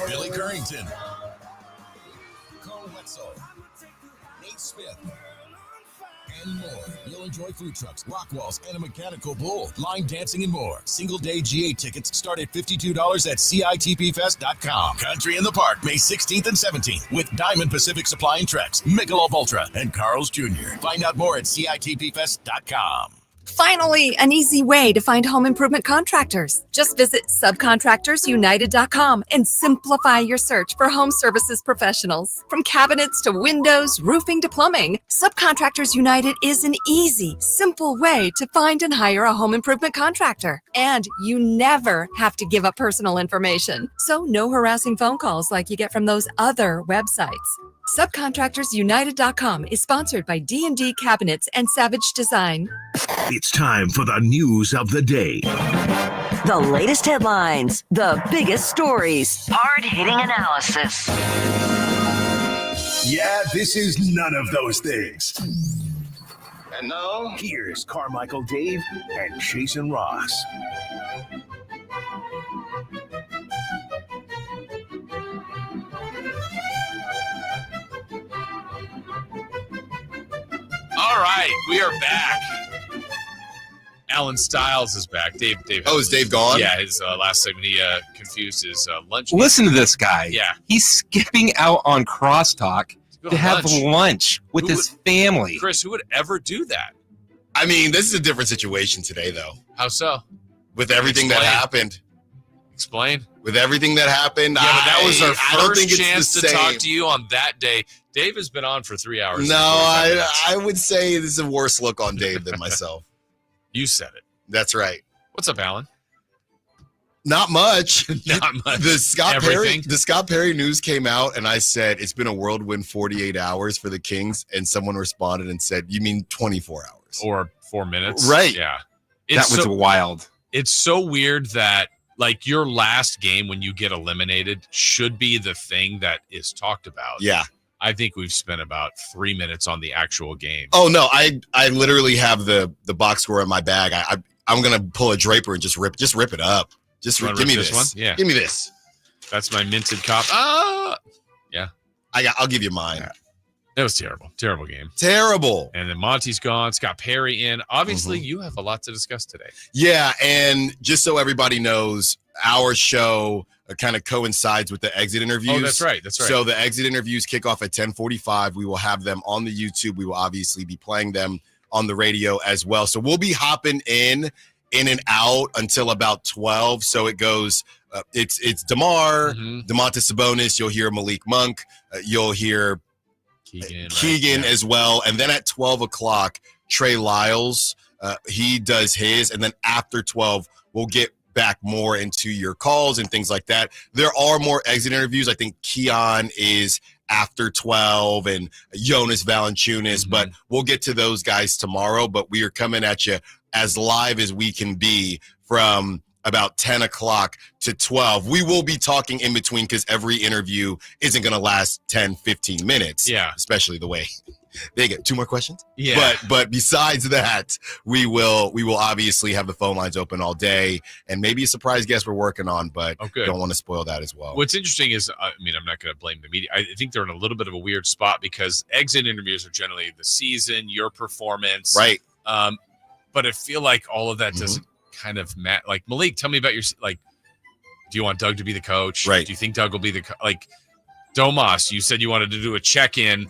Billy Currington, Carl Wetzel, Nate Smith, and more. You'll enjoy food trucks, rock walls, and a mechanical bull, line dancing, and more. Single-day GA tickets start at $52 at CITPFest.com. Country in the Park, May 16th and 17th with Diamond Pacific Supply and Trex, Michelob Ultra, and Carl's Jr. Find out more at CITPFest.com. Finally, an easy way to find home improvement contractors. Just visit subcontractorsunited.com and simplify your search for home services professionals. From cabinets to windows, roofing to plumbing, Subcontractors United is an easy, simple way to find and hire a home improvement contractor. And you never have to give up personal information. So no harassing phone calls like you get from those other websites. Subcontractorsunited.com is sponsored by D&D Cabinets and Savage Design. It's time for the news of the day. The latest headlines, the biggest stories, hard-hitting analysis. Yeah, this is none of those things. And now, here's Carmichael Dave and Jason Ross. All right, we are back. Alan Stiles is back. Dave. Oh, is Dave gone? Yeah, his last segment, he confused his lunch. Listen to this guy. Yeah. He's skipping out on crosstalk to have lunch with his family. Chris, who would ever do that? I mean, this is a different situation today, though. How so? With everything that happened. Explain. With everything that happened. Yeah, but that was our I don't think first it's chance the to same. talk to you on that day. Dave has been on for 3 hours. No, I would say this is a worse look on Dave than myself. You said it. That's right. What's up, Alan? Not much. Not much. The Scott Perry news came out, and I said it's been a whirlwind 48 hours for the Kings, and someone responded and said, "You mean 24 hours or 4 minutes?" Right. Yeah. That was wild. It's so weird that like your last game when you get eliminated should be the thing that is talked about. Yeah. I think we've spent about 3 minutes on the actual game. Oh no, I literally have the box score in my bag. I'm gonna pull a Draper and just rip it up. Give me this one. Yeah, give me this. That's my minted cop. Yeah. I'll give you mine. Yeah. That was terrible game. Terrible. And then Monty's gone. Scott Perry in. Obviously, you have a lot to discuss today. Yeah, and just so everybody knows, our show kind of coincides with the exit interviews. Oh, that's right. That's right. So the exit interviews kick off at 10:45. We will have them on the YouTube. We will obviously be playing them on the radio as well. So we'll be hopping in and out until about 12. So it goes. It's DeMar, DeMontis Sabonis. You'll hear Malik Monk. You'll hear Keegan as well. And then at 12 o'clock, Trey Lyles. He does his. And then after 12, we'll get back more into your calls and things like that. There are more exit interviews. I think Keon is after 12 and Jonas Valanciunas, but we'll get to those guys tomorrow. But we are coming at you as live as we can be from about 10 o'clock to 12. We will be talking in between because every interview isn't going to last 10, 15 minutes. Yeah. Especially the way they get 2 more questions. Yeah. But besides that, we will obviously have the phone lines open all day and maybe a surprise guest we're working on, but don't want to spoil that as well. What's interesting is, I mean, I'm not going to blame the media. I think they're in a little bit of a weird spot because exit interviews are generally the season, your performance. Right. But I feel like all of that doesn't kind of matter. Like, Malik, tell me about your, like, do you want Doug to be the coach? Right. Do you think Doug will be the, Domas, you said you wanted to do a check-in.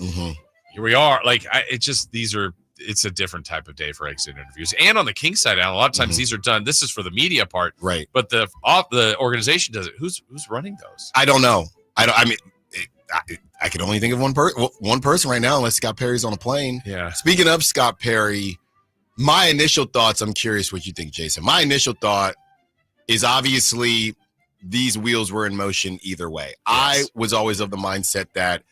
Here we are. Like, it's a different type of day for exit interviews. And on the Kings side, Alan, a lot of times these are done. This is for the media part. Right. But the organization does it. Who's running those? I don't know. I can only think of one person right now, unless Scott Perry's on a plane. Yeah. Speaking of Scott Perry, my initial thoughts, I'm curious what you think, Jason. My initial thought is obviously these wheels were in motion either way. Yes. I was always of the mindset that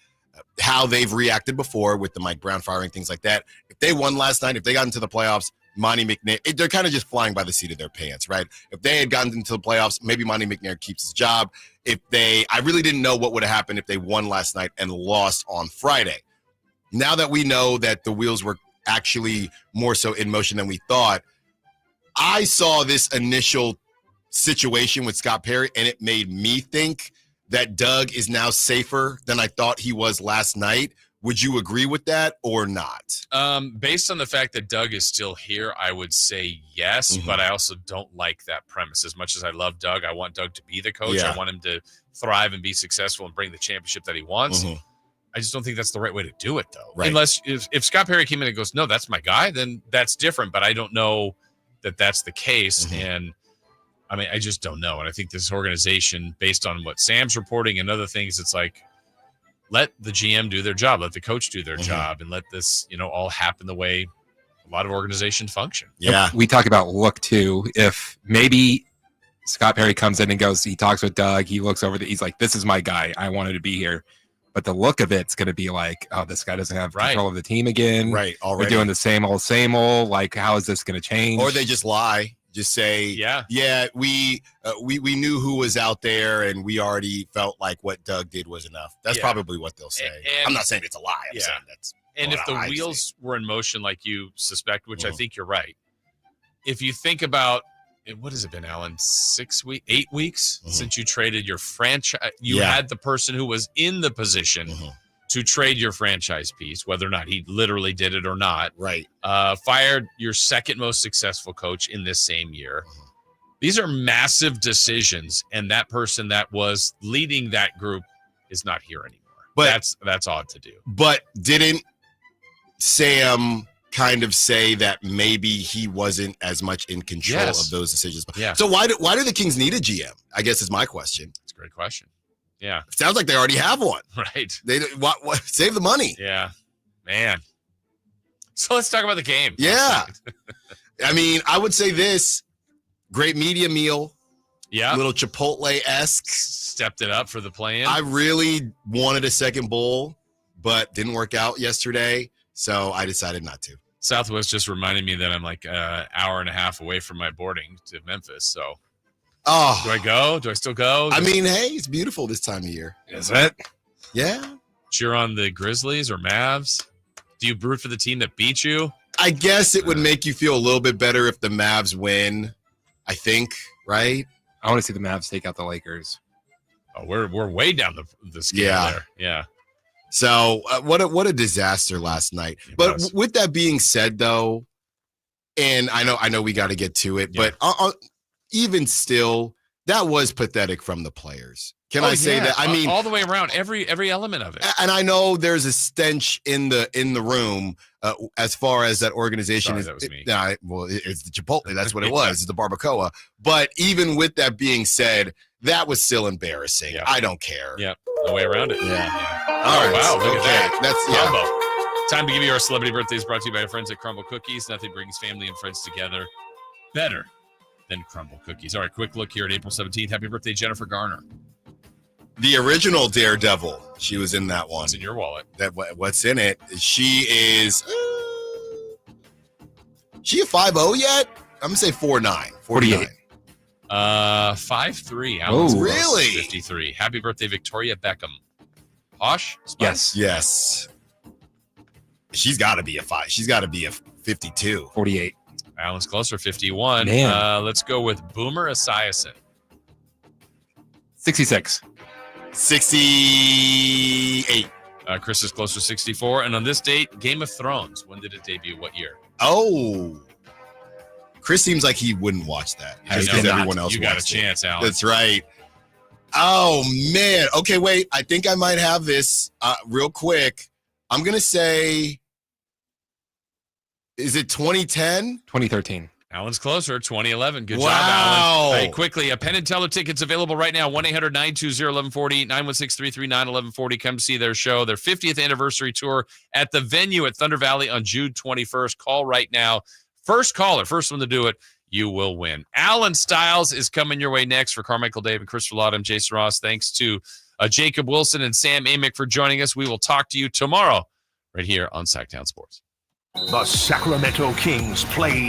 how they've reacted before with the Mike Brown firing, things like that. If they won last night, if they got into the playoffs, Monty McNair, they're kind of just flying by the seat of their pants, right? If they had gotten into the playoffs, maybe Monty McNair keeps his job. I really didn't know what would have happened if they won last night and lost on Friday. Now that we know that the wheels were actually more so in motion than we thought, I saw this initial situation with Scott Perry, and it made me think that Doug is now safer than I thought he was last night. Would you agree with that or not? Based on the fact that Doug is still here, I would say yes, but I also don't like that premise. As much as I love Doug, I want Doug to be the coach. Yeah. I want him to thrive and be successful and bring the championship that he wants. I just don't think that's the right way to do it, though. Right. Unless if Scott Perry came in and goes, no, that's my guy, then that's different. But I don't know that that's the case. And I mean, I just don't know. And I think this organization, based on what Sam's reporting and other things, it's like, let the GM do their job, let the coach do their job, and let this, all happen the way a lot of organizations function. Yeah. We talk about look too. If maybe Scott Perry comes in and goes, he talks with Doug, he looks over he's like, this is my guy. I wanted to be here. But the look of it's going to be like, oh, this guy doesn't have control of the team again. Right. Already. We're doing the same old. Like, how is this going to change? Or they just lie Just say, we knew who was out there, and we already felt like what Doug did was enough. That's probably what they'll say. And I'm not saying it's a lie. I'm saying that's. And if the wheels were in motion, like you suspect, which I think you're right, if you think about what has it been, Alan? 8 weeks since you traded your franchise. You had the person who was in the position to trade your franchise piece, whether or not he literally did it or not. Right. Fired your second most successful coach in this same year. These are massive decisions, and that person that was leading that group is not here anymore. But that's odd to do. But didn't Sam kind of say that maybe he wasn't as much in control of those decisions? Yeah. So why do the Kings need a GM? I guess is my question. That's a great question. Yeah. Sounds like they already have one. Right. They what save the money. Yeah. Man. So let's talk about the game. Yeah. I mean, I would say this. Great media meal. Yeah. Little Chipotle-esque. Stepped it up for the play-in. I really wanted a second bowl, but didn't work out yesterday, so I decided not to. Southwest just reminded me that I'm like an hour and a half away from my boarding to Memphis, so. Oh. Do I go? Do I still go? I mean, hey, it's beautiful this time of year. Is it? Yeah. Cheer on the Grizzlies or Mavs? Do you root for the team that beat you? I guess it would make you feel a little bit better if the Mavs win, I think, right? I want to see the Mavs take out the Lakers. Oh, we're way down the scale there. Yeah. So what a disaster last night. But with that being said, though, and I know we got to get to it, but even still, that was pathetic from the players. Can I say that? I mean, all the way around, every element of it. And I know there's a stench in the room as far as that organization Sorry, is. That was me. It's the Chipotle. That's what it was. It's the barbacoa. But even with that being said, that was still embarrassing. Yeah. I don't care. Yeah, no way around it. Yeah. All right. Wow. Look at that. That's Crumble. Time to give you our celebrity birthdays. Brought to you by our friends at Crumble Cookies. Nothing brings family and friends together better than Crumble Cookies. All right. Quick look here at April 17th. Happy birthday, Jennifer Garner. The original Daredevil. She was in that one. What's in your wallet? What's in it? She is. She a 5'0" yet? I'm gonna say 4'9". 48. 5'3". Oh, really? 53. Happy birthday, Victoria Beckham. Posh? Spice? Yes. She's got to be a 5. She's got to be a 52. 48. Alan's closer, 51. Man. Let's go with Boomer Esiason. 66. 68. Chris is closer, 64. And on this date, Game of Thrones. When did it debut? What year? Oh. Chris seems like he wouldn't watch that. Just because everyone else You got a watched chance, it. Alan. That's right. Oh, man. Okay, wait. I think I might have this real quick. I'm going to say, is it 2010? 2013. Alan's closer, 2011. Good job, Wow. Alan. Hey, quickly, Penn and Teller tickets available right now, 1-800-920-1140, 916-339-1140. Come see their show, their 50th anniversary tour at the venue at Thunder Valley on June 21st. Call right now. First caller, first one to do it, you will win. Alan Stiles is coming your way next. For Carmichael Dave and Christopher Lott, I'm Jason Ross. Thanks to Jacob Wilson and Sam Amick for joining us. We will talk to you tomorrow right here on Sacktown Sports. The Sacramento Kings play